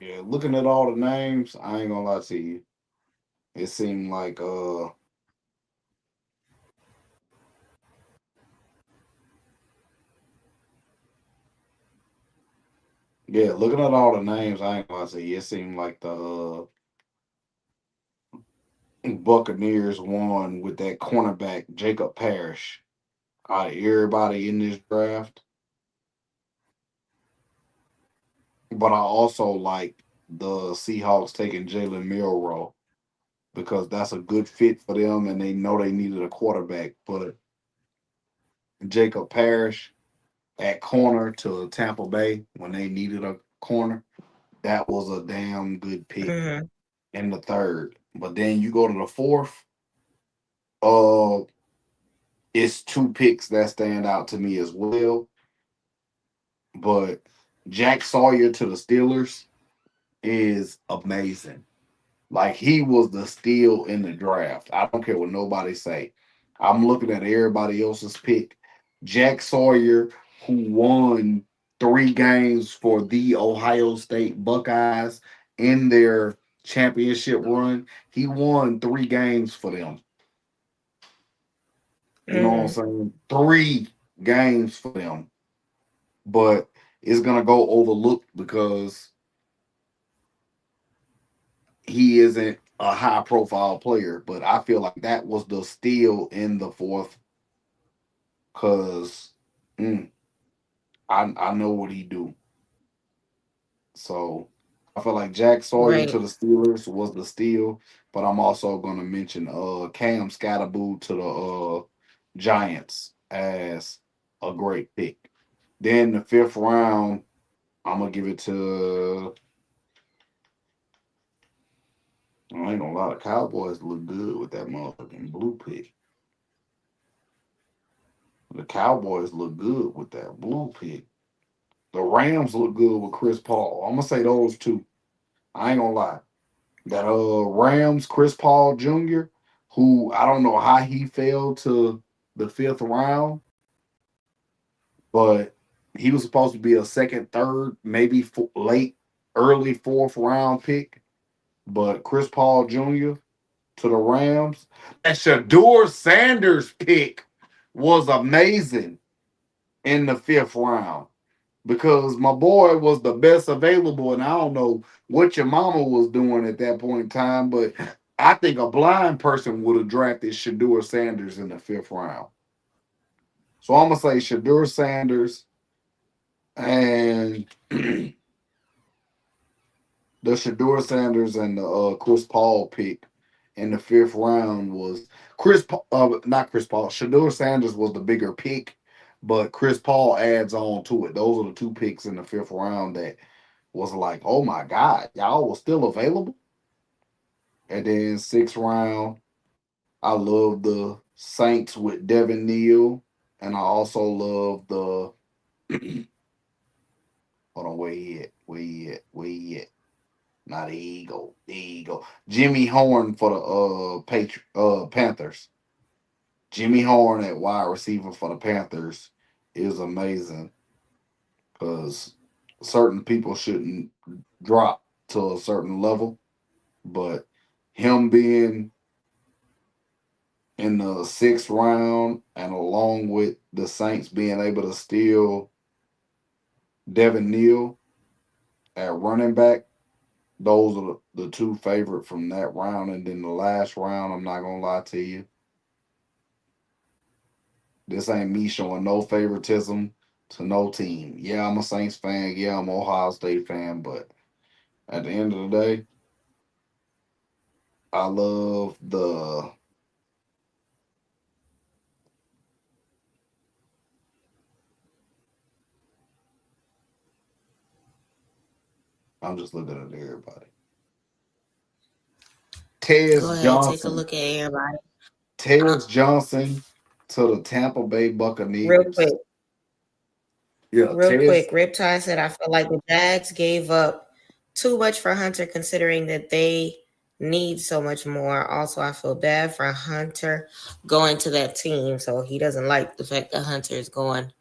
yeah, looking at all the names, I ain't gonna lie to you. It seemed like yeah, looking at all the names, I ain't gonna say it seemed like the Buccaneers won with that cornerback Jacob Parrish. Out of everybody in this draft, but I also like the Seahawks taking Jalen Milroe because that's a good fit for them, and they know they needed a quarterback. But Jacob Parrish at corner to Tampa Bay when they needed a corner, that was a damn good pick
Mm-hmm.
in the third. But then you go to the fourth. Uh, it's two picks that stand out to me as well. But Jack Sawyer to the Steelers is amazing. Like, he was the steal in the draft. I don't care what nobody say. I'm looking at everybody else's pick. Jack Sawyer, who won 3 games for the Ohio State Buckeyes in their championship run, he won 3 games for them. You know what I'm
Mm-hmm.
saying? 3 games for them. But it's gonna go overlooked because he isn't a high profile player. But I feel like that was the steal in the fourth because mm, I know what he do. So I feel like Jack Sawyer
Right.
to the Steelers was the steal. But I'm also gonna mention Cam Scatterboo to the Giants as a great pick. Then the fifth round, I'm gonna give it to. I ain't gonna lie, the Cowboys look good with that motherfucking blue pick. The Cowboys look good with that blue pick. The Rams look good with Chris Paul. I'm gonna say those two. I ain't gonna lie. That Rams Chris Paul Jr., who I don't know how he fell to the fifth round, but he was supposed to be a second, third, maybe late, early fourth round pick. But Chris Paul Jr. to the Rams. That Shador Sanders pick was amazing in the fifth round because my boy was the best available, and I don't know what your mama was doing at that point in time, but I think a blind person would have drafted Shador Sanders in the fifth round. So I'm gonna say Shador Sanders and the Shador Sanders and the Chris Paul pick in the fifth round was not Chris Paul. Shador Sanders was the bigger pick, but Chris Paul adds on to it. Those are the 2 picks in the fifth round that was like, oh my God, y'all was still available. And then sixth round, I love the Saints with Devin Neal, and I also love the hold on, where he at? Not the Eagle. The Eagle. Jimmy Horn for the Panthers. Jimmy Horn at wide receiver for the Panthers is amazing because certain people shouldn't drop to a certain level, but him being in the sixth round and along with the Saints being able to steal Devin Neal at running back, those are the 2 favorite from that round. And then the last round, I'm not gonna lie to you, This ain't me showing no favoritism to no team. Yeah, I'm a Saints fan. Yeah, I'm an Ohio State fan. But at the end of the day, I love the. I'm just looking at everybody.
Go
Tez
ahead, take a
Johnson.
look at everybody. Uh,
Tez Johnson to the Tampa Bay
real quick,
Buccaneers. Yeah,
real
Tez.
quick. Riptide said, I feel like the Jags gave up too much for Hunter considering that they need so much more. Also, I feel bad for Hunter going to that team. So he doesn't like the fact that Hunter is going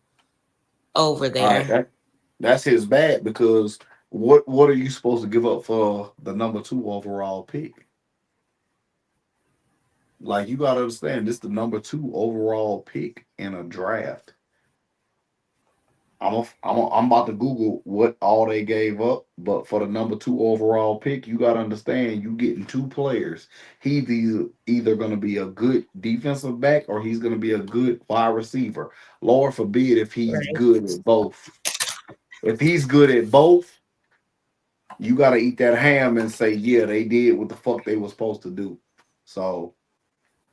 over
All right,
there.
that's his bad because what are you supposed to give up for the number 2 overall pick? Like you gotta understand, this is the number 2 overall pick in a draft. I'm about to Google what all they gave up, but for the number 2 overall pick, you gotta understand you getting 2 players. He's either gonna be a good defensive back or he's gonna be a good wide receiver. Lord forbid if he's
Right.
good at both. If he's good at both, you gotta eat that ham and say, yeah, they did what the fuck they was supposed to do. So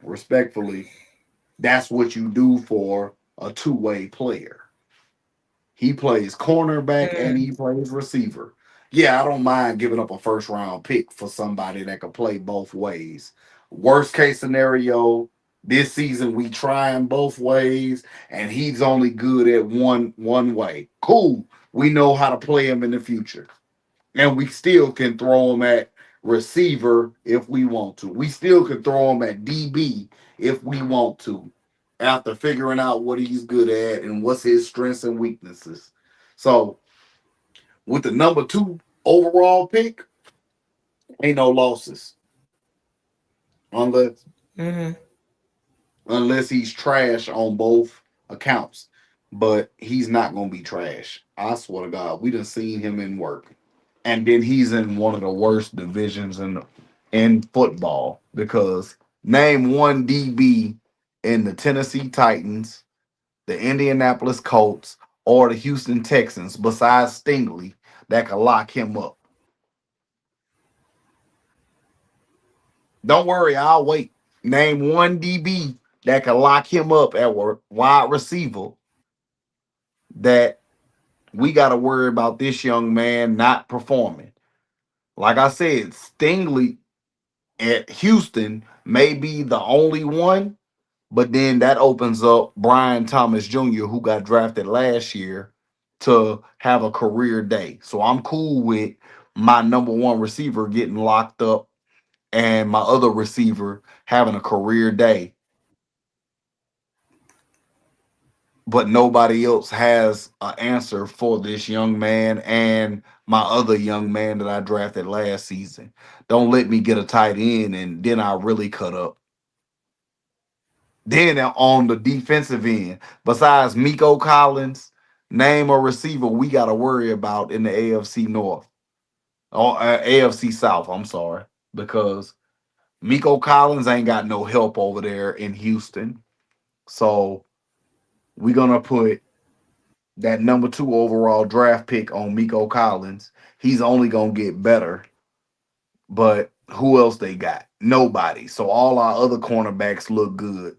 respectfully, that's what you do for a two-way player. He plays cornerback and
Mm,
he plays receiver. Yeah, I don't mind giving up a first round pick for somebody that can play both ways. Worst case scenario, this season we try him both ways, and he's only good at one way. Cool. We know how to play him in the future. And we still can throw him at receiver if we want to. We still can throw him at DB if we want to, after figuring out what he's good at and what's his strengths and weaknesses. So with the number 2 overall pick, ain't no losses unless
mm-hmm.
unless he's trash on both accounts. But he's not gonna be trash. I swear to God, we done seen him in work. And then he's in one of the worst divisions in football because name one DB in the Tennessee Titans, the Indianapolis Colts, or the Houston Texans besides Stingley that could lock him up. Don't worry, I'll wait. Name one DB that can lock him up at wide receiver that we got to worry about this young man not performing. Like I said, Stingley at Houston may be the only one, but then that opens up Brian Thomas Jr., who got drafted last year, to have a career day. So I'm cool with my number 1 receiver getting locked up and my other receiver having a career day, but nobody else has an answer for this young man and my other young man that I drafted last season. Don't let me get a tight end and then I really cut up. Then on the defensive end, besides Miko Collins, name a receiver we got to worry about in the AFC North or AFC South. I'm sorry, because Miko Collins ain't got no help over there in Houston. So we're gonna put that number 2 overall draft pick on Miko Collins. He's only gonna get better. But who else they got? Nobody. So all our other cornerbacks look good.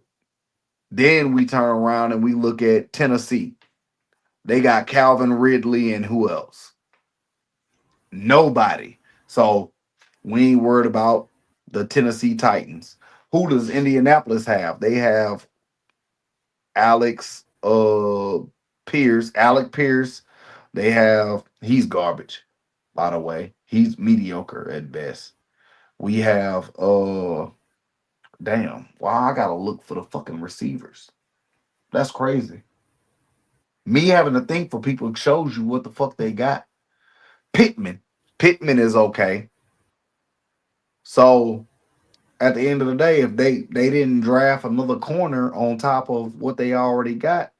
Then we turn around and we look at Tennessee. They got Calvin Ridley and who else? Nobody. So we ain't worried about the Tennessee Titans. Who does Indianapolis have? They have Alex Pierce, Alec Pierce. They have he's garbage, by the way. He's mediocre at best. We have damn. Wow, I gotta look for the fucking receivers. That's crazy. Me having to think for people shows you what the fuck they got. Pittman. Pittman is okay. So at the end of the day, if they didn't draft another corner on top of what they already got,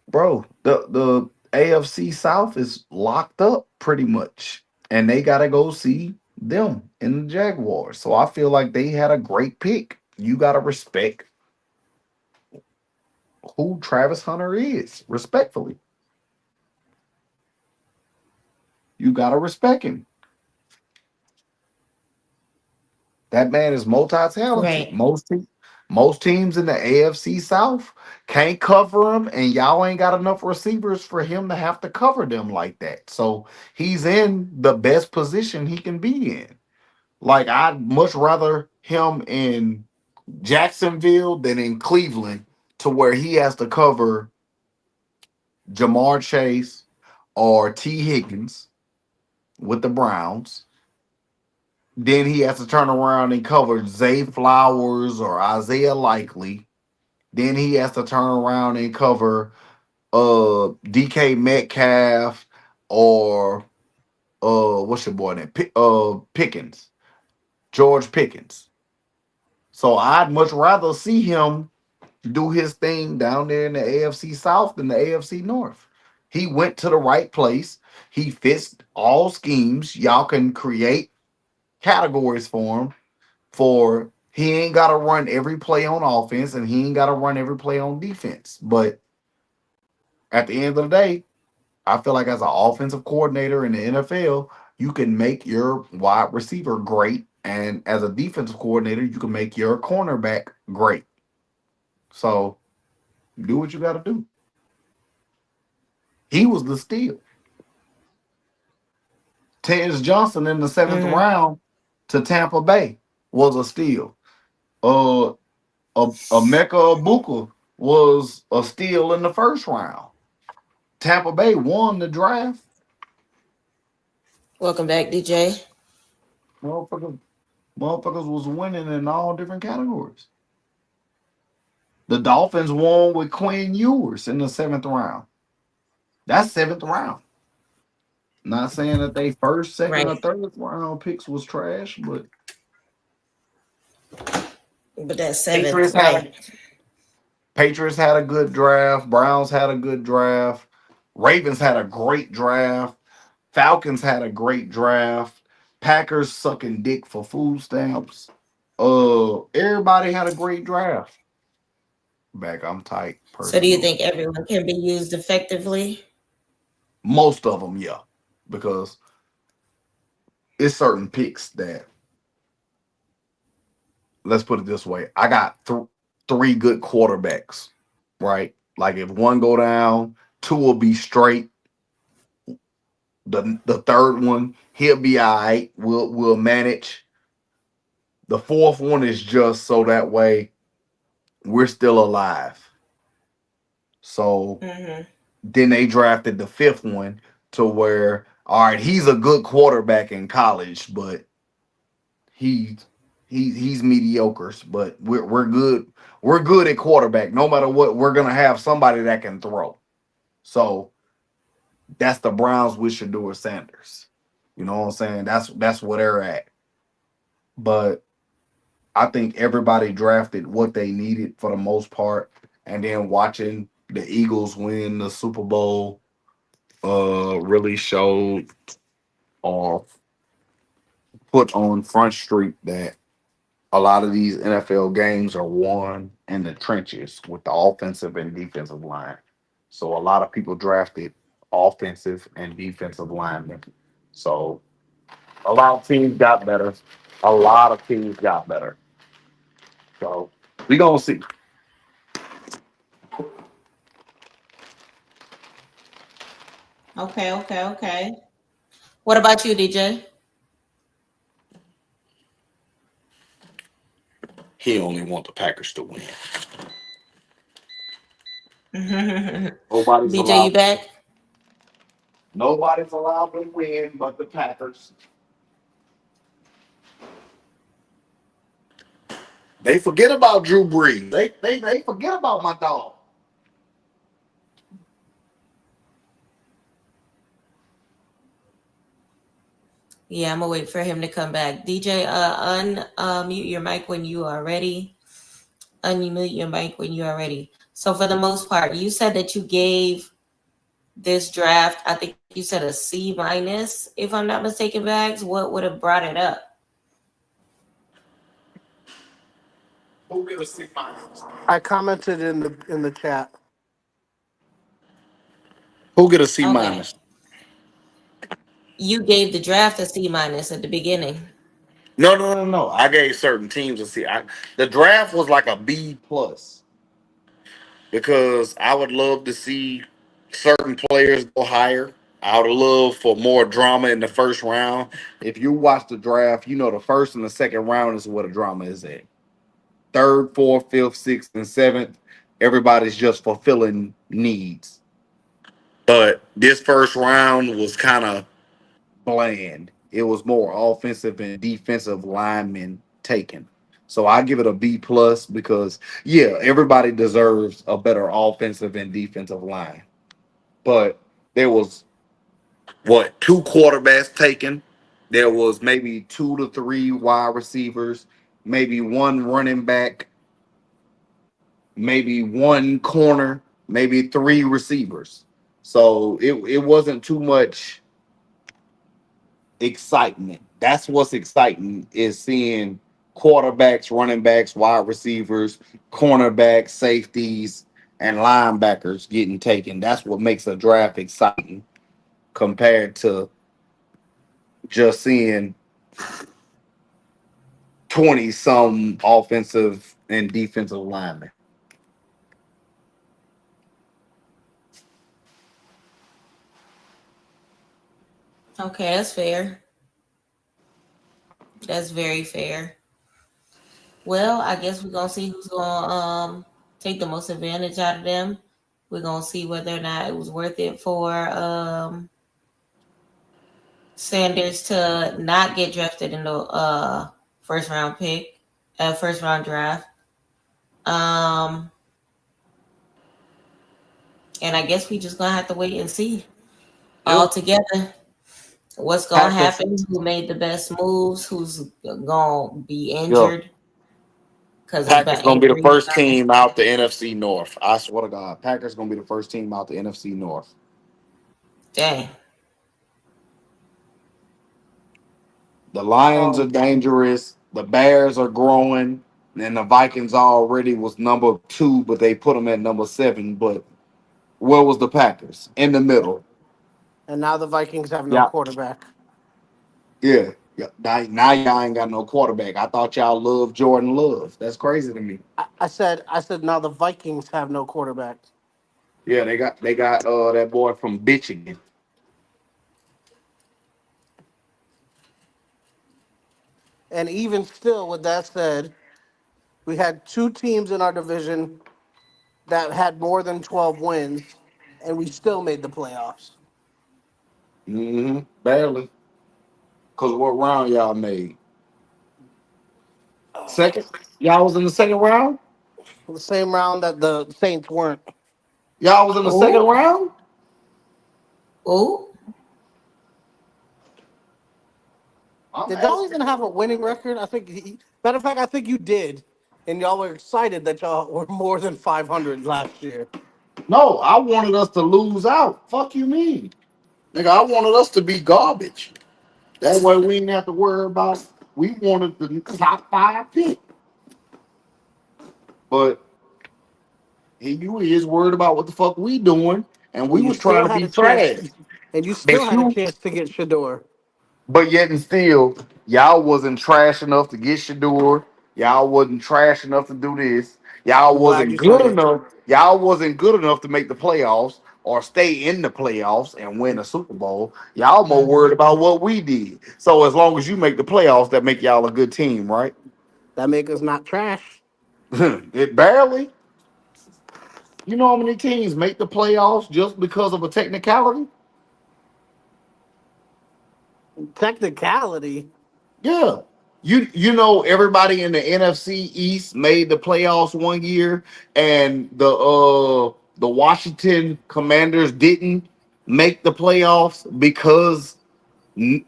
bro, the AFC South is locked up pretty much, and they gotta go see them in the Jaguars. So I feel like they had a great pick. You gotta respect who Travis Hunter is. Respectfully, you gotta respect him. That man is multi-talented.
Right.
Most teams in the AFC South can't cover him, and y'all ain't got enough receivers for him to have to cover them like that. So he's in the best position he can be in. Like, I'd much rather him in Jacksonville than in Cleveland, to where he has to cover Jamar Chase or T. Higgins with the Browns. Then he has to turn around and cover Zay Flowers or Isaiah Likely. Then he has to turn around and cover DK Metcalf or what's your boy name? Pickens. George Pickens. So I'd much rather see him do his thing down there in the AFC South than the AFC North. He went to the right place. He fits all schemes. Y'all can create categories for him. For he ain't got to run every play on offense and he ain't got to run every play on defense. But at the end of the day, I feel like as an offensive coordinator in the NFL, you can make your wide receiver great. And as a defensive coordinator, you can make your cornerback great. So do what you got to do. He was the steal. Terrence Johnson in the 7th round to Tampa Bay was a steal. Emeka Ibuka was a steal in the 1st round. Tampa Bay won the draft.
Welcome back, DJ.
Motherfuckers was winning in all different categories. The Dolphins won with Quinn Ewers in the 7th round. That's 7th round. Not saying that they first, second, or
Right.
third round picks was trash, but
that's
Patriots
7th. Right.
Patriots had a good draft. Browns had a good draft. Ravens had a great draft. Falcons had a great draft. Packers sucking dick for food stamps. Everybody had a great draft. Back, I'm tight.
So do you
Personally,
think everyone can be used effectively?
most of them, yeah, because it's certain picks that. Let's put it this way: I got 3 good quarterbacks, right? Like if one go down, 2 will be straight. The third one, he'll be all right. We'll manage. The 4th one is just so that way we're still alive. So then they drafted the 5th one to where, all right, he's a good quarterback in college, but he's mediocre. But we're good. We're good at quarterback. No matter what, we're gonna have somebody that can throw. So that's the Browns with Shedeur Sanders. You know what I'm saying? That's where they're at. But I think everybody drafted what they needed for the most part. And then watching the Eagles win the Super Bowl really showed or put on Front Street that a lot of these NFL games are won in the trenches with the offensive and defensive line. So a lot of people drafted offensive and defensive linemen. So a lot of teams got better. A lot of teams got better. So we gonna see.
Okay. What about you, DJ?
He only want the Packers to win.
DJ, you back?
Nobody's allowed to win but the Packers. They forget about Drew Brees. They forget about my dog.
Yeah, I'm gonna wait for him to come back. DJ, unmute your mic when you are ready. Unmute your mic when you are ready. So for the most part, you said that you gave this draft, I think you said a C minus, if I'm not mistaken, Bags. What would have brought it up?
Who get a C minus?
I commented in the chat.
Who get a C
Okay.
minus?
You gave the draft a C minus at the beginning.
No, no, no, no. I gave certain teams a C. The draft was like a B plus because I would love to see certain players go higher. I would love for more drama in the first round. If you watch the draft, you know the first and the second round is where the drama is at. Third, fourth, fifth, sixth, and seventh, everybody's just fulfilling needs. But this first round was kind of bland. It was more offensive and defensive linemen taken. So I give it a B plus because yeah, everybody deserves a better offensive and defensive line. But there was what, two quarterbacks taken. There was maybe 2 to 3 wide receivers, maybe one running back, maybe one corner, maybe 3 receivers. So it wasn't too much excitement. That's what's exciting is seeing quarterbacks, running backs, wide receivers, cornerbacks, safeties, and linebackers getting taken. That's what makes a draft exciting compared to just seeing 20 some offensive and defensive linemen.
Okay, that's fair. That's very fair. Well, I guess we're gonna see who's gonna take the most advantage out of them. We're gonna see whether or not it was worth it for Sanders to not get drafted in the first round pick, first round draft. Um, and I guess we just gonna have to wait and see all
Yep.
together what's gonna
Packers.
happen, who made the best moves, who's gonna be
Yeah.
injured because of
Packers gonna be the
injuries.
first team out the NFC North. I swear to God, Packers gonna be the first team out the NFC North.
Dang.
The Lions are
Um,
dangerous. The Bears are growing, and the Vikings already was number 2, but they put them at number 7. But where was the Packers? In the middle.
and now the Vikings have no
Yeah,
quarterback.
yeah, yeah. Now y'all ain't got no quarterback. I thought y'all loved Jordan Love. That's crazy to me.
I said now the Vikings have no quarterback.
Yeah, they got that boy from Michigan.
And even still, with that said, we had two teams in our division that had more than 12 wins, and we still made the playoffs.
Barely. Cause what round y'all made? Second. Y'all was in the second round.
The same round that the Saints weren't.
Y'all was in the second
Oh,
round.
oh,
I'm
Did y'all
asking.
even have a winning record? Matter of fact, I think you did, and y'all were excited that y'all were more than 500 last year.
No, I wanted us to lose out. Fuck you mean? Nigga, I wanted us to be garbage. That way we didn't have to worry about we wanted the top 5 pick. But you is worried about what the fuck we doing, and we
And you
was trying
still
to
had
be
a chance.
trash.
And you still
But
had a
you
chance to get Shador.
But yet and still, y'all wasn't trash enough to get Shador. Y'all wasn't trash enough to do this. Y'all
I'm glad
wasn't
you said
good
it.
enough. Y'all wasn't good enough to make the playoffs or stay in the playoffs and win a Super Bowl. Y'all more worried
mhm.
about what we did. So as long as you make the playoffs, that make y'all a good team, right?
That make us not trash.
It barely. You know how many teams make the playoffs just because of a technicality?
Technicality.
Yeah. You know everybody in the NFC East made the playoffs one year and the Washington Commanders didn't make the playoffs because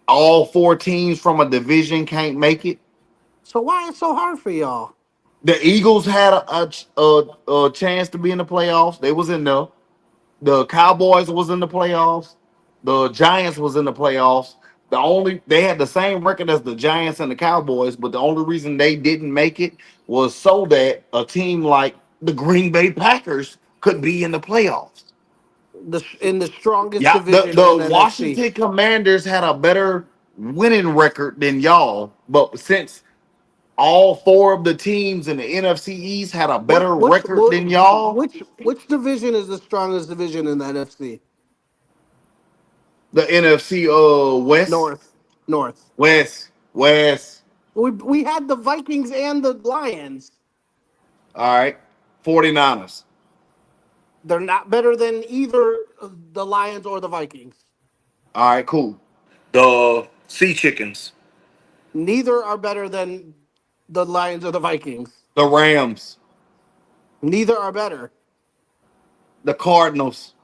all 4 teams from a division can't make it.
So why it's so hard for y'all?
The Eagles had a chance to be in the playoffs. They was in there. The Cowboys was in the playoffs. The Giants was in the playoffs. They had the same record as the Giants and the Cowboys, but the only reason they didn't make it was so that a team like the Green Bay Packers could be in the playoffs.
in the strongest
Yeah,
division in
the
the NFC.
Washington Commanders had a better winning record than y'all, but since all four of the teams in the NFC East had a better record than y'all,
Which division is the strongest division in the NFC?
the NFC West,
North. North.
West.
We had the Vikings and the Lions.
All right. 49ers.
They're not better than either the Lions or the Vikings.
All right, cool. The Sea Chickens.
Neither are better than the Lions or the Vikings.
The Rams.
Neither are better.
The Cardinals.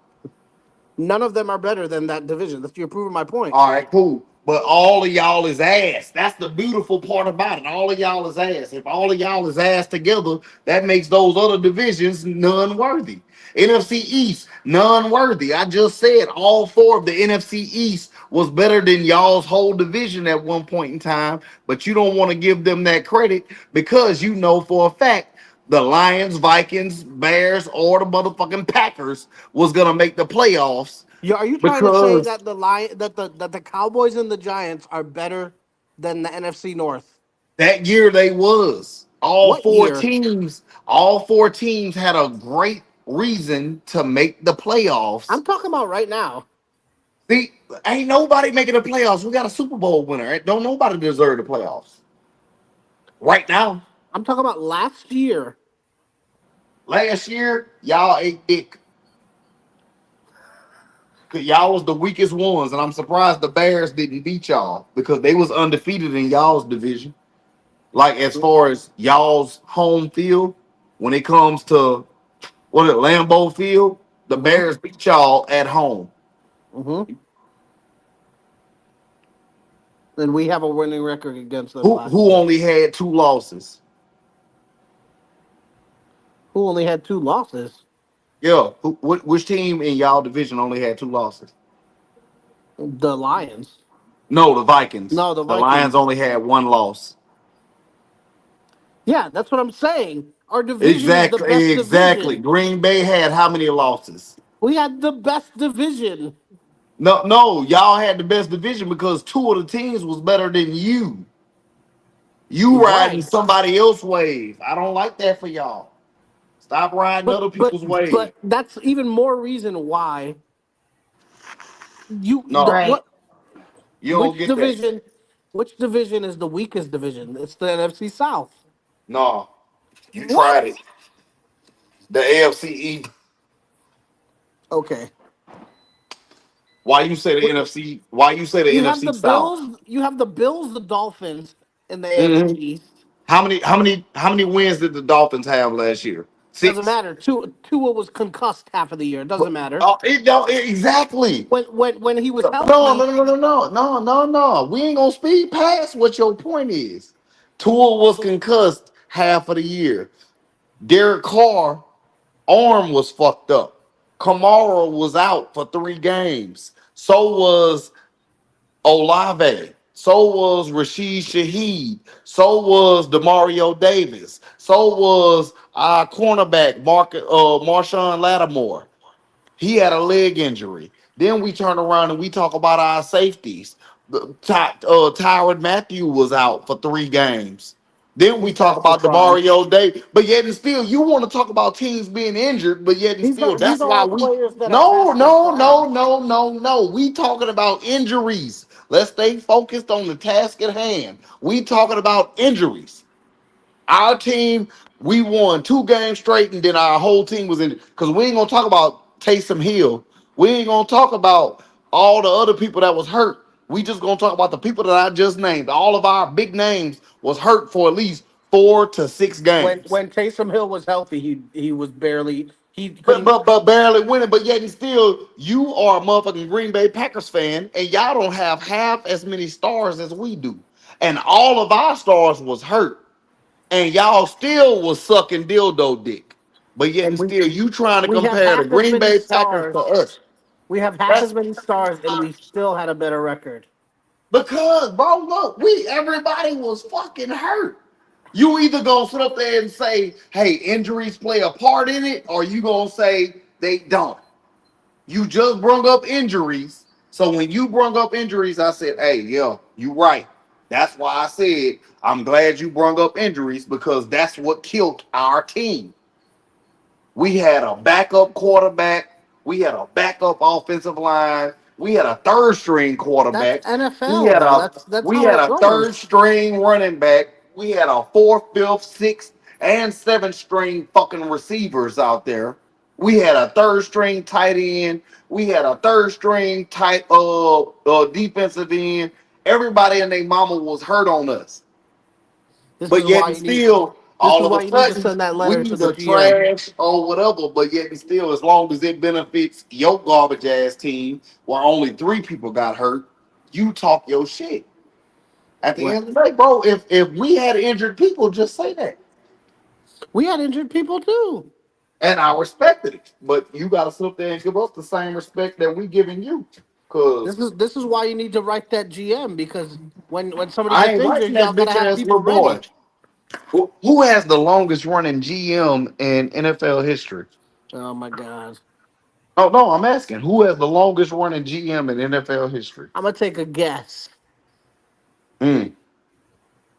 None of them are better than that division. That's you're proving my point.
All right, cool. But all of y'all is ass. That's the beautiful part about it. All of y'all is ass. If all of y'all is ass together, that makes those other divisions none worthy. NFC East, none worthy. I just said all four of the NFC East was better than y'all's whole division at one point in time, but you don't want to give them that credit because you know for a fact the Lions, Vikings, Bears, or the motherfucking Packers was gonna make the playoffs
Yeah, are you trying to say
because
that the Cowboys and the Giants are better than the NFC North?
that year they was
What year?
all four teams had a great reason to make the playoffs.
I'm talking about right now.
See, ain't nobody making the playoffs. We got a Super Bowl winner. Don't nobody deserve the playoffs right now.
I'm talking about last year.
Last year, y'all ate dick. Cause y'all was the weakest ones, and I'm surprised the Bears didn't beat y'all because they was undefeated in y'all's division. Like as far as y'all's home field, when it comes to what is it, Lambeau Field, the
Mm-hmm.
Bears beat y'all at home.
Mm-hmm. And we have a winning record against them
Who
last
who
year.
only had 2 losses?
Who only had 2 losses?
Yeah, which team in y'all division only had 2 losses?
The Lions.
No, the Vikings.
No, the
The Lions
Vikings.
only had 1 loss.
Yeah, that's what I'm saying. Our division is the best
Exactly.
division.
Green Bay had how many losses?
We had the best division.
No, y'all had the best division because 2 of the teams was better than you. You riding
Right.
somebody else's wave. I don't like that for y'all. Stop riding
But
other
but
people's wave.
but that's even more reason why
No,
Right.
what
you don't get that.
which division is the weakest division? It's the NFC South.
No, you
What?
tried it. The AFC.
Okay.
Why you say the NFC? Why you say the
You have the
NFC South?
Bills, the Dolphins in the AFC
Mhm.
East.
How many wins did the Dolphins have last year?
Doesn't
6.
matter. Tua was concussed half of the year. Doesn't matter.
Oh, it don't exactly.
When he was
No, no,
healthy,
no, no, no, no, no, no. We ain't gonna speed past what your point is. Tua was concussed half of the year. Derek Carr arm was fucked up. Kamara was out for 3 games. So was Olave. So was Rashid Shaheed. So was Demario Davis. So was our cornerback Marshawn Lattimore. He had a leg injury. Then we turn around and we talk about our safeties. Tyron Matthew was out for 3 games. Then we
he's
talk
past his
about
prime.
Demario Day. But yet and still, you want to talk about teams being injured, but yet and still,
These
that's
are
why
all
we
players that are
no,
past their
no, no,
prime.
no, no, no. We talking about injuries. Let's stay focused on the task at hand. We talking about injuries. Our team, we won 2 games straight, and then our whole team was in it. Because we ain't gonna talk about Taysom Hill. We ain't gonna talk about all the other people that was hurt. We just gonna talk about the people that I just named. All of our big names was hurt for at least 4 to 6 games.
When Taysom Hill was healthy, he was barely he
But
couldn't.
but but barely winning. But yet and still, you are a motherfucking Green Bay Packers fan, and y'all don't have half as many stars as we do. And all of our stars was hurt. And y'all still was sucking dildo dick. But yet
And
and still, you trying to
we have
compare the
half as
Green
many
Bay Packers to
stars.
us.
We have half as
That's
many stars, and we still had a better record.
because, bro, look, everybody was fucking hurt. You either gonna sit up there and say, hey, injuries play a part in it, or you gonna say they don't. You just brung up injuries. So when you brung up injuries, I said, hey, yeah, you right. That's why I said I'm glad you brung up injuries because that's what killed our team. We had a backup quarterback. We had a backup offensive line. We had a third string
That's
quarterback. We
NFL
had
though.
a
That's
we
how
had
it
a third
goes.
string running back. We had a fourth, fifth, sixth, and seventh string fucking receivers out there. We had a third string tight end. We had a third string tight defensive end. Everybody and their mama was hurt on us.
This is
But yet
why
and
you need.
still,
This
all
is
of
why
a
you need to
sudden,
send that
we
letter to the
either
GM.
trash or whatever. But yet and still, as long as it benefits your garbage ass team, where only three people got hurt, you talk your shit. At the
What?
end of the day, bro, if we had injured people, just say that.
We had injured people too.
And I respected it. But you gotta sit up there and give us the same respect that we giving you. Cause
This is why you need to write that GM because when somebody
I
gets
ain't writing
injured,
that
y'all gotta
bitch
have
ass
people
little boy.
ready.
Who has the longest running GM in NFL history?
Oh my god.
Oh no, I'm asking who has the longest running GM in NFL history?
I'm gonna take a guess.
Mm,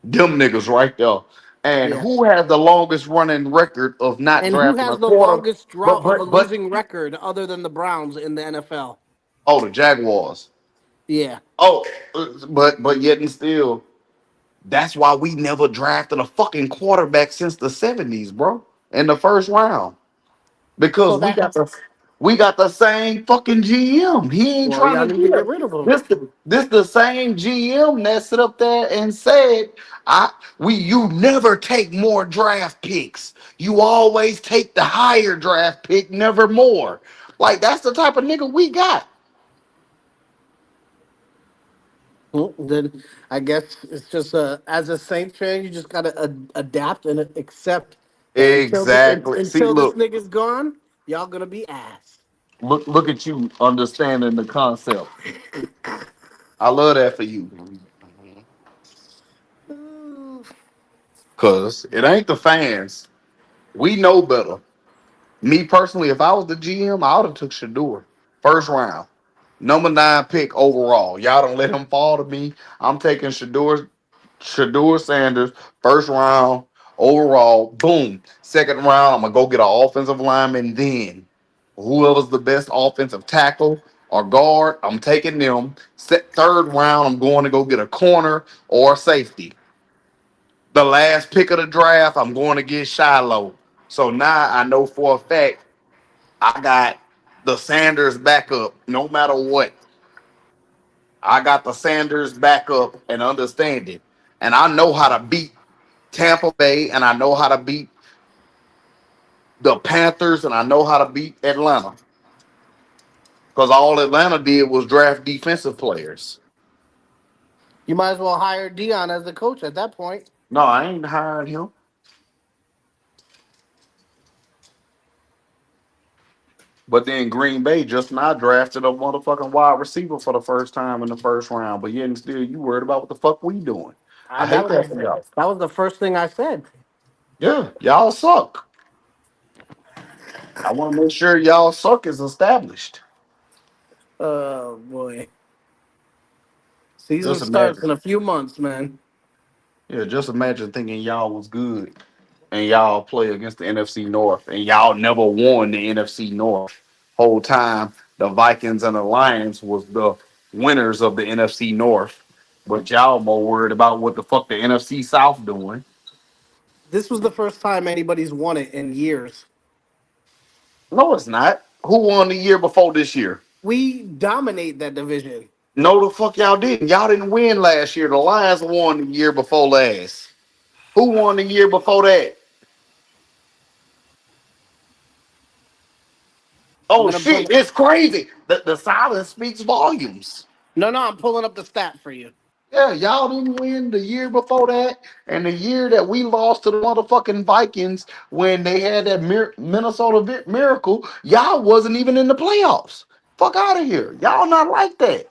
them niggas right there. And
Yeah.
who has the longest running record of not
And who
drafting
has
a
the
quarter?
longest
But
drought of a
but but
losing record other than the Browns in the NFL?
oh, the Jaguars.
Yeah.
Oh, but yet and still, that's why we never drafted a fucking quarterback since the '70s, bro. In the first round. Because
So that
we got the same fucking GM. He ain't
well,
trying
y'all
to
need to get
give.
rid of him.
This the same GM that sit up there and said, you never take more draft picks. You always take the higher draft pick, never more. Like that's the type of nigga we got.
Well, then I guess it's just as a Saints fan, you just gotta adapt and accept that
Exactly. See,
until this
look,
nigga's gone, y'all gonna be ass.
look at you understanding the concept. I love that for you. Cause it ain't the fans. We know better. Me personally, if I was the GM, I would have took Shador first round, number 9 pick overall. Y'all don't let him fall to me. I'm taking Shador Sanders first round overall. Boom. Second round, I'm gonna go get an offensive lineman. Then whoever's the best offensive tackle or guard, I'm taking them. Third round, I'm going to go get a corner or a safety. The last pick of the draft, I'm going to get Shiloh. So now I know for a fact I got the Sanders backup no matter what. I got the Sanders backup and understand it. And I know how to beat Tampa Bay and I know how to beat the Panthers and I know how to beat Atlanta. Because all Atlanta did was draft defensive players.
You might as well hire Dion as the coach at that point.
No, I ain't hiring him. But then Green Bay just now drafted a motherfucking wide receiver for the first time in the first round. But yet and still you worried about what the fuck we doing. I
That
hate that
was
for y'all.
that was the first thing I said.
Yeah, y'all suck. I want to make sure y'all suck is established.
Oh boy, season
Just
starts
imagine.
in a few months, man.
Yeah, just imagine thinking y'all was good and y'all play against the NFC North and y'all never won the NFC North. Whole time the Vikings and the Lions was the winners of the NFC North. But y'all more worried about what the fuck the NFC South doing.
This was the first time anybody's won it in years.
No, it's not. Who won the year before this year?
We dominate that division.
No, the fuck y'all didn't. Y'all didn't win last year. The Lions won the year before last. Who won the year before that?
I'm
Oh
gonna pull.
shit, it's crazy. The silence speaks volumes.
No, I'm pulling up the stat for you.
Yeah, y'all didn't win the year before that, and the year that we lost to the motherfucking Vikings when they had that Minnesota miracle, y'all wasn't even in the playoffs. Fuck out of here. Y'all not like that.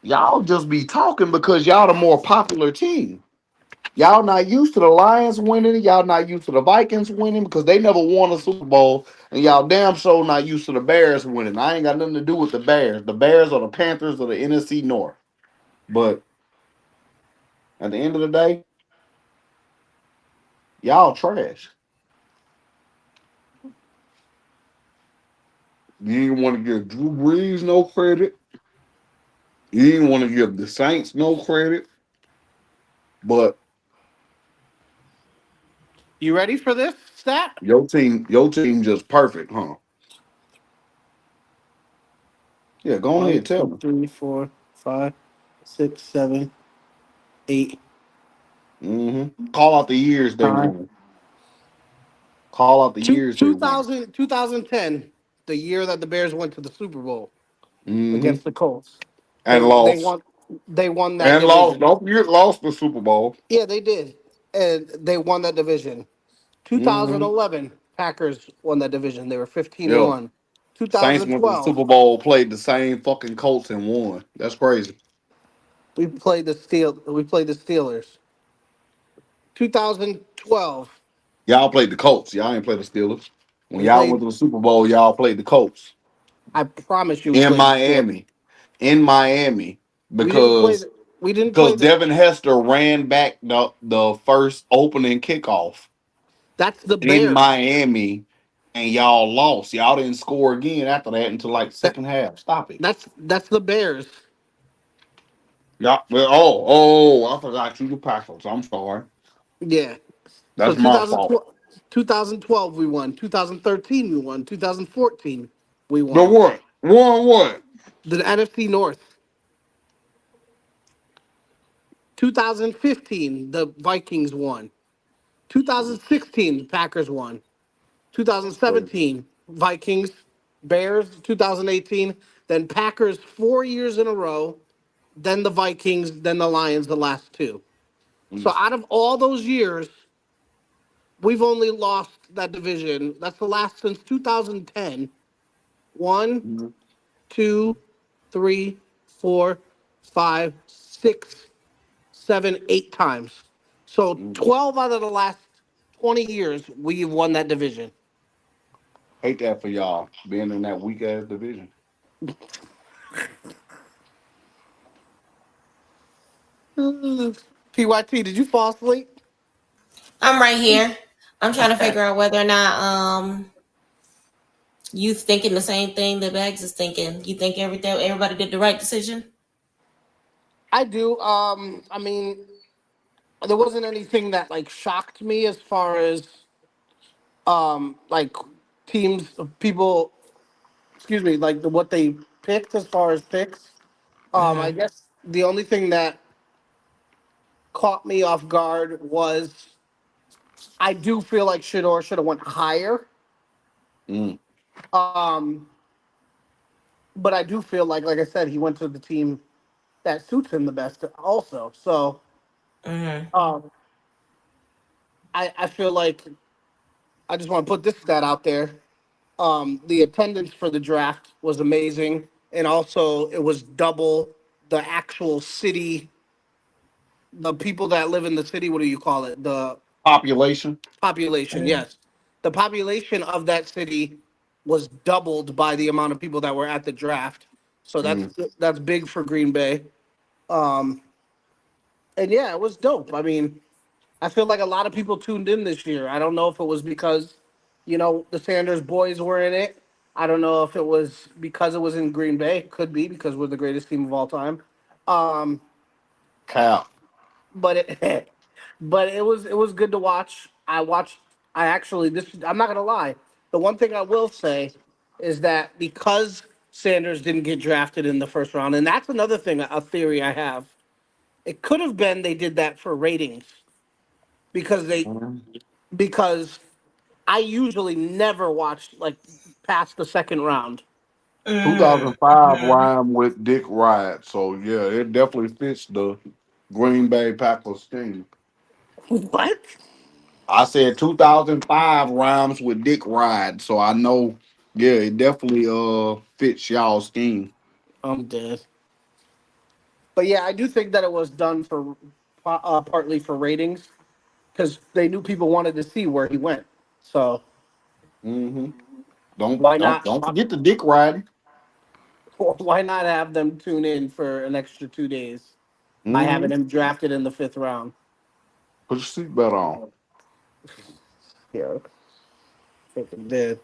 Y'all just be talking because y'all the more popular team. Y'all not used to the Lions winning. Y'all not used to the Vikings winning because they never won a Super Bowl. And y'all damn sure not used to the Bears winning. I ain't got nothing to do with the Bears. The Bears are the Panthers of the NFC North. But at the end of the day, y'all trash. You didn't want to give Drew Brees no credit. You didn't want to give the Saints no credit. But
You ready for this stat?
your team just perfect, huh? Yeah, go
One,
ahead, tell
two,
me.
three, four, 5, 6, 7, 8,
Call out the years they
9.
won. Call out the
Two,
years they won.
2000, 2010, the year that the Bears went to the Super Bowl
Mm-hmm.
against the Colts. They
And
they
lost.
won they won that
And lost.
division.
Don't forget, lost the Super Bowl.
Yeah, they did. And they won that division.
Mm-hmm.
2011, Packers won that division. They were 15 and
Yeah.
1.
Saints went to the
2012,
Super Bowl, played the same fucking Colts and won. That's crazy.
we played the Steelers. 2012,
Y'all played the Colts. Y'all ain't played the Steelers. When
we
y'all went
played
to the Super Bowl, y'all played the Colts
I promise you we
in
played the Steelers.
Miami. In Miami.
We didn't play
Because
the we didn't
because
play the
Devin Hester ran back the first opening kickoff
That's the
in
Bears.
Miami and y'all lost. Y'all didn't score again after that until like
That
second half. Stop it.
that's the Bears.
Yeah. Well, I forgot you the Packers. I'm sorry.
Yeah. So
That's my fault.
2012 we won. 2013 we won. 2014 we
But
won.
what? Won what?
The NFC North. 2015 the Vikings won. 2016 the Packers won.
That's crazy.
2017 Vikings, Bears, 2018, then Packers 4 years in a row, then the Vikings, then the Lions the last two. So
Mm-hmm.
out of all those years, we've only lost that division. That's the last since 2010. One, two, three, four, five, 6, 7, 8 times. So
Mm-hmm.
12 out of the last 20 years, we've won that division.
Hate that for y'all being in that weak ass division.
PYT, did you fall asleep?
I'm right here. I'm trying to figure out whether or not you thinking the same thing that Bags is thinking. You think everybody did the right decision?
I do. I mean, there wasn't anything that like shocked me as far as like teams, people, excuse me, like what they picked as far as picks. I
Mm-hmm.
guess the only thing that caught me off guard was I do feel like Shador should have went higher.
Mm.
Um, but I do feel like I said, he went to the team that suits him the best also. So
Mm-hmm.
um, I feel like I just want to put this stat out there. The attendance for the draft was amazing, and also it was double the actual city, the people that live in the city. What do you call it? The
Population.
population. Yes, the population of that city was doubled by the amount of people that were at the draft. So
Mm.
that's big for Green Bay. Um, and yeah, it was dope. I mean, I feel like a lot of people tuned in this year. I don't know if it was because, the Sanders boys were in it. I don't know if it was because it was in Green Bay. Could be because we're the greatest team of all time. Um,
Cap.
but it, but it was good to watch. I watched. I actually this. I'm not gonna lie. The one thing I will say is that because Sanders didn't get drafted in the first round, and that's another thing, a theory I have. It could have been they did that for ratings because
Mhm.
because I usually never watch like past the second round.
2005
Mm-hmm.
rhyme with Dick Ride. So, yeah, it definitely fits the Green Bay Packers team.
What?
I said 2005 rhymes with Dick Ride. So, I know, yeah, it definitely fits y'all scheme.
I'm dead. But yeah, I do think that it was done for. partly for ratings because they knew people wanted to see where he went. So
Mm-hmm. Don't
why
don't
not?
don't forget the dick riding.
Why not have them tune in for an extra 2 days by
Mm-hmm.
having him drafted in the fifth round?
Put your seatbelt on.
Yeah, freaking did.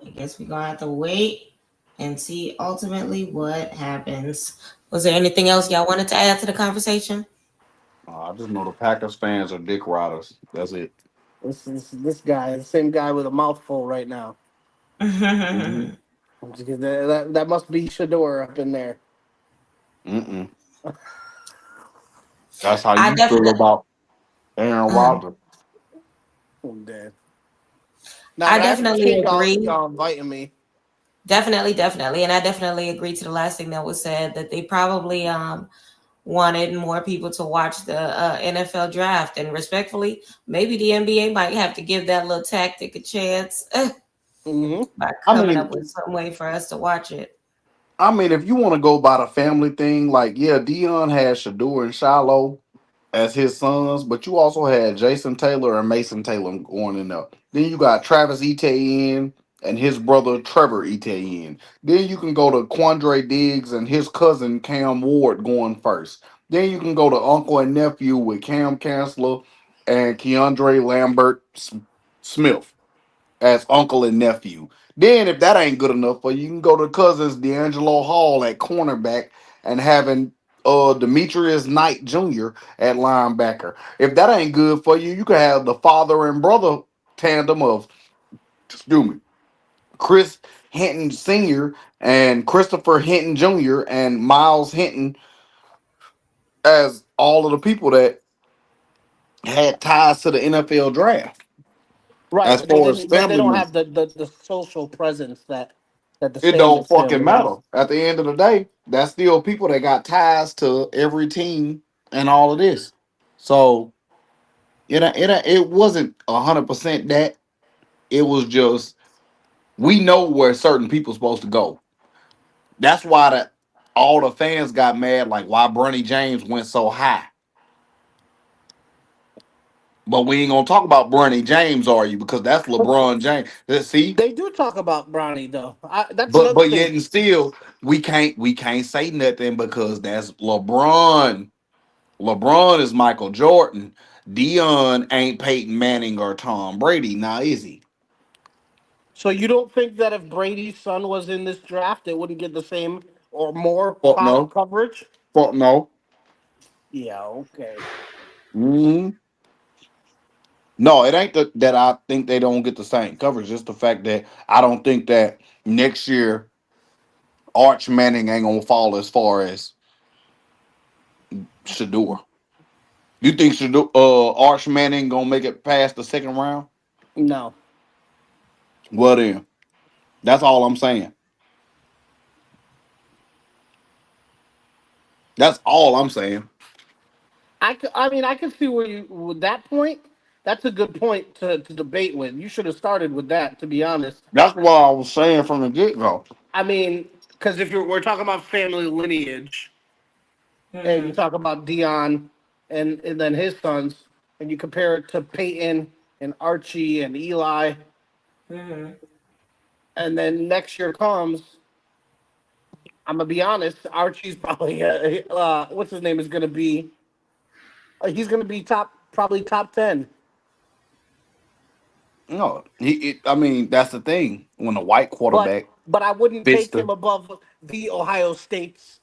I guess we're gonna have to wait and see ultimately what happens. Was there anything else y'all wanted to add to the conversation?
I just know the Packers fans are dick riders. That's it.
This guy, the same guy with a mouthful right now.
Mm-hmm.
That must be Shador up in there.
Mm-mm. That's how
I
you feel
definitely,
about Aaron Rodgers.
I'm dead. Nah,
I
but I
definitely
appreciate
agree.
y'all inviting me.
Definitely, and I definitely agree to the last thing that was said that they probably wanted more people to watch the NFL draft. And respectfully, maybe the NBA might have to give that little tactic a chance
Hmm.
by
I
coming
mean,
up with some way for us to watch it.
if you want to go by the family thing, like yeah, Dion had Shador and Shiloh as his sons, but you also had Jason Taylor and Mason Taylor going in there. Then you got Travis Etienne and his brother Trevor Etienne. Then you can go to Quandre Diggs and his cousin Cam Ward going first. Then you can go to uncle and nephew with Cam Chancellor and Keandre Lambert Smith as uncle and nephew. Then, if that ain't good enough for you, you can go to cousins D'Angelo Hall at cornerback and having Demetrius Knight Jr. at linebacker. If that ain't good for you, you can have the father and brother tandem of, excuse me, Chris Hinton Sr. and Christopher Hinton Jr. and Miles Hinton as all of the people that had ties to the NFL draft
Right,
as
but they
far as
didn't. But they
family
don't
members.
have the social presence that the
It don't
Sanders
fucking
family
matter.
has.
At the end of the day, that's still people that got ties to every team and all of this. So it wasn't 100% that. It was just we know where certain people supposed to go. That's why all the fans got mad, like why Bronny James went so high. But we ain't gonna talk about Bronny James, are you? Because that's LeBron James. See,
They do talk about Bronny though. That's
but
another
yet
thing.
and still we can't say nothing because that's LeBron. LeBron is Michael Jordan. Dion ain't Peyton Manning or Tom Brady. Now is he?
So you don't think that if Brady's son was in this draft, it wouldn't get the same or more
Fuck no.
coverage?
Fuck no.
Yeah. Okay.
hmm No, it ain't that I think they don't get the same coverage. Just the fact that I don't think that next year Arch Manning ain't gonna fall as far as Shador. You think Shador, Arch Manning gonna make it past the second round?
No.
Well then, that's all I'm saying. That's all I'm saying.
I mean, I can see where you with that point. That's a good point to debate with. You should have started with that, to be honest.
That's what I was saying from the get go.
I mean, because if we're talking about family lineage, and you
Hmm.
talk about Dion and then his sons, and you compare it to Peyton and Archie and Eli,
Hmm.
and then next year comes, I'm gonna be honest, Archie's probably what's his name is gonna be he's gonna be probably top 10.
No, I mean, that's the thing. When a white
But
quarterback
but I wouldn't
fits
take
the
him above the Ohio State's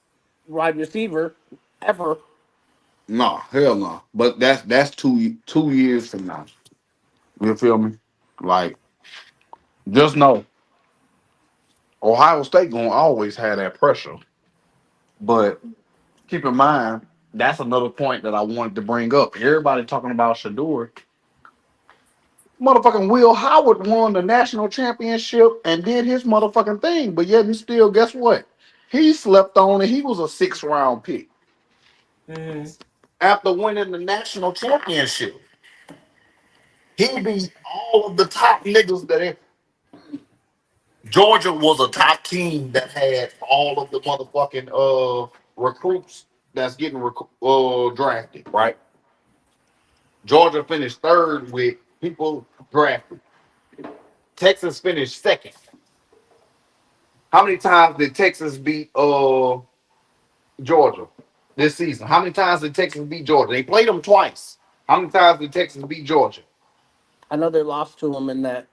wide receiver ever.
no, hell no. But that's 2 years from now. You feel me? Like, just know Ohio State gonna always have that pressure. But keep in mind, that's another point that I wanted to bring up. Everybody talking about Shador. Motherfucking Will Howard won the national championship and did his motherfucking thing. But yet and still, guess what? He slept on and he was a 6th round pick
Hmm.
after winning the national championship. He beat all of the top niggas Georgia was a top team that had all of the motherfucking recruits that's getting drafted, right? Georgia finished third with people drafted. Texas finished second. How many times did Texas beat Georgia this season? How many times did Texas beat Georgia? They played them twice. How many times did Texas beat Georgia?
I know they lost to him in that.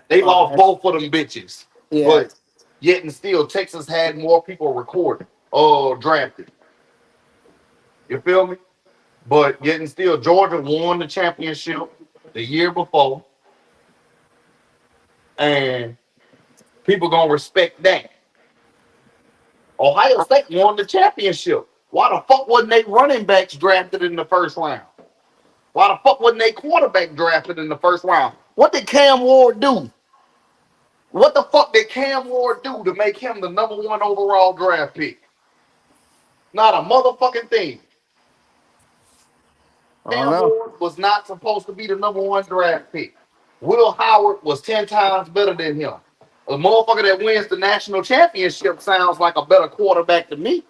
They lost both of them bitches.
Yeah,
But yet and still, Texas had more people recorded, drafted. You feel me? But yet and still, Georgia won the championship the year before, and people gonna respect that. Ohio State won the championship. Why the fuck wasn't they running backs drafted in the first round? Why the fuck wasn't they quarterback drafted in the first round? What did Cam Ward do? What the fuck did Cam Ward do to make him the number one overall draft pick? Not a motherfucking thing.
I don't
Cam
know.
Ward was not supposed to be the number one draft pick. Will Howard was 10 times better than him. A motherfucker that wins the national championship sounds like a better quarterback to me.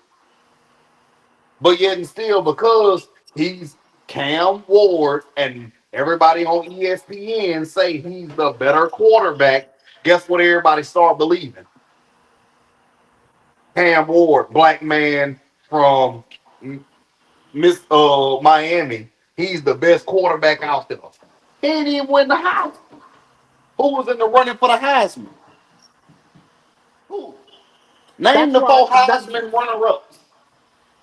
But yet and still, because he's Cam Ward and everybody on ESPN say he's the better quarterback, guess what everybody start believing? Cam Ward, black man from Miss Miami. He's the best quarterback out there. He didn't even win the Heisman. Who was in the running for the Heisman? Who? Name
That's
the
why.
four Heisman runner-ups.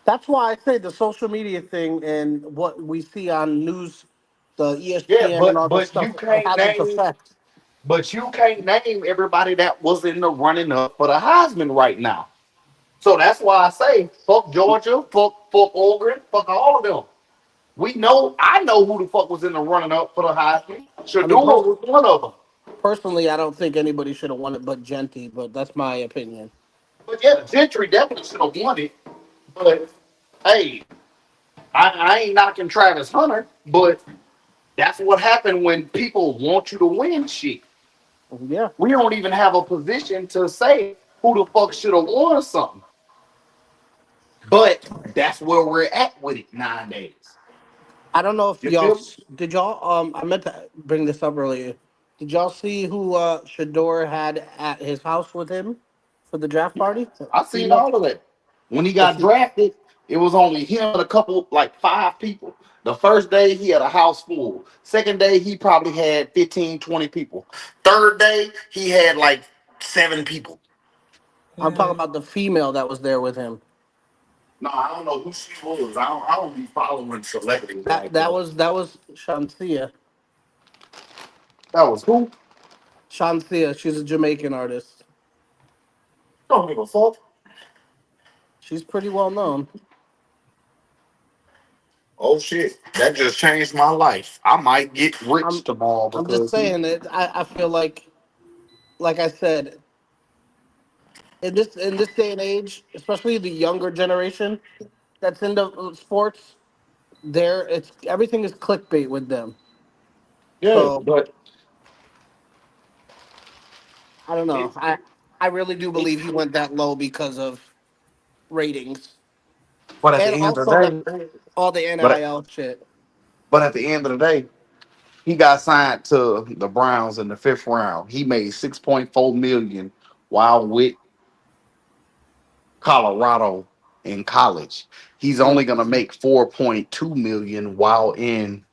That's why I say the social media thing and what we see on news, the
Yeah,
ESPN and all this
but
stuff,
you
it
can't
has its
name
effect.
everybody that was in the running up for the Heisman right now. So that's why I say fuck Georgia, fuck Oregon, fuck all of them. I know who the fuck was in the running up for the Heisman.
I mean,
Shador was one of them.
personally, I don't think anybody should have won it but Genty, but that's my opinion.
But yeah, Gentry definitely should have won it. But hey, I ain't knocking Travis Hunter, but that's what happened when people want you to win shit.
Yeah,
We don't even have a position to say who the fuck should have won something. But that's where we're at with it nowadays.
I don't know if
You
y'all
feel me?
did y'all. I meant to bring this up earlier. Did y'all see who Shador had at his house with him for the draft party?
I seen
Female.
all of that. When he
The
got drafted, it was only him and a couple, like five people. The first day, he had a house full. Second day, he probably had 15, 20 people. Third day, he had like 7 people.
I'm talking about the female that was there with him.
No, I don't know who she was. I don't be following celebrities
That
like
that
that.
was that was Shansia.
That was who?
Shansia, she's a Jamaican artist.
Don't give a fuck.
She's pretty well known.
Oh shit, that just changed my life. I might get rich
I'm
tomorrow
I'm just
because he.
saying that I feel like I said, in this day and age, especially the younger generation that's into sports, it's everything is clickbait with them.
Yeah,
So
but
I don't know.
it,
I really do
it,
believe he went that low because of ratings
but at the
and
end of
also
the
the
day,
all the
but
NIL shit.
but at the end of the day, he got signed to the Browns in the 5th round. He made 6.4 million while with Colorado in college. He's
Yeah,
only gonna make 4.2 million while in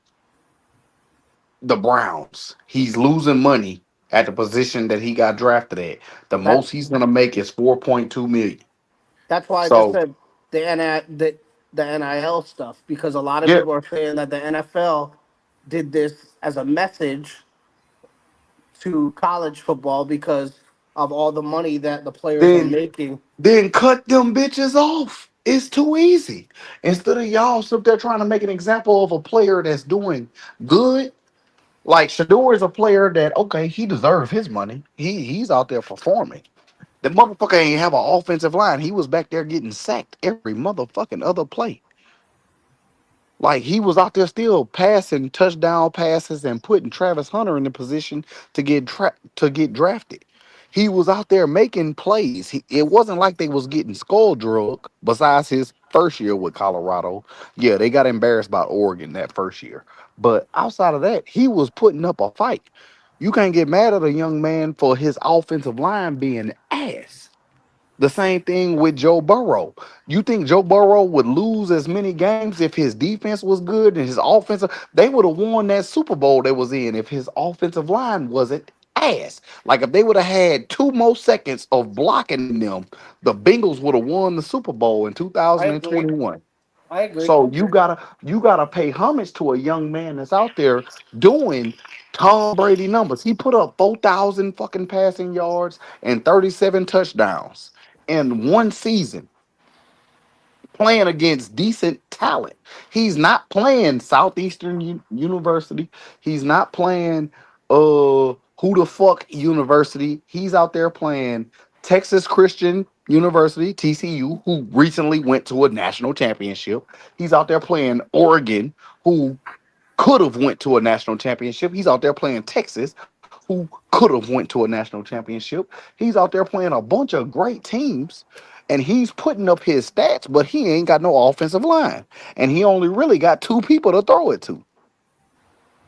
the Browns. He's losing money at the position that he got drafted at. The
that
most he's gonna make is 4.2 million.
that's why I just
So
said the NIL stuff because a lot of
yeah,
people are saying that the NFL did this as a message to college football because of all the money that the players are
then
making.
then cut them bitches off. It's too easy. Instead of y'all sit there trying to make an example of a player that's doing good, like Shador is a player that okay, he deserves his money. He's out there performing. The motherfucker ain't have an offensive line. He was back there getting sacked every motherfucking other play. Like he was out there still passing touchdown passes and putting Travis Hunter in the position to get drafted. He was out there making plays. It wasn't like they was getting skull drug. Besides his first year with Colorado, yeah, they got embarrassed by Oregon that first year. But outside of that, he was putting up a fight. You can't get mad at a young man for his offensive line being ass. The same thing with Joe Burrow. You think Joe Burrow would lose as many games if his defense was good and his offensive? They would have won that Super Bowl they was in if his offensive line wasn't ass. Like if they would have had 2 more seconds of blocking them, the Bengals would have won the Super Bowl in
I agree.
2021.
I agree.
So you gotta pay homage to a young man that's out there doing Tom Brady numbers. He put up 4,000 fucking passing yards and 37 touchdowns in one season playing against decent talent. He's not playing Southeastern University. He's not playing who the fuck University. He's out there playing Texas Christian University, TCU, who recently went to a national championship. He's out there playing Oregon, who could have went to a national championship. He's out there playing Texas, who could have went to a national championship. He's out there playing a bunch of great teams, and he's putting up his stats, but he ain't got no offensive line, and he only really got 2 people to throw it to.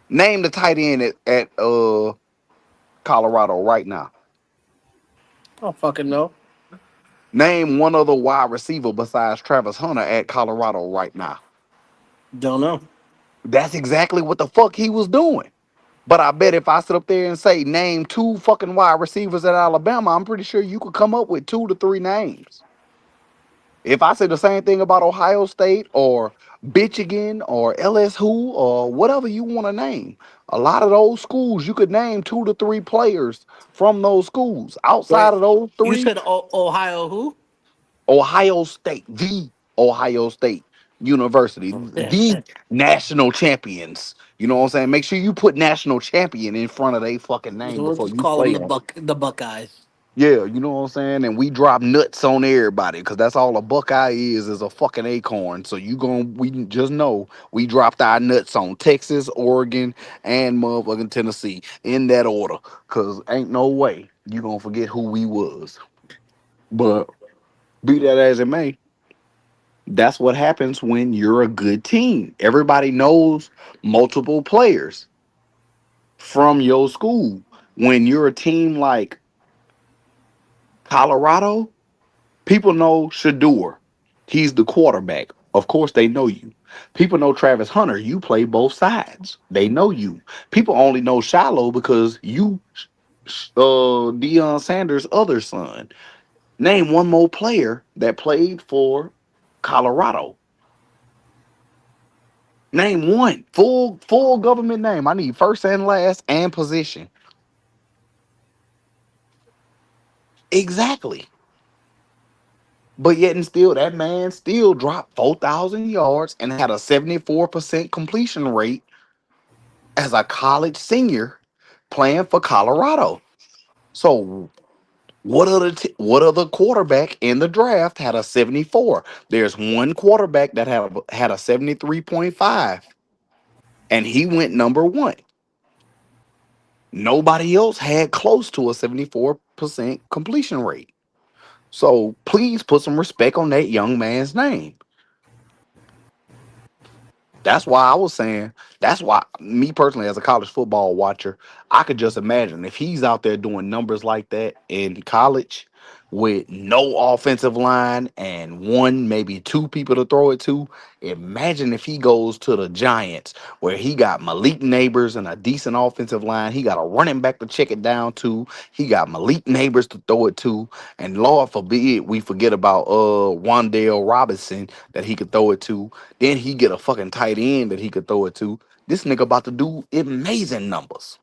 Name the tight end at Colorado right now.
I don't fucking know.
Name one other wide receiver besides Travis Hunter at Colorado right now.
Don't know.
That's exactly what the fuck he was doing. But I bet if I sit up there and say name 2 fucking wide receivers at Alabama, I'm pretty sure you could come up with 2 to 3 names. If I say the same thing about Ohio State or Michigan or LSU or whatever you want to name, a lot of those schools you could name 2 to 3 players from those schools. Outside
Wait,
of those
you
three,
said Ohio who?
Ohio State, the Ohio State University,
Yeah.
the national champions. You know what I'm saying? Make sure you put national champion in front of their fucking name
We'll
before
just
you
call them
play them.
the Buckeyes.
Yeah, you know what I'm saying? And we drop nuts on everybody because that's all a Buckeye is a fucking acorn. So we just know we dropped our nuts on Texas, Oregon, and motherfucking Tennessee in that order. Cause ain't no way you gonna forget who we was. But be that as it may, that's what happens when you're a good team. Everybody knows multiple players from your school. When you're a team like Colorado, people know Shador. He's the quarterback. Of course, they know you. People know Travis Hunter. You play both sides. They know you. People only know Shiloh because you, Deion Sanders' other son. Name one more player that played for Colorado. Name one full government name. I need first and last and position. Exactly. But yet and still, that man still dropped 4,000 yards and had a 74% completion rate as a college senior playing for Colorado. So what other quarterback in the draft had a 74? There's one quarterback that had a 73.5, and he went number one. Nobody else had close to a 74% completion rate. So please put some respect on that young man's name. That's why I was saying, that's why me personally, as a college football watcher, I could just imagine if he's out there doing numbers like that in college with no offensive line and one, maybe 2 people to throw it to. Imagine if he goes to the Giants where he got Malik Neighbors and a decent offensive line. He got a running back to check it down to. He got Malik Neighbors to throw it to. And Lord forbid we forget about Wandale Robinson that he could throw it to. Then he get a fucking tight end that he could throw it to. This nigga about to do amazing numbers.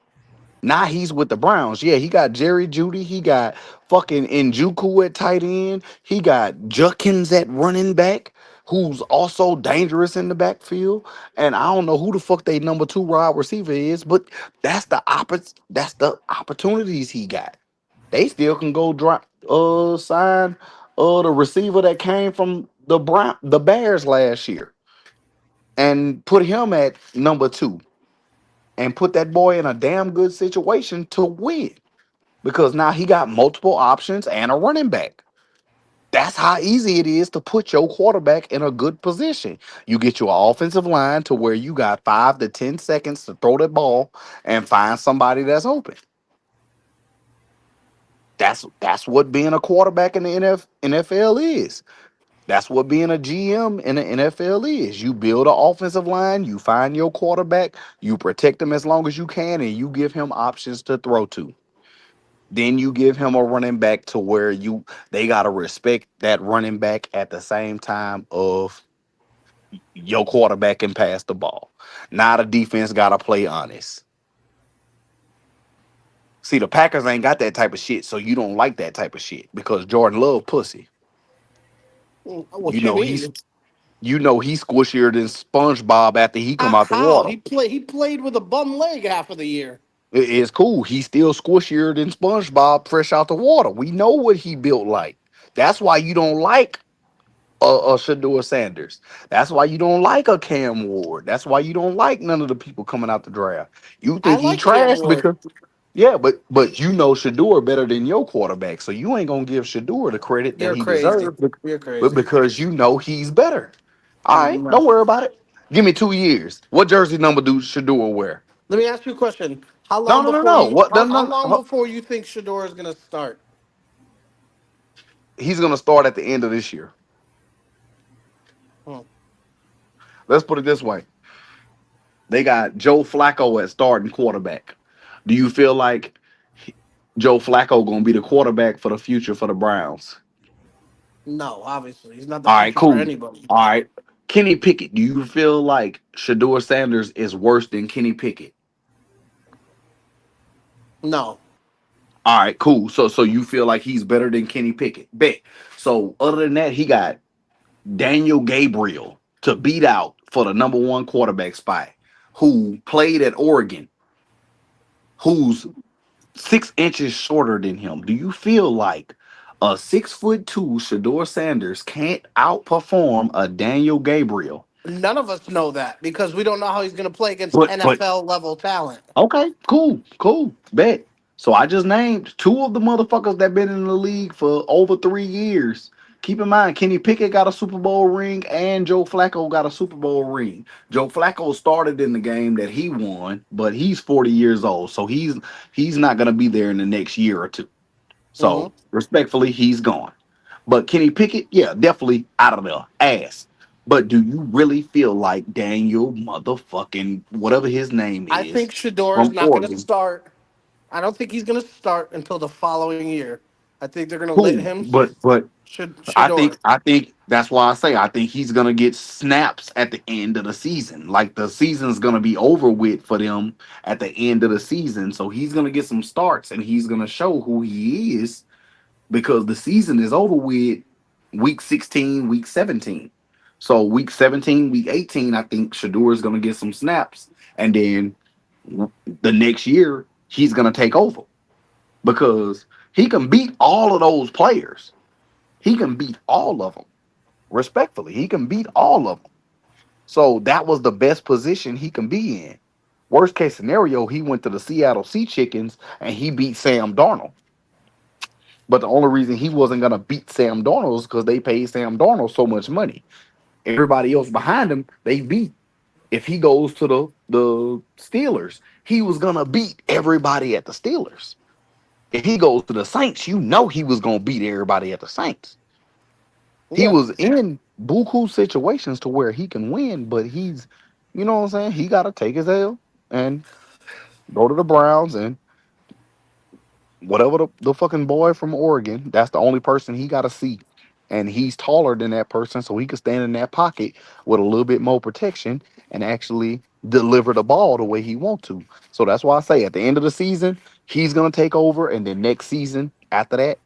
Now he's with the Browns. Yeah, he got Jerry Judy. He got fucking Njoku at tight end. He got Judkins at running back, who's also dangerous in the backfield. And I don't know who the fuck they number 2 wide receiver is, but that's the opportunities he got. They still can go drop sign the receiver that came from the Bears last year and put him at number 2 and put that boy in a damn good situation to win. because now he got multiple options and a running back. That's how easy it is to put your quarterback in a good position. You get your offensive line to where you got 5 to 10 seconds to throw that ball and find somebody that's open. That's what being a quarterback in the NFL is. That's what being a GM in the NFL is. You build an offensive line, you find your quarterback, you protect him as long as you can, and you give him options to throw to. Then you give him a running back to where they gotta respect that running back at the same time of your quarterback can pass the ball. Now the defense gotta play honest. See, the Packers ain't got that type of shit, so you don't like that type of shit because Jordan love pussy. You
What you
know he's
mean?
he's squishier than SpongeBob after he come out the
How
water.
he played with a bum leg half of the year.
It's cool. He's still squishier than SpongeBob fresh out the water. We know what he built like. That's why you don't like a Shador Sanders. That's why you don't like a Cam Ward. That's why you don't like none of the people coming out the draft. You
I
think he
like Cam
trash
Ward.
because yeah, but you know Shador better than your quarterback, so you ain't gonna give Shador the credit that
You're
he
crazy.
deserves,
You're
but
crazy.
because you know he's better. All right,
No.
don't worry about it. Give me 2 years. What jersey number do Shador wear?
Let me ask you a question. How
No,
long
no, no,
before
no.
you
What? No,
how,
no,
how
no.
long before you think Shador is gonna start?
He's gonna start at the end of this year.
Hmm.
Let's put it this way: they got Joe Flacco at starting quarterback. Do you feel like Joe Flacco gonna be the quarterback for the future for the Browns?
No, obviously. He's not the
All right,
future for
cool.
anybody.
All right, Kenny Pickett. Do you feel like Shador Sanders is worse than Kenny Pickett?
No.
All right, cool. So you feel like he's better than Kenny Pickett? Bet. So other than that, he got Daniel Gabriel to beat out for the number one quarterback spot, who played at Oregon, who's 6 inches shorter than him. Do you feel like a 6'2" Shador Sanders can't outperform a Daniel Gabriel?
None of us know that because we don't know how he's gonna play against
But
NFL level talent.
okay, cool, bet. So I just named two of the motherfuckers that been in the league for over 3 years. Keep in mind, Kenny Pickett got a Super Bowl ring and Joe Flacco got a Super Bowl ring. Joe Flacco started in the game that he won, but he's 40 years old, so he's not gonna be there in the next year or two.
Hmm.
So respectfully, he's gone. But Kenny Pickett, yeah, definitely out of the ass. But do you really feel like Daniel motherfucking whatever his name
I
is
think Shador is
from
not gonna
Oregon?
start. I don't think he's gonna start until the following year. I think they're gonna let
Cool.
him
But I
Shador.
think I think that's why I say I think he's gonna get snaps at the end of the season. Like the season's gonna be over with for them at the end of the season. So he's gonna get some starts and he's gonna show who he is because the season is over with week 16, week 17. So week 17, week 18, I think Shador is going to get some snaps. And then the next year, he's going to take over because he can beat all of those players. He can beat all of them. Respectfully, he can beat all of them. So that was the best position he can be in. Worst case scenario, he went to the Seattle Sea Chickens and he beat Sam Darnold. But the only reason he wasn't gonna beat Sam Darnold is because they paid Sam Darnold so much money. Everybody else behind him, they beat. If he goes to the Steelers, he was gonna beat everybody at the Steelers. If he goes to the Saints, you know he was gonna beat everybody at the Saints. He
Yeah.
was in buku situations to where he can win, but he's, you know what I'm saying? He got to take his L and go to the Browns and whatever the fucking boy from Oregon, that's the only person he got to see. And he's taller than that person, so he can stand in that pocket with a little bit more protection and actually deliver the ball the way he wants to. So that's why I say at the end of the season, he's gonna take over, and then next season after that,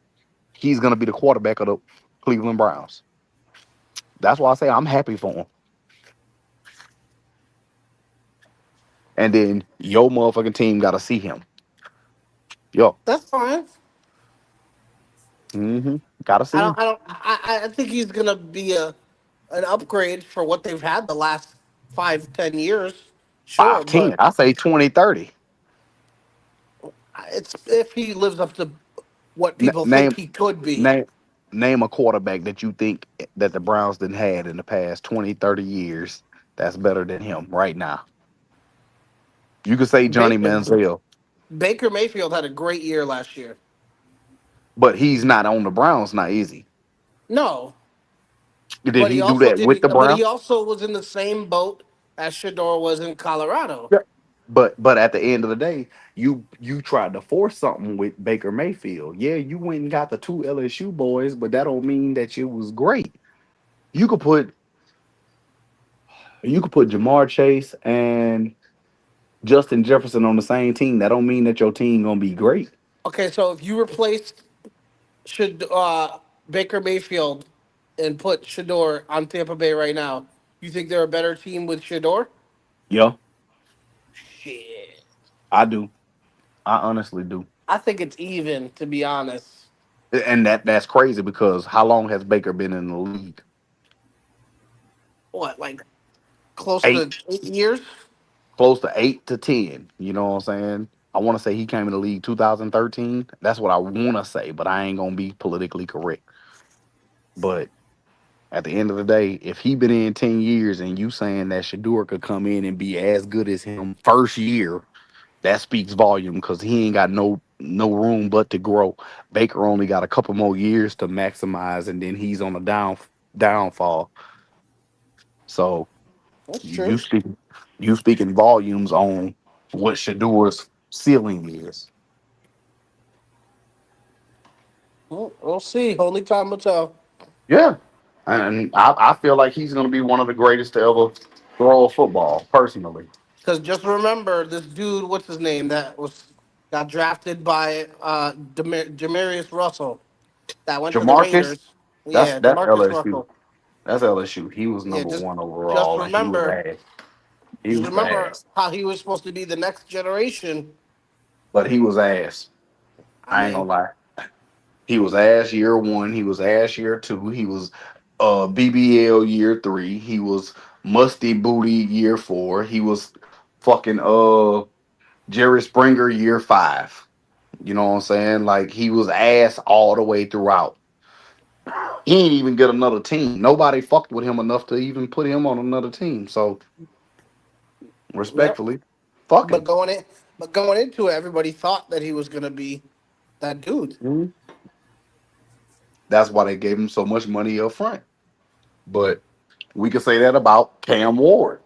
he's gonna be the quarterback of the Cleveland Browns. That's why I say I'm happy for him. And then your motherfucking team gotta see him. Yo,
That's fine.
gotta
I
see
don't.
him.
I don't. I think he's gonna be an upgrade for what they've had the last 5, 10 years. Sure,
5, 10.
but
I say 20, 30.
It's if he lives up to what
N-
people think
name
he could be.
name name a quarterback that you think that the Browns didn't had in the past 20, 30 years that's better than him right now. You could say Johnny
Baker,
Manziel,
Baker Mayfield had a great year last year.
but he's not on the Browns now, is he?
No,
Did he do that with
didn't.
the
But he
Browns?
also was in the same boat as Shador was in Colorado.
Yeah. But at the end of the day, you tried to force something with Baker Mayfield. Yeah, you went and got the two LSU boys, but that don't mean that it was great. You could put you could put Jamar Chase and Justin Jefferson on the same team. That don't mean that your team gonna be great.
Okay, so if you replaced should Baker Mayfield and put Shador on Tampa Bay right now, you think they're a better team with Shador?
Yeah,
Shit,
I do. I honestly do.
I think it's even. To be honest,
And that's crazy because how long has Baker been in the league?
what like close to
Eight,
8 years?
close to 8 to 10. You know what I'm saying? I want to say he came in the league 2013. That's what I want to say, but I ain't gonna be politically correct. But at the end of the day, if he been in 10 years and you saying that Shador could come in and be as good as him first year, that speaks volume because he ain't got no room but to grow. Baker only got a couple more years to maximize, and then he's on a downfall. So
That's true.
you speak you speaking volumes on what Shador's ceiling is.
Well, we'll see. Only time will tell.
Yeah, and I feel like he's going to be one of the greatest to ever throw a football. Personally,
Because just remember, this dude, what's his name, that was got drafted by Demarius Russell, that went to the
Jamarcus,
Raiders.
that's
Yeah,
that's
Demarcus
LSU.
Russell.
That's LSU. He was
Yeah,
number one
just
overall, and he was
remember,
ass. He
just
was
remember
ass,
how he was supposed to be the next generation.
but he was ass.
I
I ain't gonna
mean,
lie. He was ass year one. He was ass year two. He was BBL year three. He was musty booty year four. He was fucking Jerry Springer year five. You know what I'm saying? Like he was ass all the way throughout. He ain't even get another team. Nobody fucked with him enough to even put him on another team. So
yep.
respectfully, fuck
But
him.
going in, but going into it, everybody thought that he was gonna be that dude.
Mhm. That's why they gave him so much money up front. But we could say that about Cam Ward.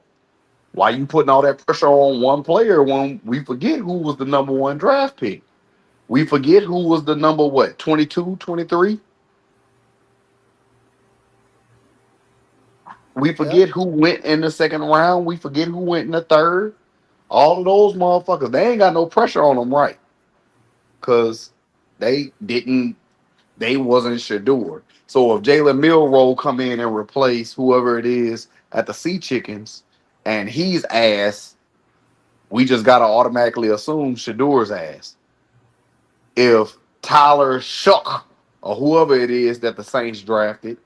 Why you putting all that pressure on one player when we forget who was the number one draft pick? We forget who was the number what, 22, 23. We
Yep.
forget who went in the second round. We forget who went in the third. All of those motherfuckers, they ain't got no pressure on them, right? Because they didn't, they wasn't Shador. So if Jalen Milrow come in and replace whoever it is at the Sea Chickens and he's ass, we just gotta automatically assume Shador's ass. If Tyler Shuck or whoever it is that the Saints drafted,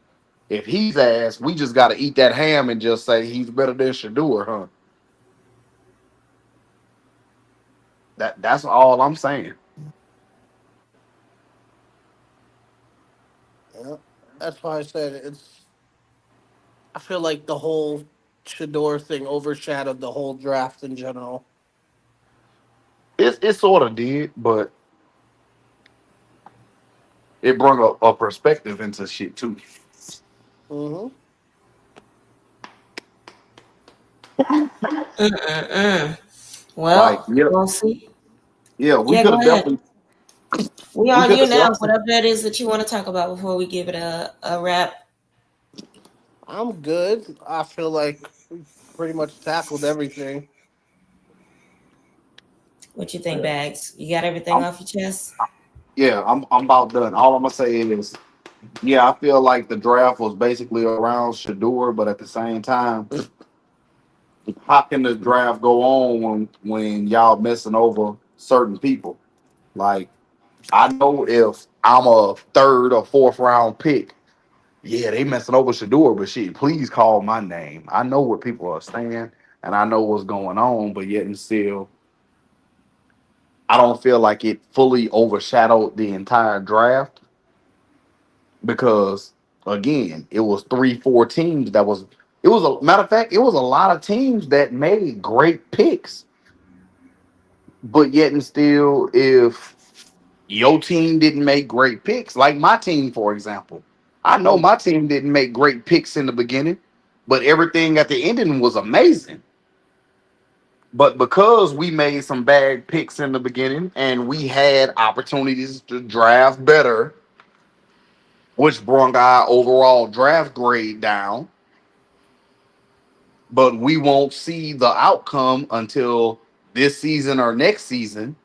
if he's ass, we just gotta eat that ham and just say he's better than Shador, huh? That's all I'm saying.
Yep. That's why I said it's. I feel like the whole Shador thing overshadowed the whole draft in general.
It sort of did, but it brought a perspective into shit too.
Hmm.
Mm-mm-mm.
Like,
Well,
yeah,
we'll see.
yeah, we
Yeah,
could
go
have
ahead.
definitely
We
we
on
could
you
have
now.
definitely.
Whatever it is that you want to talk about before we give it a wrap.
I'm good. I feel like we pretty much tackled everything.
What you think,
Yeah.
Bags? You got everything
I'm
off your chest?
I'm about done. All I'm gonna say is, yeah, I feel like the draft was basically around Shador, but at the same time, how can the draft go on when y'all messing over certain people? Like, I know if I'm a third or fourth round pick, yeah, they messing over Shador, but shit, please call my name. I know what people are saying and I know what's going on, but yet and still, I don't feel like it fully overshadowed the entire draft because again, it was 3, 4 teams that was. It was a matter of fact, it was a lot of teams that made great picks, but yet and still, if your team didn't make great picks, like my team, for example, I know
Mm.
my team didn't make great picks in the beginning, but everything at the ending was amazing. But because we made some bad picks in the beginning and we had opportunities to draft better, which brought our overall draft grade down, but we won't see the outcome until this season or next season,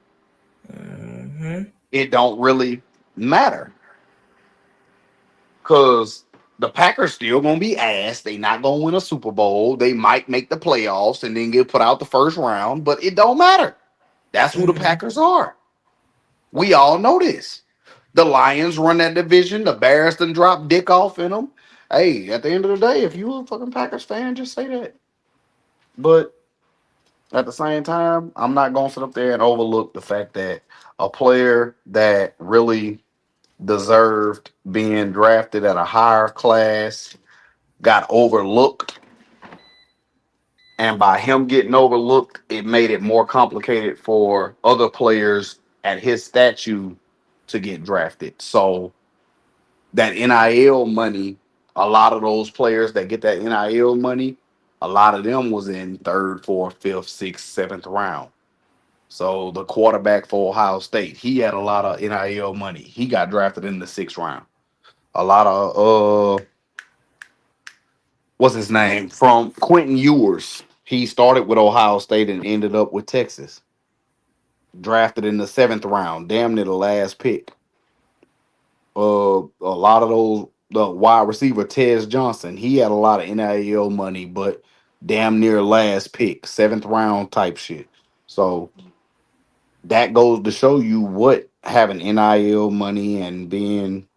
Mm-hmm.
it don't really matter. Because the Packers still gonna be ass. They not gonna win a Super Bowl. They might make the playoffs and then get put out the first round, but it don't matter. That's who the
Mm-hmm.
Packers are. We all know this. The Lions run that division. The Bears done drop dick off in them. Hey, at the end of the day, if you a fucking Packers fan, just say that. But at the same time, I'm not gonna sit up there and overlook the fact that a player that really deserved being drafted at a higher class got overlooked, and by him getting overlooked, it made it more complicated for other players at his statue to get drafted. So that NIL money, a lot of those players that get that NIL money, a lot of them was in third, fourth, fifth, sixth, seventh round. So the quarterback for Ohio State, he had a lot of NIL money. He got drafted in the sixth round. A lot of what's his name from Quentin Ewers. He started with Ohio State and ended up with Texas. Drafted in the seventh round, damn near the last pick. A lot of those the wide receiver Tez Johnson, he had a lot of NIL money, but damn near last pick, seventh round type shit. So that goes to show you what having NIL money and being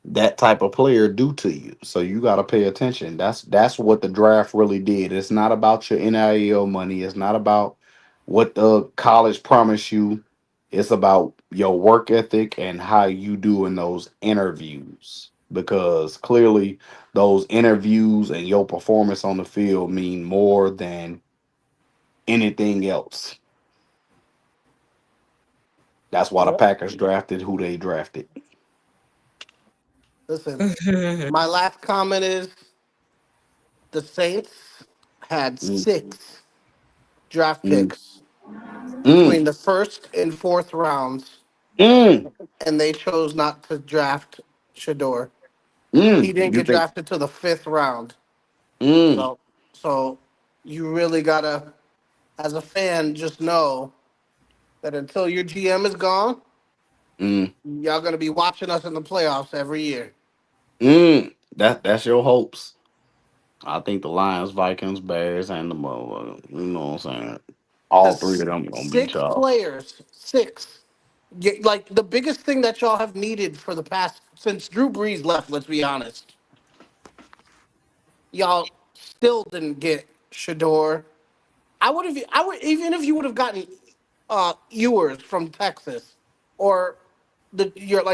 that type of player do to you. So you got to pay attention. That's what the draft really did. It's not about your NIL money. It's not about what the college promised you. It's about your work ethic and how you do in those interviews. Because clearly those interviews and your performance on the field mean more than anything else. That's why the
Yep.
Packers drafted who they drafted.
Listen, my last comment is the Saints had
Mm,
6 draft
mm,
picks
mm,
between the first and fourth rounds,
mm,
and they chose not to draft Shador. He
mm.
didn't
You
get
think?
drafted to the 5th round.
Mm.
So you really gotta, as a fan, just know that until your GM is gone,
Mm,
y'all gonna be watching us in the playoffs every year.
that's your hopes. I think the Lions, Vikings, Bears, and the you know what I'm saying. All three
Because
of them gonna beat
six
y'all.
players, six. Like the biggest thing that y'all have needed for the past since Drew Brees left. Let's be honest, y'all still didn't get Shador. I would even if you would have gotten Ewers from Texas or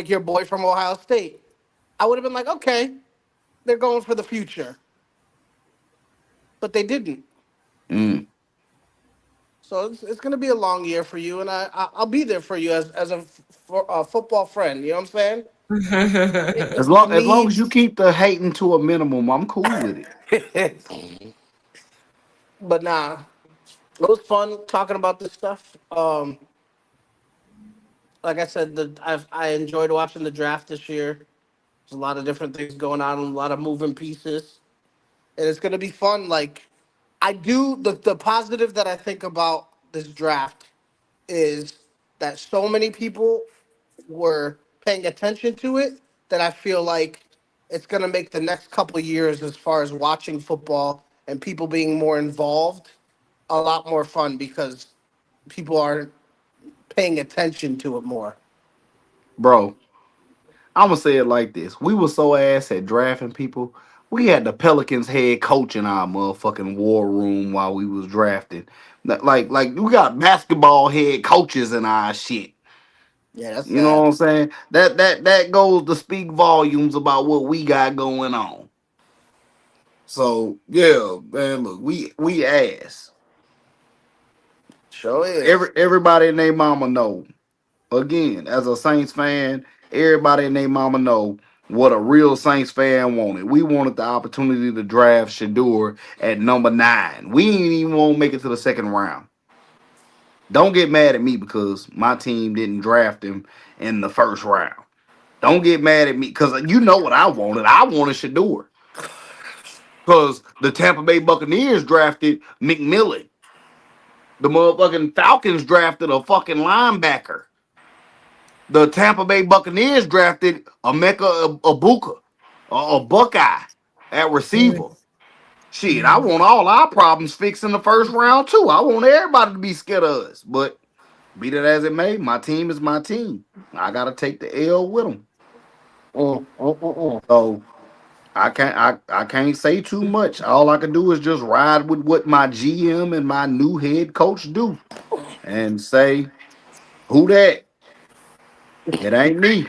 your boy from Ohio State. I would have been like, okay, they're going for the future, but they didn't.
Mm.
So it's going to be a long year for you, and I'll be there for you as a football friend. You know what I'm saying?
As
If you
long as
need,
you keep the hating to a minimum, I'm cool with it.
but nah, it was fun talking about this stuff. Like I said, I enjoyed watching the draft this year. There's a lot of different things going on, a lot of moving pieces, and it's gonna be fun. Like I do the positive that I think about this draft is that so many people were paying attention to it that I feel like it's gonna make the next couple of years as far as watching football and people being more involved a lot more fun because people are paying attention to it more.
Bro, I'm gonna say it like this. We were so ass at drafting people. We had the Pelicans head coach in our motherfucking war room while we was drafting. Like we got basketball head coaches in our shit.
Yeah, that's
You know what
sad.
I'm saying? That goes to speak volumes about what we got going on. So yeah, man, look, we ass.
Sure is.
Everybody and their mama know. Again, as a Saints fan, everybody and their mama know what a real Saints fan wanted. We wanted the opportunity to draft Shador at number 9. We didn't even want to make it to the second round. Don't get mad at me because my team didn't draft him in the first round. Don't get mad at me because you know what I wanted. I wanted Shador. Because the Tampa Bay Buccaneers drafted McMillan. The motherfucking Falcons drafted a fucking linebacker. The Tampa Bay Buccaneers drafted Emeka Ibuka, a Buckeye at receiver. Shit, I want all our problems fixed in the first round too. I want everybody to be scared of us. But be that as it may, my team is my team. I gotta take the L with them. So I can't say too much. All I can do is just ride with what my GM and my new head coach do, and say, "Who that? It ain't me."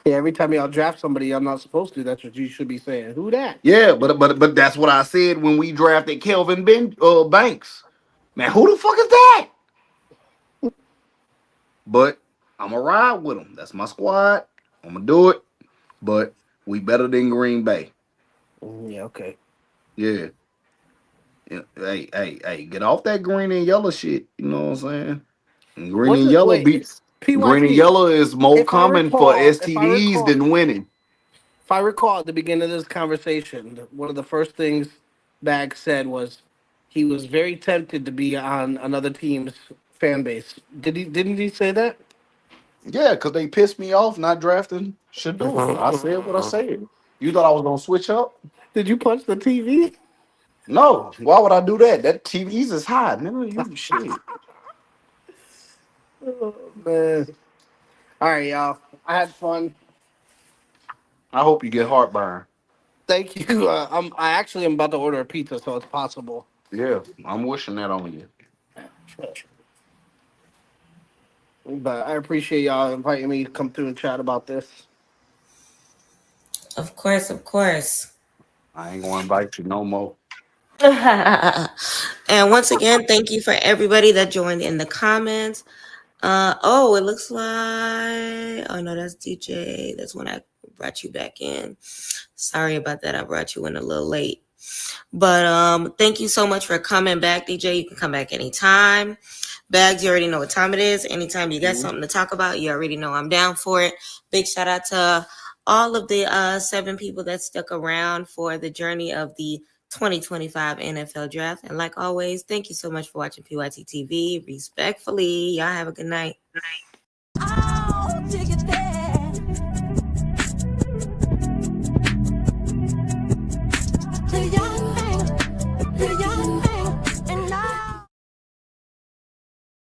Yeah, every time y'all draft somebody I'm not supposed to, that's what you should be saying. Who that?
Yeah, but that's what I said when we drafted Kelvin Banks. Man, who the fuck is that? But I'm gonna ride with him. That's my squad. I'm gonna do it. But we better than Green Bay.
Yeah, okay.
Yeah. Yeah. Hey, get off that green and yellow shit. You know what I'm saying? And green
What's
and
it?
yellow
Wait,
beats. Green and
PYT.
yellow is more
If I
common for
recall,
STDs than winning.
if I recall at the beginning of this conversation, one of the first things Bag said was he was very tempted to be on another team's fan base. Didn't he say that?
Yeah, because they pissed me off not drafting Shador. I said what I said. You thought I was gonna switch up?
Did you punch the TV?
No. Why would I do that? That TV's is high. Nigga, you shit.
Oh, man. All right, y'all. I had fun.
I hope you get heartburn.
Thank you. I actually am about to order a pizza, so it's possible.
Yeah, I'm wishing that on you.
But I appreciate y'all inviting me to come through and chat about this.
Of course, of course.
I ain't gonna invite you no more.
And once again, thank you for everybody that joined in the comments. Oh, it looks like, oh no, that's DJ. That's when I brought you back in. Sorry about that. I brought you in a little late. But thank you so much for coming back, DJ. You can come back anytime. Bags, you already know what time it is. Anytime you got something to talk about, you already know I'm down for it. Big shout out to all of the 7 people that stuck around for the journey of the 2025 NFL Draft. And like always, thank you so much for watching PYT TV. Respectfully, y'all have a good night. Oh,